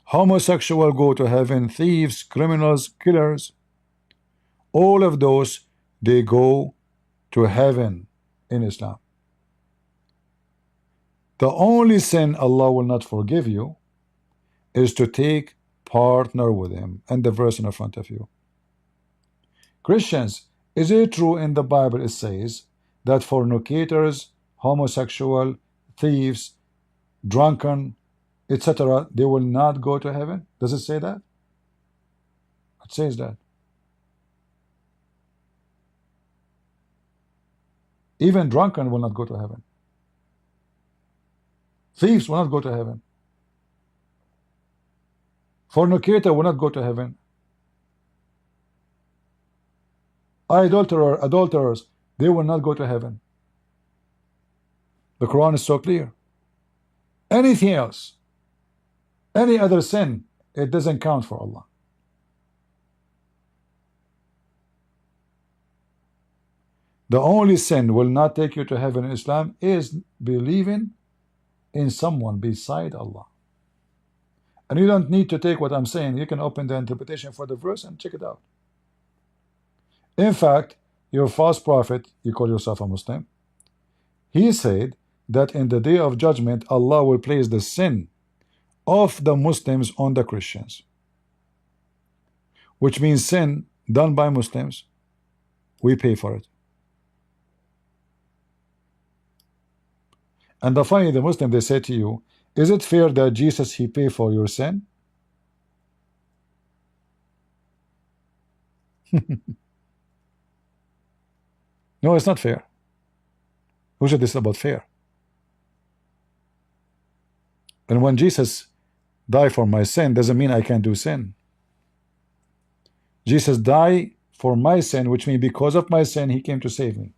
Homosexual go to heaven, thieves, criminals, killers, all of those, they go to heaven in Islam. The only sin Allah will not forgive you is to take partner with him, and the verse in front of you. Christians, is it true in the Bible it says that fornicators, homosexual, thieves, drunken, etc., they will not go to heaven? Does it say that? It says that. Even drunken will not go to heaven. Thieves will not go to heaven. Fornicator will not go to heaven. Adulterers, they will not go to heaven. The Quran is so clear. Anything else, any other sin, it doesn't count for Allah. The only sin will not take you to heaven in Islam is believing in someone beside Allah. And you don't need to take what I'm saying. You can open the interpretation for the verse and check it out. In fact, your false prophet, you call yourself a Muslim, he said that in the day of judgment, Allah will place the sin of the Muslims on the Christians, which means sin done by Muslims, we pay for it. And finally, the Muslim, they say to you, is it fair that Jesus, he pay for your sin? No, it's not fair. Who said this is about fair? And when Jesus died for my sin, doesn't mean I can't do sin. Jesus died for my sin, which means because of my sin, he came to save me.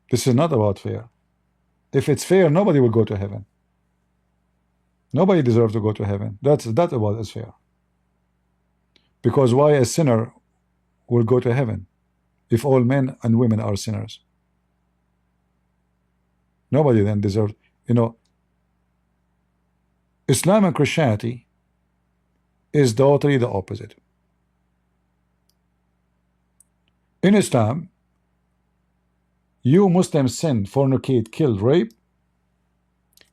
This is not about fair. If it's fair, nobody will go to heaven. Nobody deserves to go to heaven. That's about is fair. Because why a sinner will go to heaven if all men and women are sinners? Nobody then deserves, you know, Islam and Christianity is totally the opposite. In Islam, you Muslims sin, fornicate, kill, rape,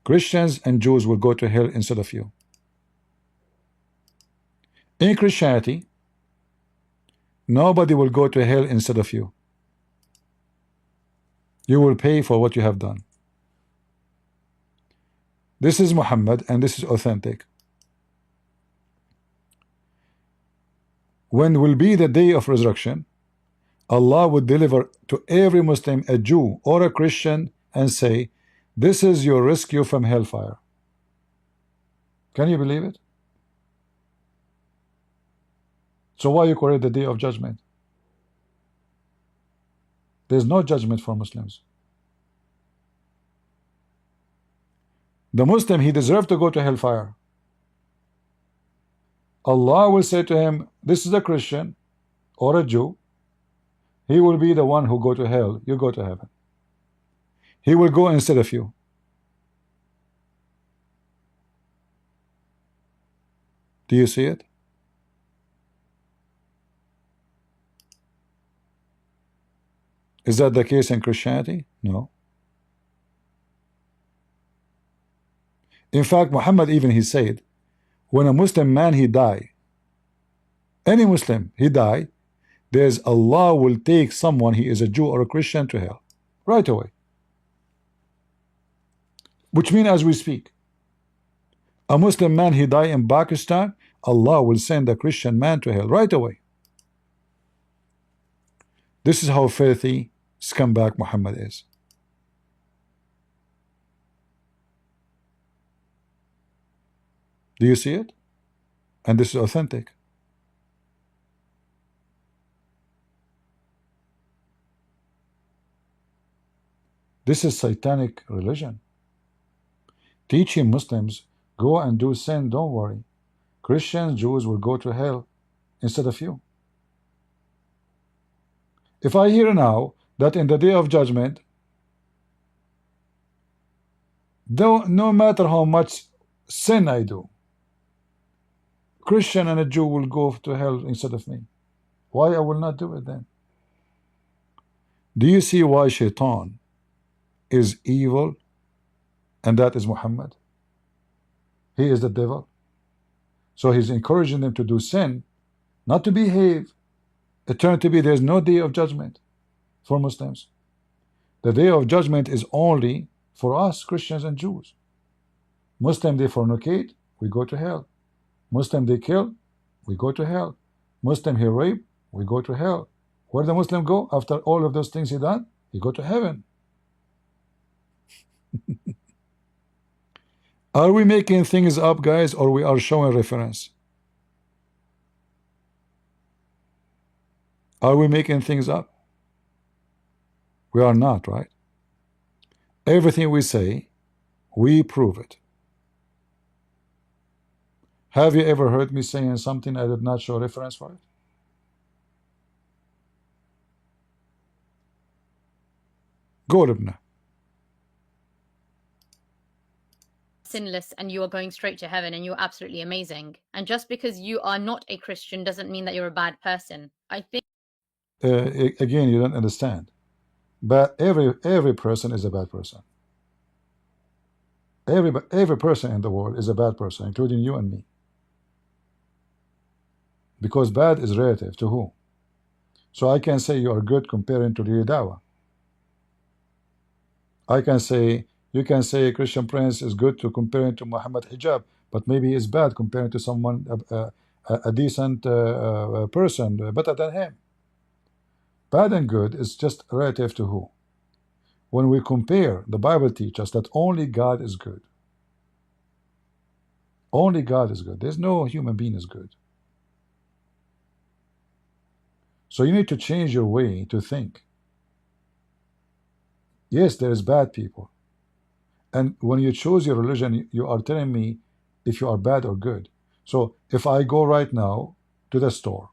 Christians and Jews will go to hell instead of you. In Christianity, nobody will go to hell instead of you. You will pay for what you have done. This is Muhammad, and this is authentic. When will be the day of resurrection, Allah would deliver to every Muslim a Jew or a Christian and say, this is your rescue from hellfire. Can you believe it? So why you call it the day of judgment? There's no judgment for Muslims. The Muslim, he deserves to go to hellfire. Allah will say to him, this is a Christian or a Jew. He will be the one who go to hell. You go to heaven. He will go instead of you. Do you see it? Is that the case in Christianity? No. In fact, Muhammad even he said, when a Muslim man he die, any Muslim he die, there's Allah will take someone, he is a Jew or a Christian, to hell right away. Which means as we speak, a Muslim man he die in Pakistan, Allah will send a Christian man to hell right away. This is how filthy scumbag Muhammad is. Do you see it? And this is authentic. This is satanic religion. Teaching Muslims, go and do sin, don't worry. Christians, Jews will go to hell instead of you. If I hear now that in the day of judgment, though no matter how much sin I do, Christian and a Jew will go to hell instead of me, why I will not do it then? Do you see why Shaitan is evil, and that is Muhammad? He is the devil. So he's encouraging them to do sin, not to behave. It turned to be there's no day of judgment for Muslims. The day of judgment is only for us, Christians and Jews. Muslim, they fornicate, we go to hell. Muslim, they kill, we go to hell. Muslim, he rape, we go to hell. Where the Muslim go after all of those things he done? He go to heaven. Are we making things up, guys, or we are showing reference? Are we making things up? We are not, right? Everything we say, we prove it. Have you ever heard me saying something I did not show reference for it? Go, Lubna. Sinless and you are going straight to heaven and you're absolutely amazing. And just because you are not a Christian doesn't mean that you're a bad person. I think Again, you don't understand. But every person is a bad person. Every person in the world is a bad person, including you and me. Because bad is relative to who? So I can say you are good comparing to the Dawah. I can say, you can say Christian Prince is good to comparing to Muhammad Hijab, but maybe he's bad comparing to someone, a decent person, better than him. Bad and good is just relative to who? When we compare, the Bible teaches us that only God is good. Only God is good. There's no human being is good. So you need to change your way to think. Yes, there is bad people. And when you choose your religion, you are telling me if you are bad or good. So if I go right now to the store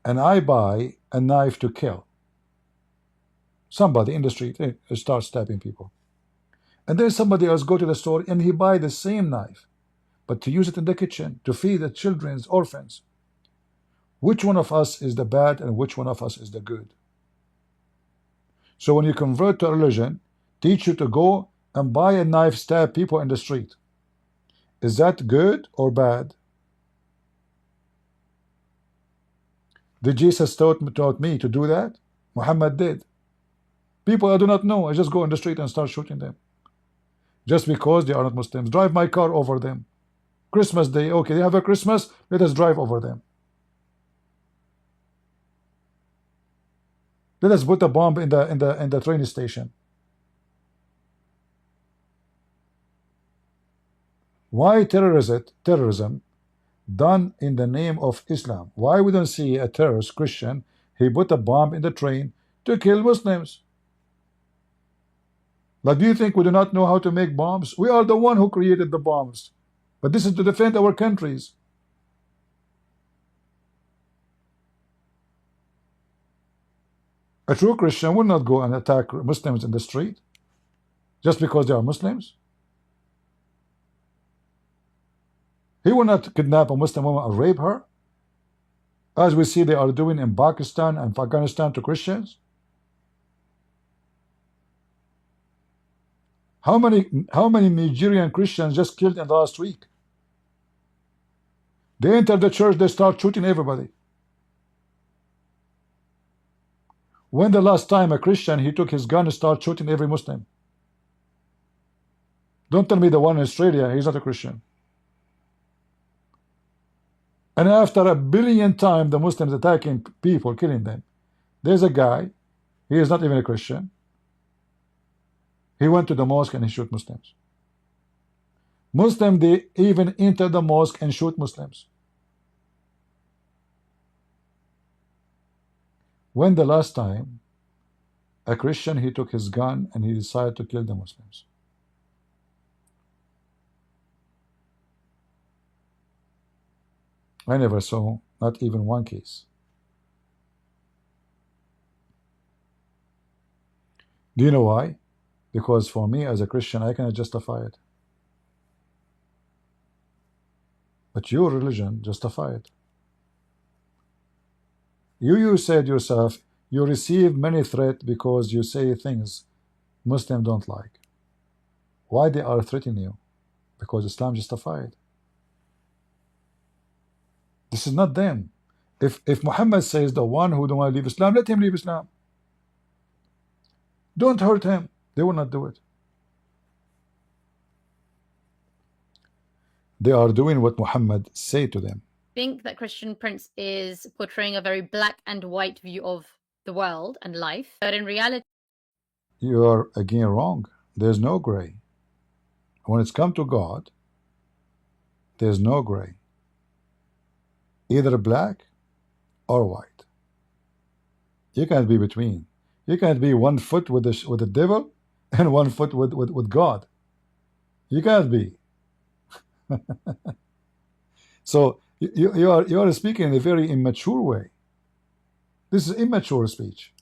and I buy a knife to kill somebody in the street, start stabbing people, and then somebody else go to the store and he buy the same knife, but to use it in the kitchen to feed the children's orphans, which one of us is the bad and which one of us is the good? So when you convert to a religion, teach you to go and buy a knife, stab people in the street. Is that good or bad? Did Jesus taught me to do that? Muhammad did. People I do not know, I just go in the street and start shooting them. Just because they are not Muslims. Drive my car over them. Christmas Day, okay, they have a Christmas, let us drive over them. Let us put a bomb in the train station. Why terrorism done in the name of Islam? Why we don't see a terrorist Christian, he put a bomb in the train to kill Muslims? Like, do you think we do not know how to make bombs? We are the one who created the bombs. But this is to defend our countries. A true Christian will not go and attack Muslims in the street just because they are Muslims. He will not kidnap a Muslim woman or rape her, as we see they are doing in Pakistan and Afghanistan to Christians. How many Nigerian Christians just killed in the last week? They enter the church, they start shooting everybody. When the last time a Christian he took his gun and started shooting every Muslim? Don't tell me the one in Australia, he's not a Christian. And after 1 billion times the Muslims attacking people, killing them, there's a guy, he is not even a Christian. He went to the mosque and he shoot Muslims. Muslims, they even enter the mosque and shoot Muslims. When the last time a Christian he took his gun and he decided to kill the Muslims? I never saw not even one case. Do you know why? Because for me as a Christian I cannot justify it. But your religion justify it. You said yourself, you receive many threats because you say things Muslims don't like. Why they are threatening you? Because Islam justified. This is not them. If Muhammad says the one who don't want to leave Islam, let him leave Islam. Don't hurt him. They will not do it. They are doing what Muhammad said to them. Think that Christian Prince is portraying a very black and white view of the world and life, but in reality You are again wrong. There's no gray. When it's come to God, there's no gray. Either black or white. You can't be between. You can't be 1 foot with the devil and 1 foot with God. You can't be. So you are speaking in a very immature way. This is immature speech.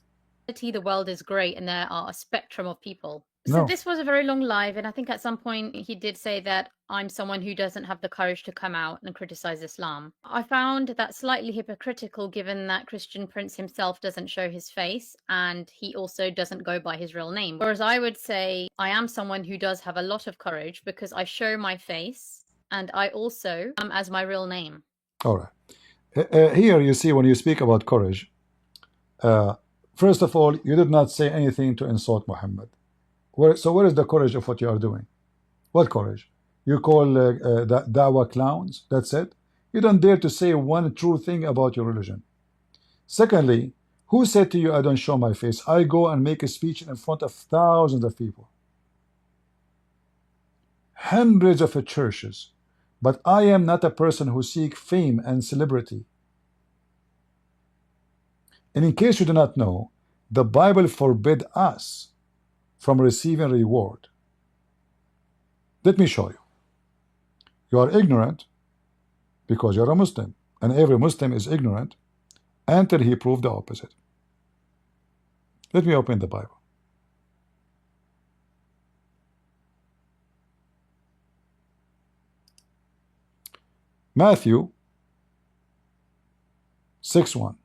the world is great and there are a spectrum of people. No. So this was a very long live, and I think at some point he did say that I'm someone who doesn't have the courage to come out and criticize Islam. I found that slightly hypocritical given that Christian Prince himself doesn't show his face and he also doesn't go by his real name. Whereas I would say I am someone who does have a lot of courage because I show my face and I also am as my real name. All right. Here you see when you speak about courage, first of all, you did not say anything to insult Muhammad. So where is the courage of what you are doing? What courage? You call the Dawah clowns? That's it? You don't dare to say one true thing about your religion. Secondly, who said to you, I don't show my face? I go and make a speech in front of thousands of people. Hundreds of churches. But I am not a person who seeks fame and celebrity. And in case you do not know, The Bible forbid us from receiving reward. Let me show you. You are ignorant because you're a Muslim, and every Muslim is ignorant until he proved the opposite. Let me open the Bible. Matthew 6:1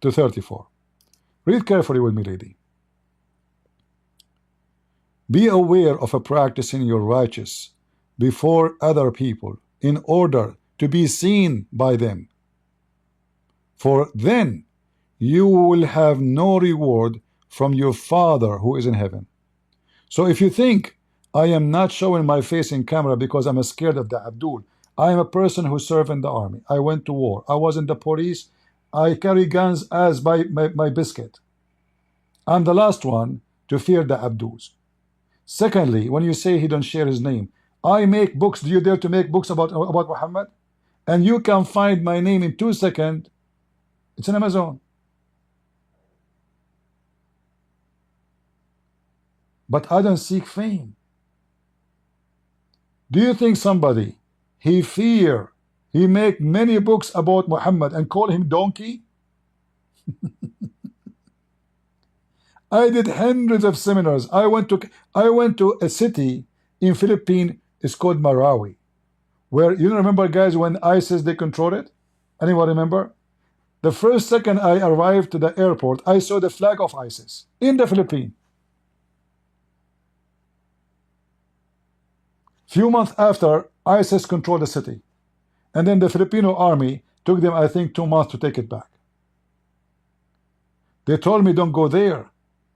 to 34. Read carefully with me, lady. Be aware of practicing your righteous before other people in order to be seen by them, for then you will have no reward from your Father who is in heaven. So if you think I am not showing my face in camera because I'm scared of the Abdul, I am a person who served in the army. I went to war. I was in the police. I carry guns as my biscuit. I'm the last one to fear the Abduls. Secondly, when you say he don't share his name, I make books. Do you dare to make books about Muhammad? And you can find my name in 2 seconds. It's in Amazon. But I don't seek fame. Do you think somebody he make many books about Muhammad and call him donkey? I did hundreds of seminars. I went to a city in Philippines. It's called Marawi, where you remember, guys, when ISIS they controlled it. Anyone remember? The first second I arrived to the airport, I saw the flag of ISIS in the Philippines. Few months after, ISIS controlled the city, and then the Filipino army took them, I think, 2 months to take it back. They told me, don't go there.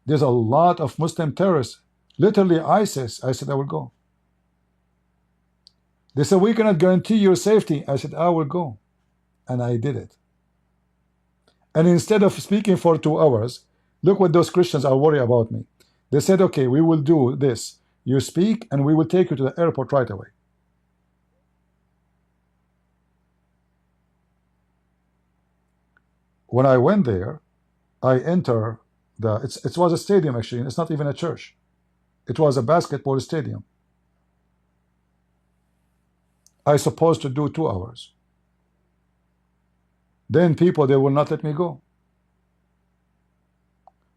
There's a lot of Muslim terrorists, literally ISIS. I said, I will go. They said, we cannot guarantee your safety. I said, I will go. And I did it. And instead of speaking for 2 hours, look what those Christians are worried about me. They said, okay, we will do this. You speak, and we will take you to the airport right away. When I went there, I enter it was a stadium, actually. It's not even a church. It was a basketball stadium. I supposed to do 2 hours. Then people, they will not let me go.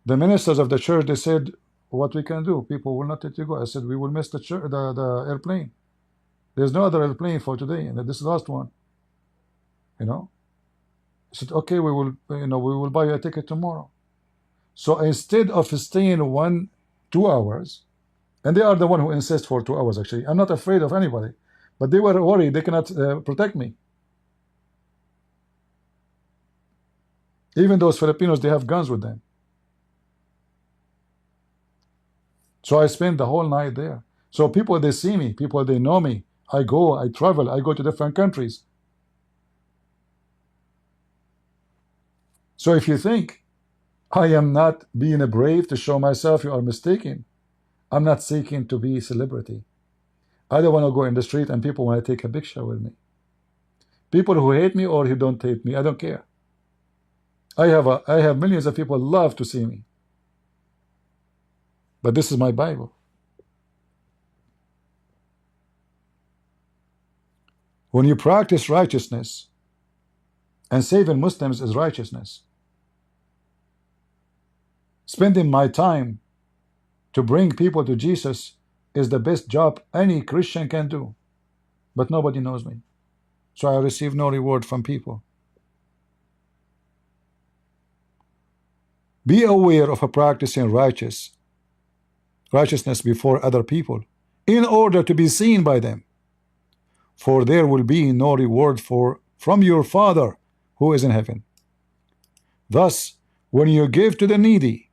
The ministers of the church, they said, what we can do? People will not let you go. I said, we will miss the airplane. There's no other airplane for today, and this is the last one. You know? I said, okay, we will buy you a ticket tomorrow. So instead of staying 2 hours, and they are the one who insist for 2 hours, actually. I'm not afraid of anybody, but they were worried they cannot protect me. Even those Filipinos, they have guns with them. So I spent the whole night there. So people, they see me. People, they know me. I go, I travel, I go to different countries. So if you think I am not being brave to show myself, you are mistaken. I'm not seeking to be a celebrity. I don't want to go in the street and people want to take a picture with me. People who hate me or who don't hate me, I don't care. I have millions of people love to see me. But this is my Bible. When you practice righteousness, and saving Muslims is righteousness. Spending my time to bring people to Jesus is the best job any Christian can do. But nobody knows me. So I receive no reward from people. Be aware of practicing righteousness before other people in order to be seen by them. For there will be no reward from your Father who is in heaven. Thus, when you give to the needy,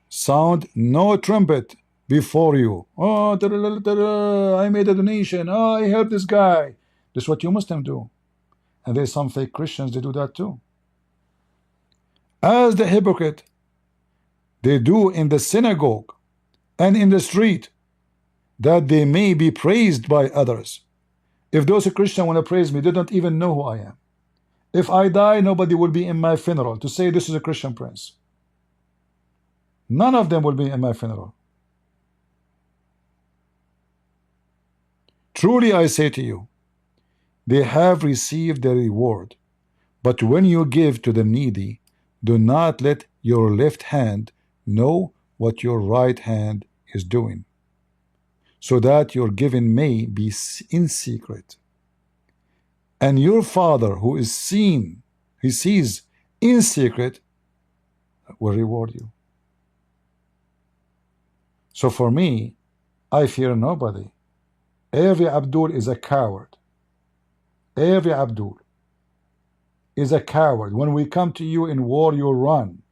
sound no trumpet before you. Oh, I made a donation. Oh, I helped this guy. This is what you Muslims do. And there's some fake Christians, they do that too. As the hypocrite, they do in the synagogue and in the street, that they may be praised by others. If those Christians want to praise me, they don't even know who I am. If I die, nobody will be in my funeral to say this is a Christian prince. None of them will be in my funeral. Truly I say to you, they have received their reward. But when you give to the needy, do not let your left hand know what your right hand is doing, so that your giving may be in secret. And your Father who is seen, he sees in secret, will reward you. So for me, I fear nobody. Every Abdul is a coward. Every Abdul is a coward. When we come to you in war, you run.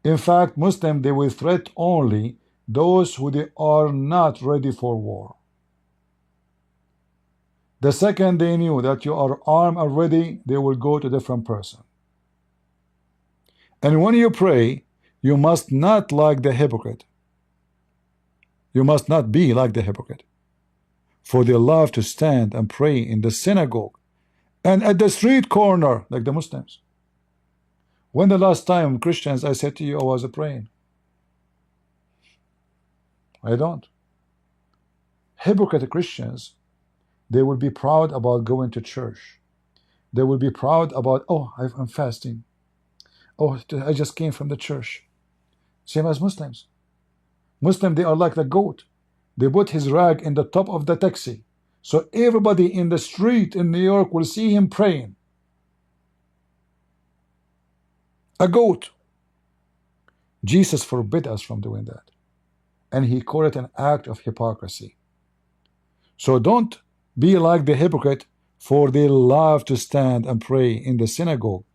In fact, Muslims, they will threat only those who they are not ready for war. The second they knew that you are armed and ready, they will go to a different person. And when you pray, you must not like the hypocrite. You must not be like the hypocrite. For they love to stand and pray in the synagogue and at the street corner like the Muslims. When the last time, Christians, I said to you I was praying? I don't. Hypocrite Christians, they will be proud about going to church. They will be proud about, oh, I'm fasting. Oh, I just came from the church. Same as Muslims. Muslims, they are like the goat. They put his rag in the top of the taxi, so everybody in the street in New York will see him praying. A goat. Jesus forbid us from doing that, and he called it an act of hypocrisy. So don't be like the hypocrite, for they love to stand and pray in the synagogue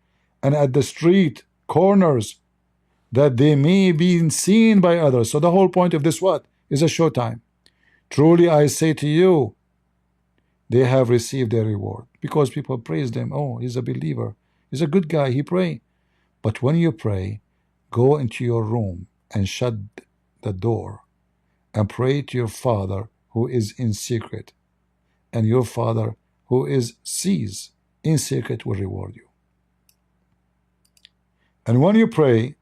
and at the street corners, that they may be seen by others. So the whole point of this what? Is a showtime. Truly I say to you, they have received their reward, because people praise them. Oh, he's a believer, he's a good guy, he pray. But when you pray, go into your room and shut the door and pray to your Father who is in secret, and your Father who is sees in secret will reward you. And when you pray,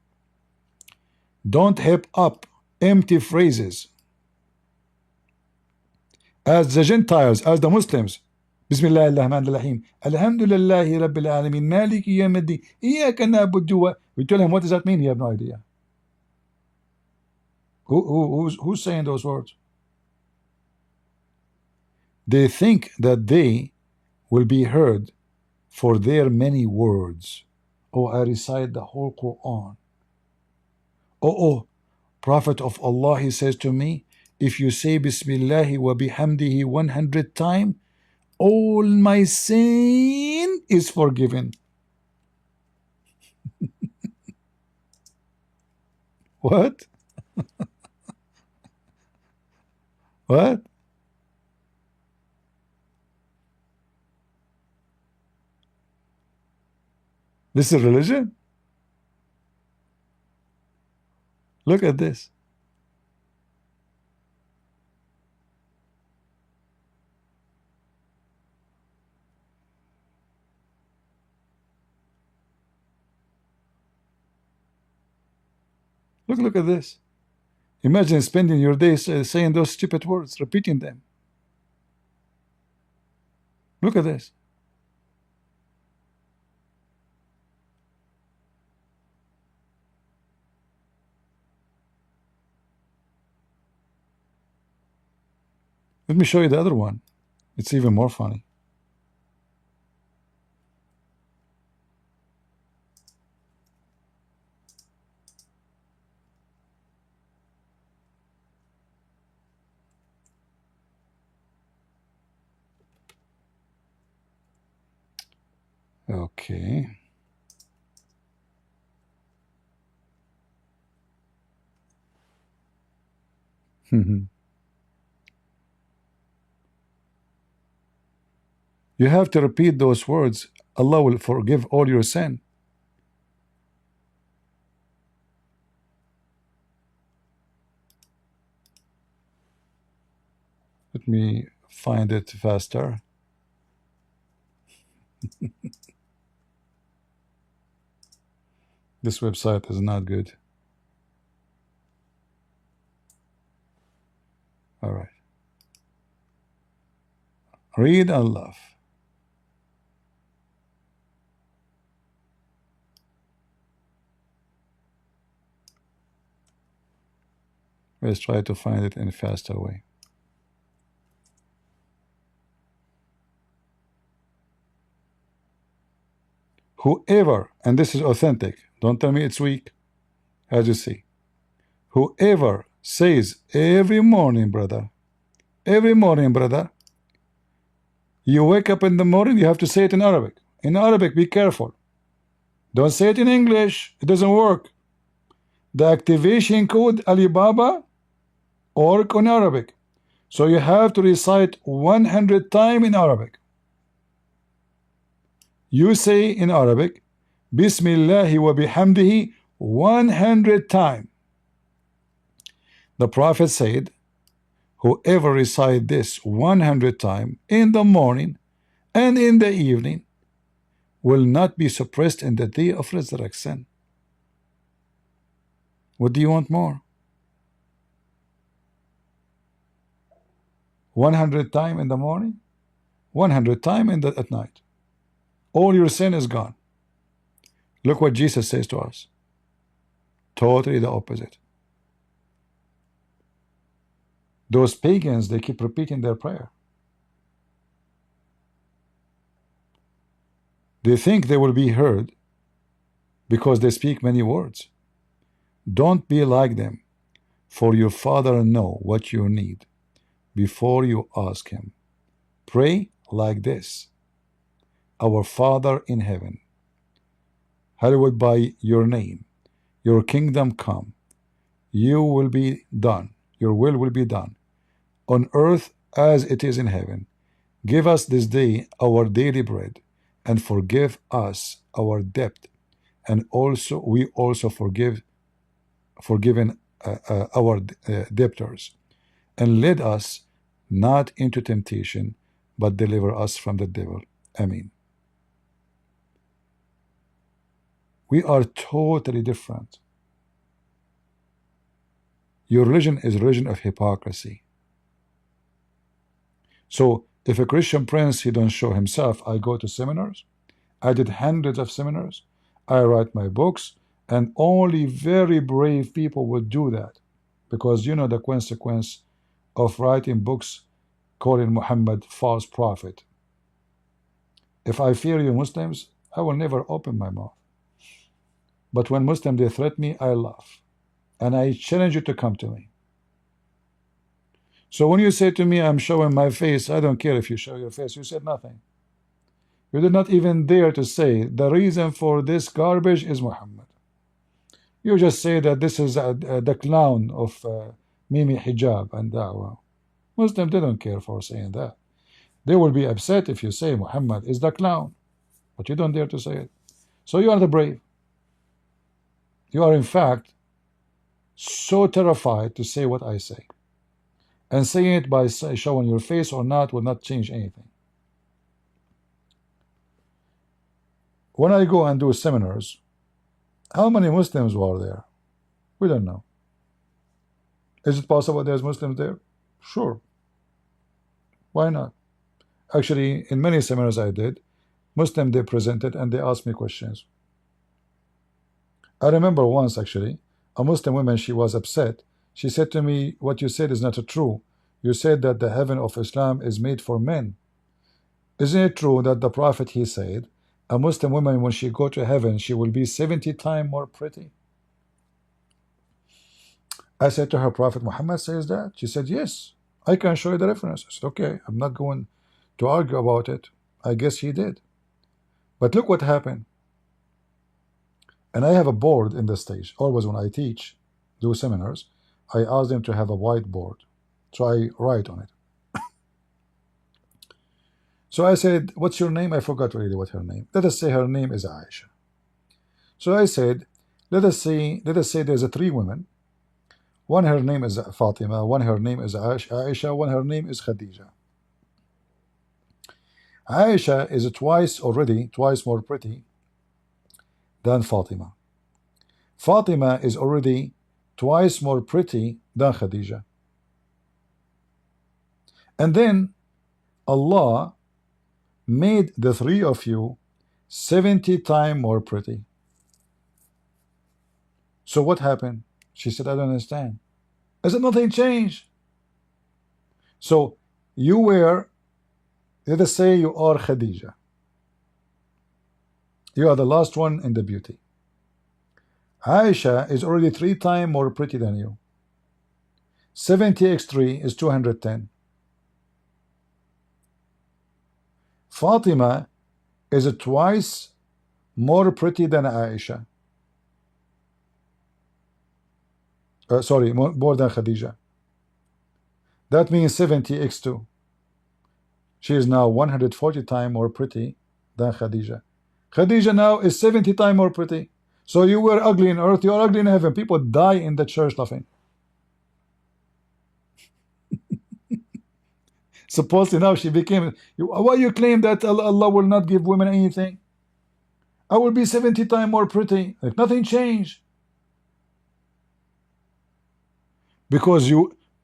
don't heap up empty phrases as the Gentiles, as the Muslims. Bismillah ar-Rahman ar-Rahim. Alhamdulillahi Rabbil Alameen. Maliki Yawmiddin. Iyyaka na'budu wa. We tell him, what does that mean? He have no idea. Who's saying those words? They think that they will be heard for their many words. Oh, I recite the whole Quran. Oh, Prophet of Allah, he says to me, if you say Bismillah wa bihamdihi 100 times, all my sin is forgiven. What? What? This is religion? Look at this. Look at this. Imagine spending your days saying those stupid words, repeating them. Look at this. Let me show you the other one. It's even more funny. Okay. You have to repeat those words. Allah will forgive all your sin. Let me find it faster. This website is not good. All right. Read and love. Let's try to find it in a faster way. Whoever, and this is authentic, don't tell me it's weak, as you see. Whoever says every morning, brother, you wake up in the morning, you have to say it in Arabic. In Arabic, be careful. Don't say it in English. It doesn't work. The activation code Alibaba work on Arabic. So you have to recite 100 times in Arabic. You say in Arabic, Bismillahi wa bihamdihi 100 times. The Prophet said, whoever recite this 100 times in the morning and in the evening will not be suppressed in the day of resurrection. What do you want more? 100 times in the morning, 100 times at night. All your sin is gone. Look what Jesus says to us. Totally the opposite. Those pagans, they keep repeating their prayer. They think they will be heard because they speak many words. Don't be like them, for your Father knows what you need before you ask Him. Pray like this. Our Father in heaven, hallowed by your name. Your kingdom come. You will be done. Your will be done on earth as it is in heaven. Give us this day our daily bread, and forgive us our debt, and also we also forgiven our debtors, and lead us not into temptation, but deliver us from the devil. Amen. We are totally different. Your religion is a religion of hypocrisy. So if a Christian prince, he don't show himself, I go to seminars. I did hundreds of seminars. I write my books, and only very brave people would do that, because you know the consequence of writing books calling Muhammad false prophet. If I fear you Muslims, I will never open my mouth. But when Muslims they threaten me, I laugh, and I challenge you to come to me. So when you say to me, I'm showing my face, I don't care if you show your face. You said nothing. You did not even dare to say the reason for this garbage is Muhammad. You just say that this is the clown of Mimi Hijab and Dawah. Muslims, they don't care for saying that. They will be upset if you say Muhammad is the clown, but you don't dare to say it. So you are the brave. You are in fact so terrified to say what I say. And saying it by showing your face or not will not change anything. When I go and do seminars, how many Muslims were there? We don't know. Is it possible there's Muslims there? Sure. Why not? Actually, in many seminars I did, Muslims they presented and they asked me questions. I remember once actually, a Muslim woman, she was upset. She said to me, what you said is not true. You said that the heaven of Islam is made for men. Isn't it true that the Prophet, he said, a Muslim woman, when she go to heaven, she will be 70 times more pretty? I said to her, Prophet Muhammad says that? She said, yes, I can show you the reference. I said, okay, I'm not going to argue about it. I guess he did. But look what happened. And I have a board in the stage. Always when I teach, do seminars, I ask them to have a whiteboard. So I write on it. So I said, what's your name? I forgot really what her name. Let us say her name is Aisha. So I said, let us say there's a 3 women. One her name is Fatima, one her name is Aisha, one her name is Khadija. Aisha is twice more pretty than Fatima. Fatima is already twice more pretty than Khadija. And then Allah made the three of you 70 times more pretty. So what happened? She said, I don't understand. I said, nothing changed. So you were, let us say you are Khadija. You are the last one in the beauty. Aisha is already 3 times more pretty than you. 70 x 3 is 210. Fatima is twice more pretty than Aisha. Sorry, more than Khadija. That means 70 x 2. She is now 140 times more pretty than Khadija. Khadija now is 70 times more pretty. So you were ugly in earth, you are ugly in heaven. People die in the church laughing. Supposedly now she became. Why you claim that Allah will not give women anything? I will be 70 times more pretty. Like nothing changed. Because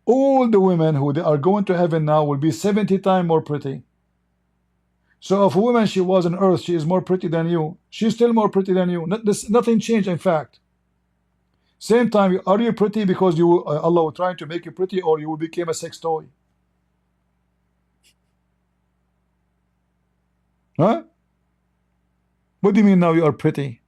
all the women who are going to heaven now will be 70 times more pretty. So if a woman she was on earth, she is more pretty than you. She's still more pretty than you. Nothing changed in fact. Same time, are you pretty because Allah was trying to make you pretty, or you became a sex toy? Huh? What do you mean now you are pretty?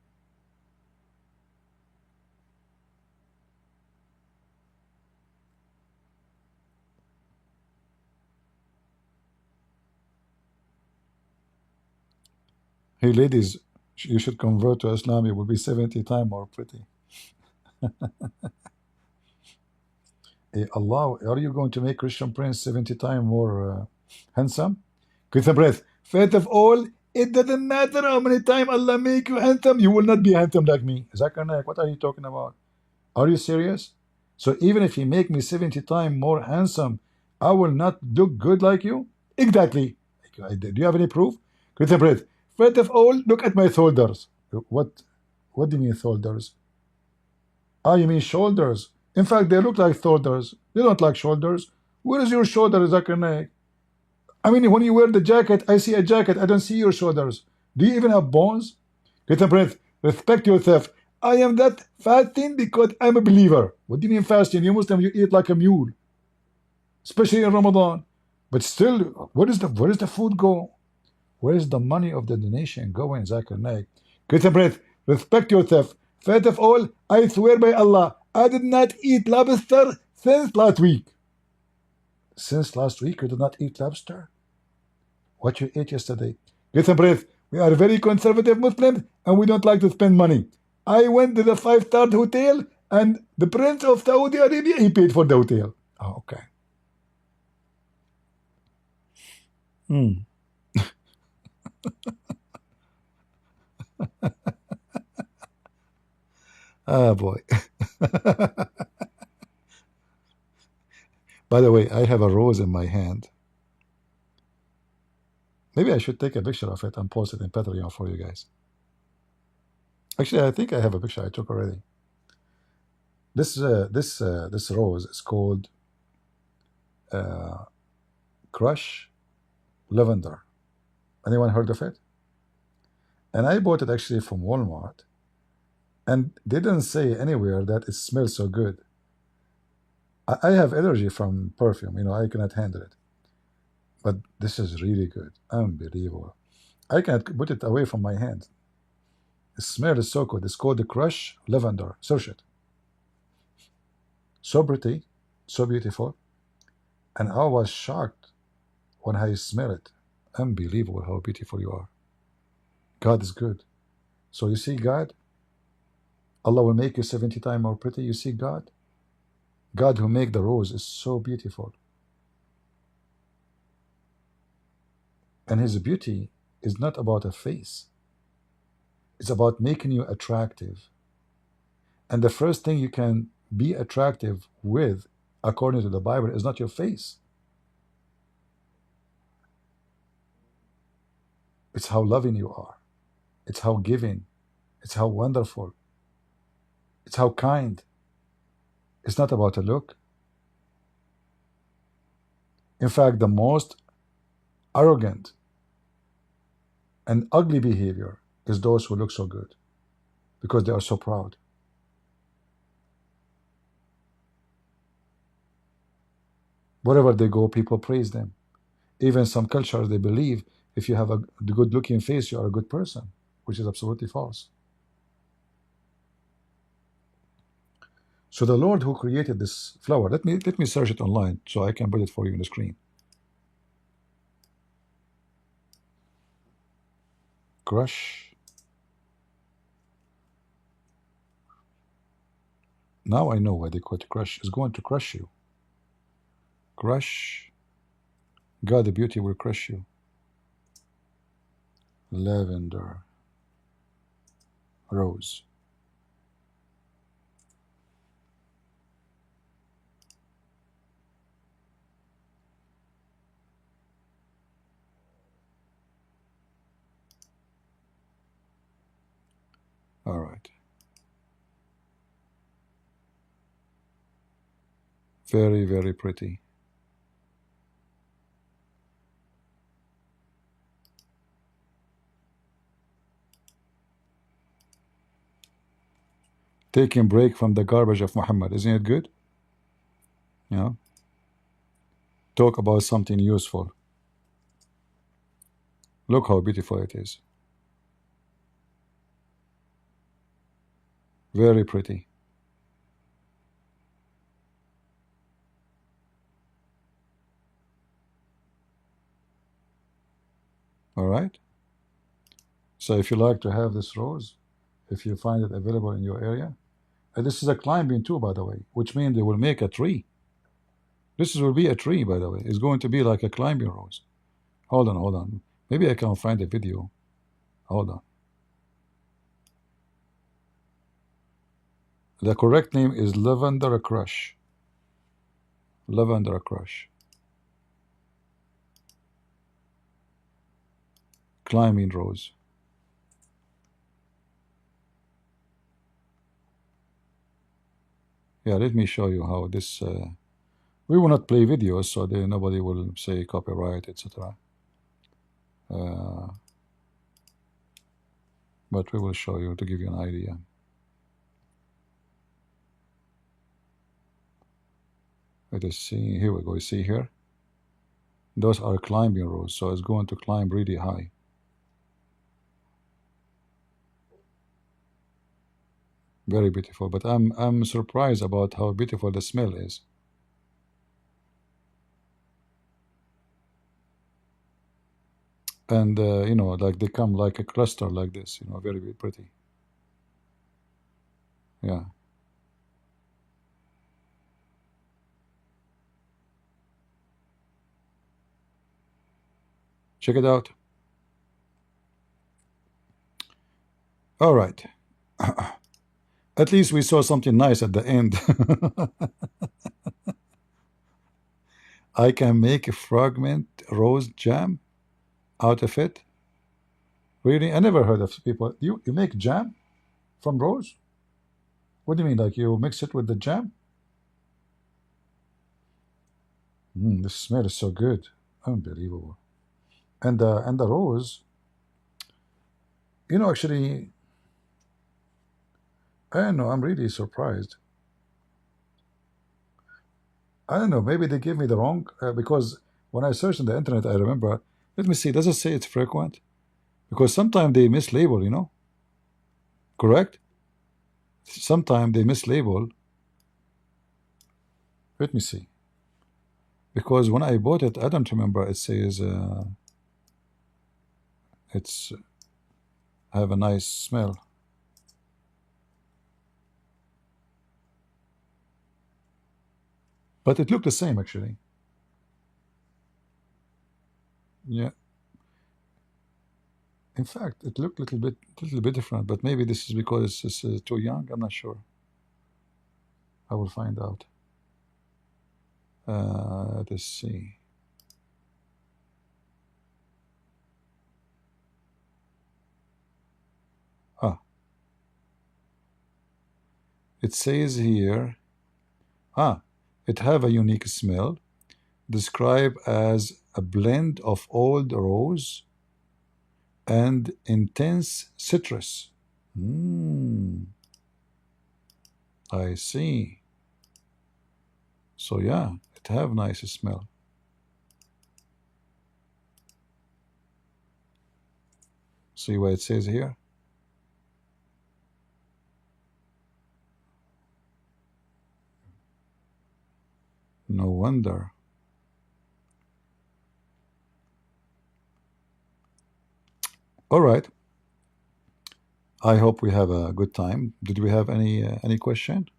Hey ladies, you should convert to Islam. You will be 70 times more pretty. Hey Allah, are you going to make Christian Prince 70 times more handsome? With a breath. First of all, it doesn't matter how many times Allah make you handsome, you will not be handsome like me. Zakir, what are you talking about? Are you serious? So even if He make me 70 times more handsome, I will not look good like you? Exactly. Do you have any proof? With a breath. First of all, look at my shoulders. What do you mean shoulders? Ah, you mean shoulders. In fact, they look like shoulders. They don't like shoulders. Where is your shoulder, Zakir? I mean, when you wear the jacket, I see a jacket. I don't see your shoulders. Do you even have bones? Get a breath. Respect yourself. I am not fasting because I'm a believer. What do you mean fasting? You Muslim, you eat like a mule, especially in Ramadan. But still, where is the food go? Where is the money of the donation going, Zakir Naik? Get a breath. Respect yourself. First of all, I swear by Allah, I did not eat lobster since last week. Since last week, you did not eat lobster? What you ate yesterday? Get a breath. We are very conservative Muslims and we don't like to spend money. I went to the 5-star hotel and the Prince of Saudi Arabia, he paid for the hotel. Oh, okay. Ah, boy. By the way, I have a rose in my hand. Maybe I should take a picture of it and post it in Patreon for you guys. Actually, I think I have a picture I took already. This rose is called Crush Lavender. Anyone heard of it? And I bought it actually from Walmart, and they didn't say anywhere that it smells so good. I have allergy from perfume, I cannot handle it. But this is really good, unbelievable. I cannot put it away from my hand. The smell is so good. It's called the Crush Lavender. Search it. So pretty, so beautiful, and I was shocked when I smell it. Unbelievable how beautiful you are. God is good. So you see God? Allah will make you 70 times more pretty. You see God? God who made the rose is so beautiful. And His beauty is not about a face. It's about making you attractive. And the first thing you can be attractive with, according to the Bible, is not your face. It's how loving you are. It's how giving. It's how wonderful. It's how kind. It's not about a look. In fact, the most arrogant and ugly behavior is those who look so good because they are so proud. Wherever they go, people praise them. Even some cultures, they believe if you have a good looking face, you are a good person, which is absolutely false. So the Lord who created this flower, let me search it online so I can put it for you on the screen. Crush. Now I know why they call it crush. It's going to crush you. Crush. God, the beauty will crush you. Lavender. Rose. All right. Very, very pretty. Taking break from the garbage of Muhammad. Isn't it good? You know? Talk about something useful. Look how beautiful it is. Very pretty. All right. So if you like to have this rose, if you find it available in your area, and this is a climbing too, by the way, which means they will make a tree. This will be a tree, by the way. It's going to be like a climbing rose. Hold on, hold on. Maybe I can find a video. Hold on. The correct name is Lavender Crush. Lavender Crush. Climbing rose. Yeah, let me show you how this. We will not play videos, so nobody will say copyright, etc. But we will show you to give you an idea. Let us see. Here we go. You see here? Those are climbing rows, so it's going to climb really high. Very beautiful. But I'm surprised about how beautiful the smell is. And you know, like they come like a cluster like this. You know, very, very pretty. Yeah. Check it out. All right. At least we saw something nice at the end. I can make a fragment rose jam out of it. Really? I never heard of people. You make jam from rose? What do you mean? Like you mix it with the jam? The smell is so good. Unbelievable. And the rose, you know, actually, I don't know. I'm really surprised. I don't know. Maybe they gave me the wrong because when I searched on the internet, I remember. Let me see. Does it say it's frequent? Because sometimes they mislabel. You know, correct? Sometimes they mislabel. Let me see. Because when I bought it, I don't remember. It says it's have a nice smell. But it looked the same actually. Yeah. In fact, it looked a little bit different. But maybe this is because it's too young. I'm not sure. I will find out. Let's see. It says here, it have a unique smell, described as a blend of old rose and intense citrus. I see. So yeah, it have nice smell. See what it says here? No wonder. All right. I hope we have a good time. Did we have any question?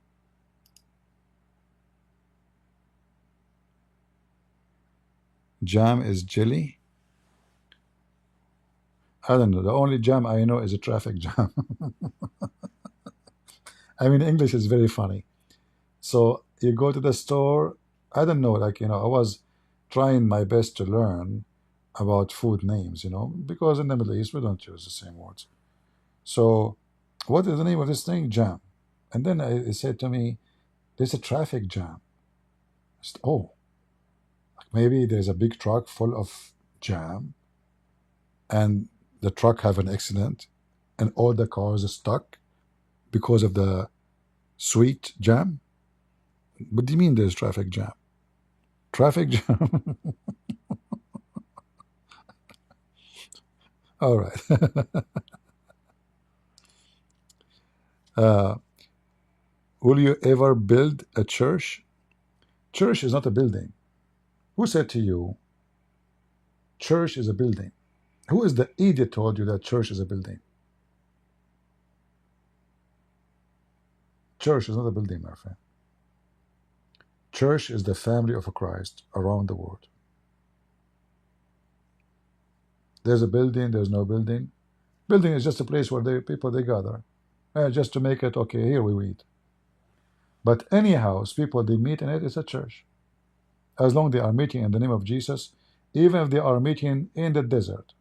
Jam is jelly? I don't know. The only jam I know is a traffic jam. I mean, English is very funny. So you go to the store, I don't know, like, I was trying my best to learn about food names, because in the Middle East we don't use the same words. So what is the name of this thing? Jam. And then it said to me, there's a traffic jam. I said, oh, maybe there's a big truck full of jam and the truck have an accident and all the cars are stuck because of the sweet jam. What do you mean there's traffic jam? Traffic jam? All right. Will you ever build a church? Church is not a building. Who said to you church is a building? Who is the idiot told you that church is a building? Church is not a building, my friend. Church is the family of Christ around the world. There's a building, there's no building. Building is just a place where people gather, just to make it, okay, here we meet. But any house, people, they meet in it, it's a church. As long as they are meeting in the name of Jesus, even if they are meeting in the desert.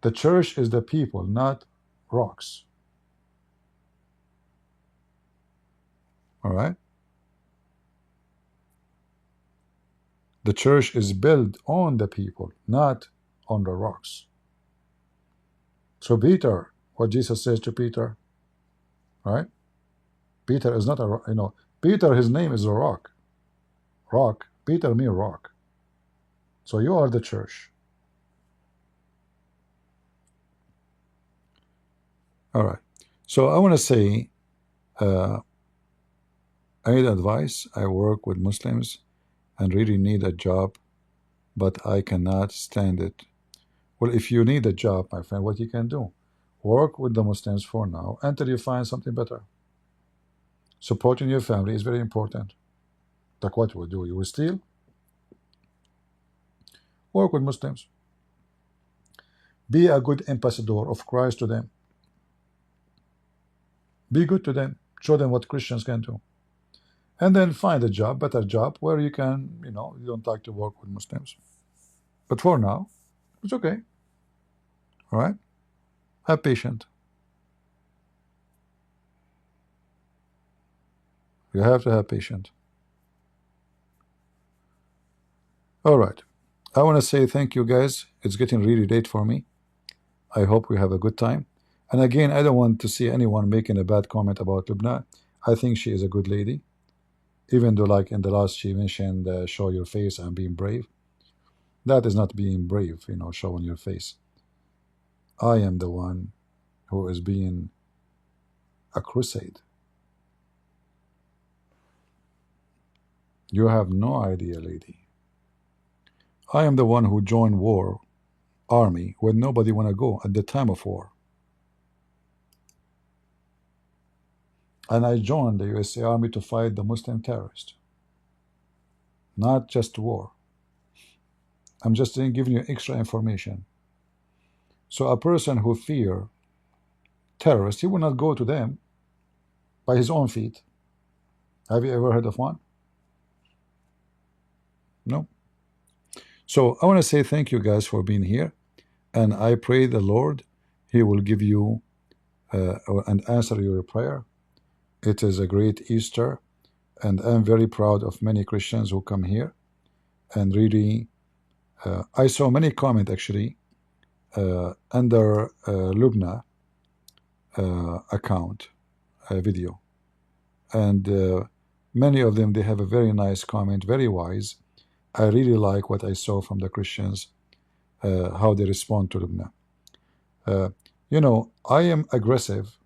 The church is the people, not rocks. All right? The church is built on the people, not on the rocks. So Peter, what Jesus says to Peter, right? Peter is not a, Peter, his name is a rock. Rock, Peter means rock. So you are the church. All right. So I want to say, I need advice. I work with Muslims and really need a job, but I cannot stand it. Well, if you need a job, my friend, what you can do? Work with the Muslims for now until you find something better. Supporting your family is very important. Like what you will do? You will steal? Work with Muslims. Be a good ambassador of Christ to them. Be good to them. Show them what Christians can do. And then find a job, better job, where you can, you don't like to work with Muslims. But for now, it's okay. All right? Have patience. You have to have patience. All right. I want to say thank you, guys. It's getting really late for me. I hope we have a good time. And again, I don't want to see anyone making a bad comment about Lubna. I think she is a good lady. Even though, like in the last, she mentioned, show your face and being brave. That is not being brave, showing your face. I am the one who is being a crusade. You have no idea, lady. I am the one who joined army when nobody want to go at the time of war. And I joined the USA Army to fight the Muslim terrorists. Not just war. I'm just giving you extra information. So a person who fear terrorists, he will not go to them by his own feet. Have you ever heard of one? No. So I want to say thank you guys for being here. And I pray the Lord, He will give you and answer your prayer. It is a great Easter, and I'm very proud of many Christians who come here. And really, I saw many comments actually under Lubna account video, and many of them, they have a very nice comment, very wise. I really like what I saw from the Christians, how they respond to Lubna. You know, I am aggressive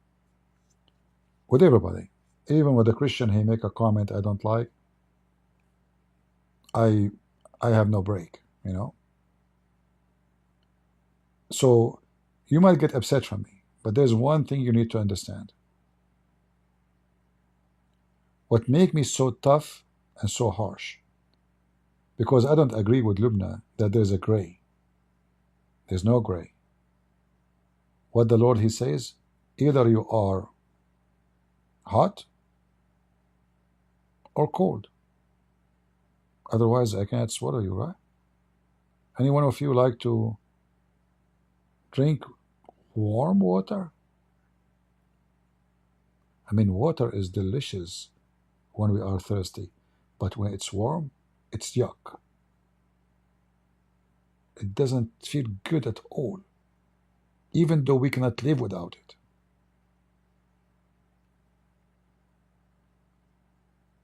with everybody. Even with a Christian, he make a comment I don't like, I have no break, you know. So you might get upset from me, but there's one thing you need to understand. What make me so tough and so harsh, because I don't agree with Lubna that there's a gray. There's no gray. What the Lord, he says, either you are hot or cold. Otherwise, I can't swallow you, right? Any one of you like to drink warm water? I mean, water is delicious when we are thirsty, but when it's warm, it's yuck. It doesn't feel good at all, even though we cannot live without it.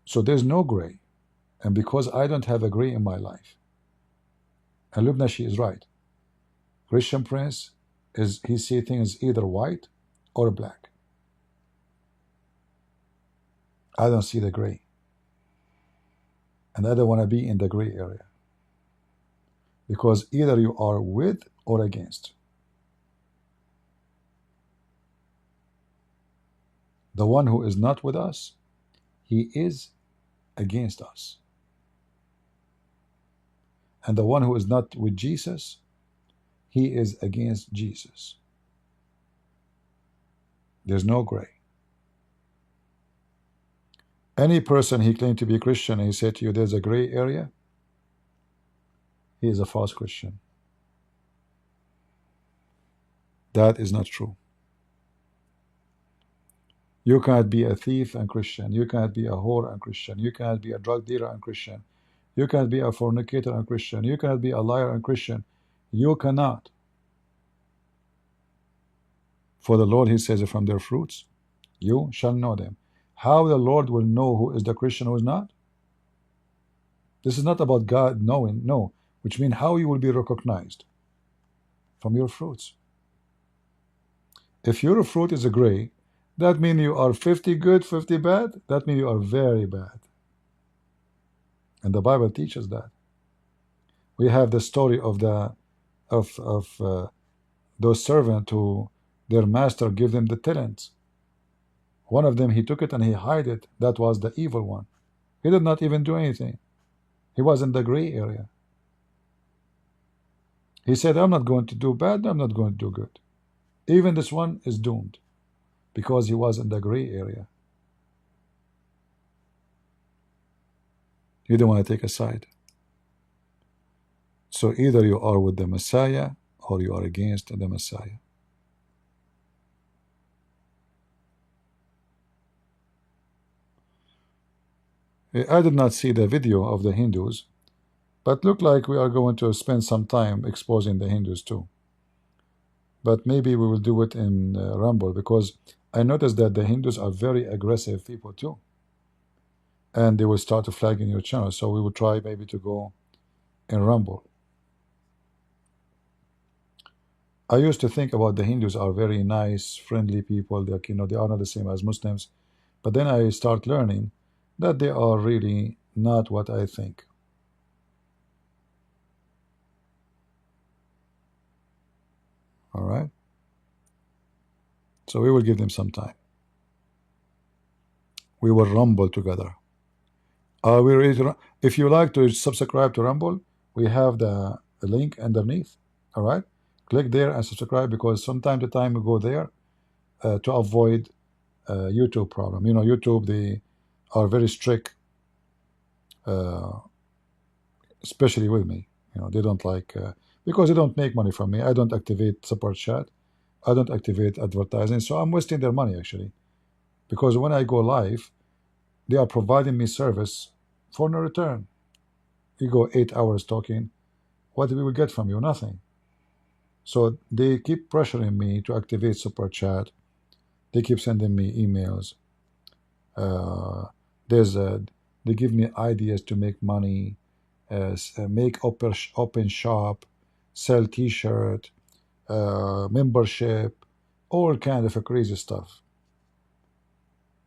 So there's no gray. And because I don't have a gray in my life, and Lubna, she is right. Christian Prince, he sees things either white or black. I don't see the gray. And I don't want to be in the gray area. Because either you are with or against. The one who is not with us, he is against us. And the one who is not with Jesus, he is against Jesus. There's no gray. Any person he claimed to be Christian and he said to you there's a gray area, he is a false Christian. That is not true. You cannot be a thief and Christian. You cannot be a whore and Christian. You cannot be a drug dealer and Christian. You cannot be a fornicator and Christian. You cannot be a liar and Christian. You cannot. For the Lord, he says, from their fruits, you shall know them. How the Lord will know who is the Christian, who is not? This is not about God knowing, no, which means how you will be recognized from your fruits. If your fruit is a gray, that means you are 50 good, 50 bad. That means you are very bad. And the Bible teaches that. We have the story of those servants who their master gave them the talents. One of them, he took it and he hid it. That was the evil one. He did not even do anything. He was in the gray area. He said, I'm not going to do bad, I'm not going to do good. Even this one is doomed because he was in the gray area. You don't want to take a side. So either you are with the Messiah or you are against the Messiah. I did not see the video of the Hindus, but look like we are going to spend some time exposing the Hindus too. But maybe we will do it in Rumble, because I noticed that the Hindus are very aggressive people too. And they will start to flag in your channel. So we will try maybe to go in Rumble. I used to think about the Hindus are very nice, friendly people. They are not the same as Muslims. But then I start learning that they are really not what I think. All right? So we will give them some time. We will rumble together. Are we ready to? If you like to subscribe to Rumble, we have the link underneath. All right? Click there and subscribe, because from time to time we go there to avoid YouTube problem. You know, YouTube, they are very strict, especially with me. You know, they don't like, because they don't make money from me. I don't activate support chat. I don't activate advertising. So I'm wasting their money, actually. Because when I go live, they are providing me service for no return. You go 8 hours talking, what we will get from you? Nothing. So they keep pressuring me to activate super chat. They keep sending me emails. There's a, they give me ideas to make money, make open shop, sell T-shirt, membership, all kind of crazy stuff.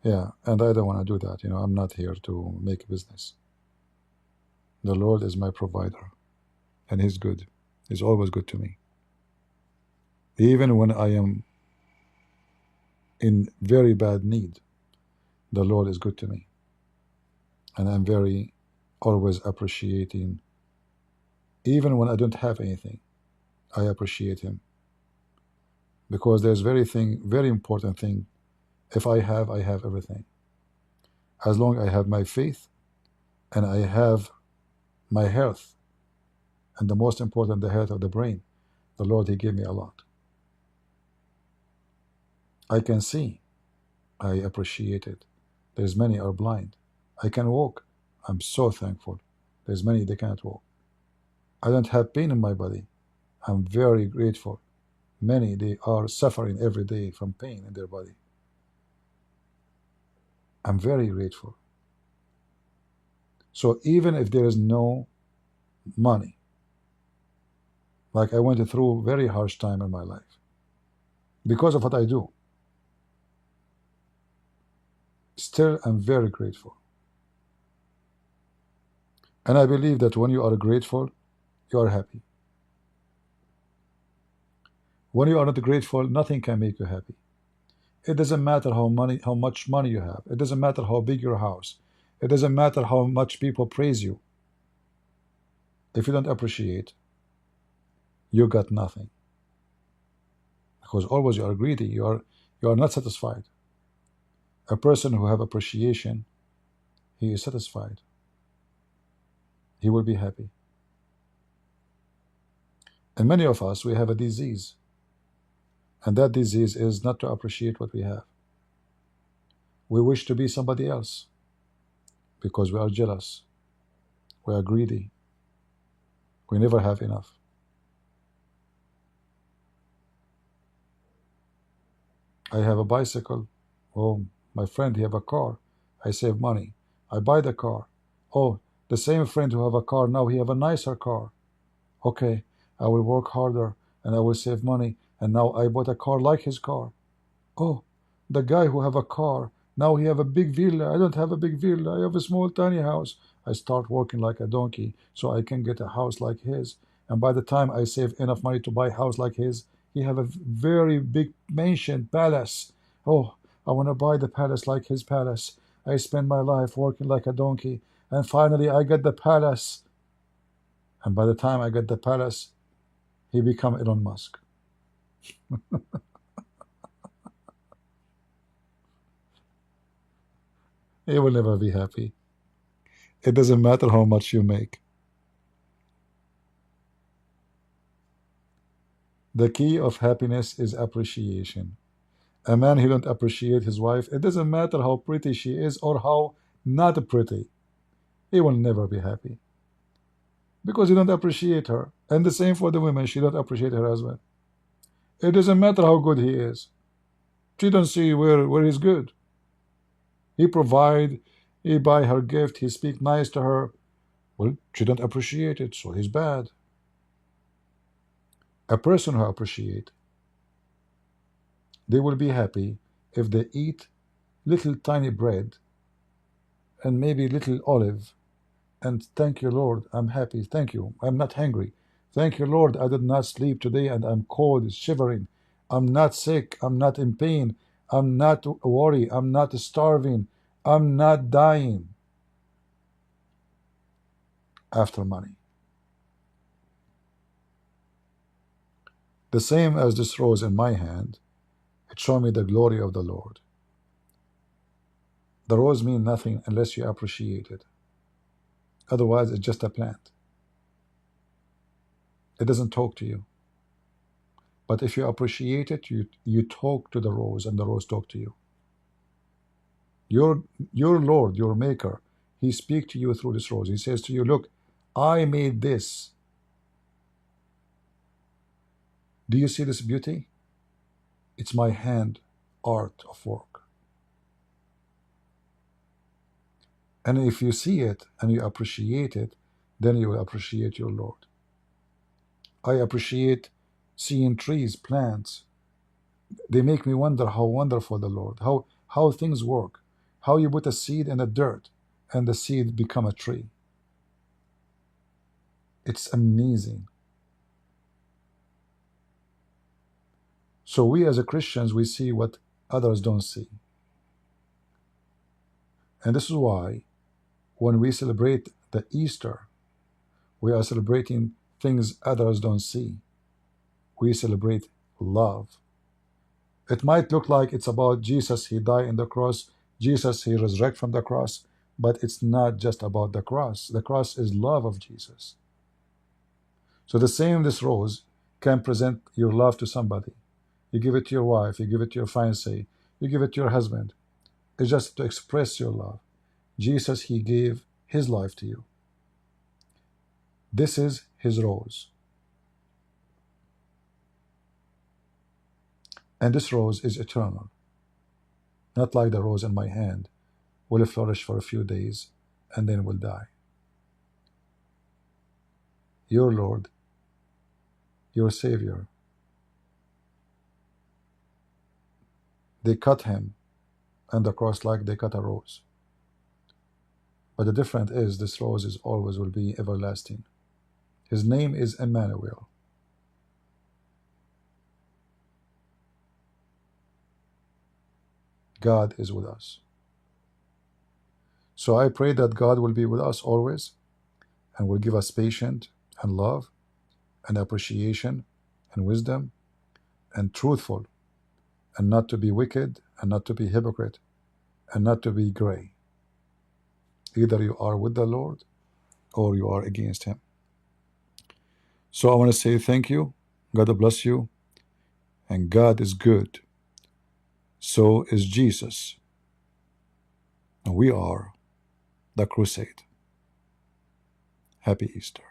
Yeah, and I don't want to do that. You know, I'm not here to make business. The Lord is my provider, and He's good. He's always good to me. Even when I am in very bad need, the Lord is good to me. And I'm very always appreciating. Even when I don't have anything, I appreciate Him. Because there's very important thing. If I have everything. As long as I have my faith and I have my health, and the most important, the health of the brain, the Lord, He gave me a lot. I can see, I appreciate it. There's many are blind. I can walk. I'm so thankful. There's many they cannot walk. I don't have pain in my body. I'm very grateful. Many, they are suffering every day from pain in their body. I'm very grateful. So even if there is no money, like I went through a very harsh time in my life, because of what I do, still I'm very grateful. And I believe that when you are grateful, you are happy. When you are not grateful, nothing can make you happy. It doesn't matter how much money you have. It doesn't matter how big your house. It doesn't matter how much people praise you. If you don't appreciate, you got nothing. Because always you are greedy. You are not satisfied. A person who have appreciation, he is satisfied. He will be happy. And many of us, we have a disease. And that disease is not to appreciate what we have. We wish to be somebody else because we are jealous. We are greedy. We never have enough. I have a bicycle. Oh, my friend, he have a car. I save money. I buy the car. Oh, the same friend who have a car, now he have a nicer car. Okay, I will work harder and I will save money. And now I bought a car like his car. Oh, the guy who have a car, now he have a big villa. I don't have a big villa. I have a small tiny house. I start working like a donkey so I can get a house like his. And by the time I save enough money to buy a house like his, he have a very big mansion, palace. Oh, I want to buy the palace like his palace. I spend my life working like a donkey. And finally I get the palace. And by the time I get the palace, he become Elon Musk. He will never be happy. It doesn't matter how much you make. The key of happiness is appreciation. A man who don't appreciate his wife, it doesn't matter how pretty she is or how not pretty, he will never be happy. Because he don't appreciate her. And the same for the women, she don't appreciate her husband. It doesn't matter how good he is. She don't see where he's good. He provide, he buy her gift, he speak nice to her. Well, she don't appreciate it, so he's bad. A person who appreciate, they will be happy if they eat little tiny bread and maybe little olive and thank you, Lord, I'm happy, thank you, I'm not hungry. Thank you, Lord, I did not sleep today and I'm cold, shivering. I'm not sick, I'm not in pain, I'm not worried, I'm not starving, I'm not dying. After money. The same as this rose in my hand, it showed me the glory of the Lord. The rose means nothing unless you appreciate it. Otherwise, it's just a plant. It doesn't talk to you. But if you appreciate it, you talk to the rose and the rose talk to you. Your Lord, your Maker, He speaks to you through this rose. He says to you, look, I made this. Do you see this beauty? It's my hand art of work. And if you see it and you appreciate it, then you will appreciate your Lord. I appreciate seeing trees, plants. They make me wonder how wonderful the Lord, how things work, how you put a seed in the dirt and the seed become a tree. It's amazing. So we as a Christians, we see what others don't see. And this is why when we celebrate the Easter, we are celebrating things others don't see. We celebrate love. It might look like it's about Jesus, He died on the cross, Jesus, He resurrected from the cross, but it's not just about the cross. The cross is love of Jesus. So the same, this rose can present your love to somebody. You give it to your wife, you give it to your fiancé, you give it to your husband. It's just to express your love. Jesus, He gave His life to you. This is His rose. And this rose is eternal. Not like the rose in my hand, will flourish for a few days and then will die. Your Lord, your Savior, they cut Him on the cross like they cut a rose. But the difference is this rose is always will be everlasting. His name is Emmanuel. God is with us. So I pray that God will be with us always and will give us patience and love and appreciation and wisdom and truthful, and not to be wicked and not to be hypocrite and not to be gray. Either you are with the Lord or you are against Him. So I want to say thank you. God bless you. And God is good. So is Jesus. And we are the crusade. Happy Easter.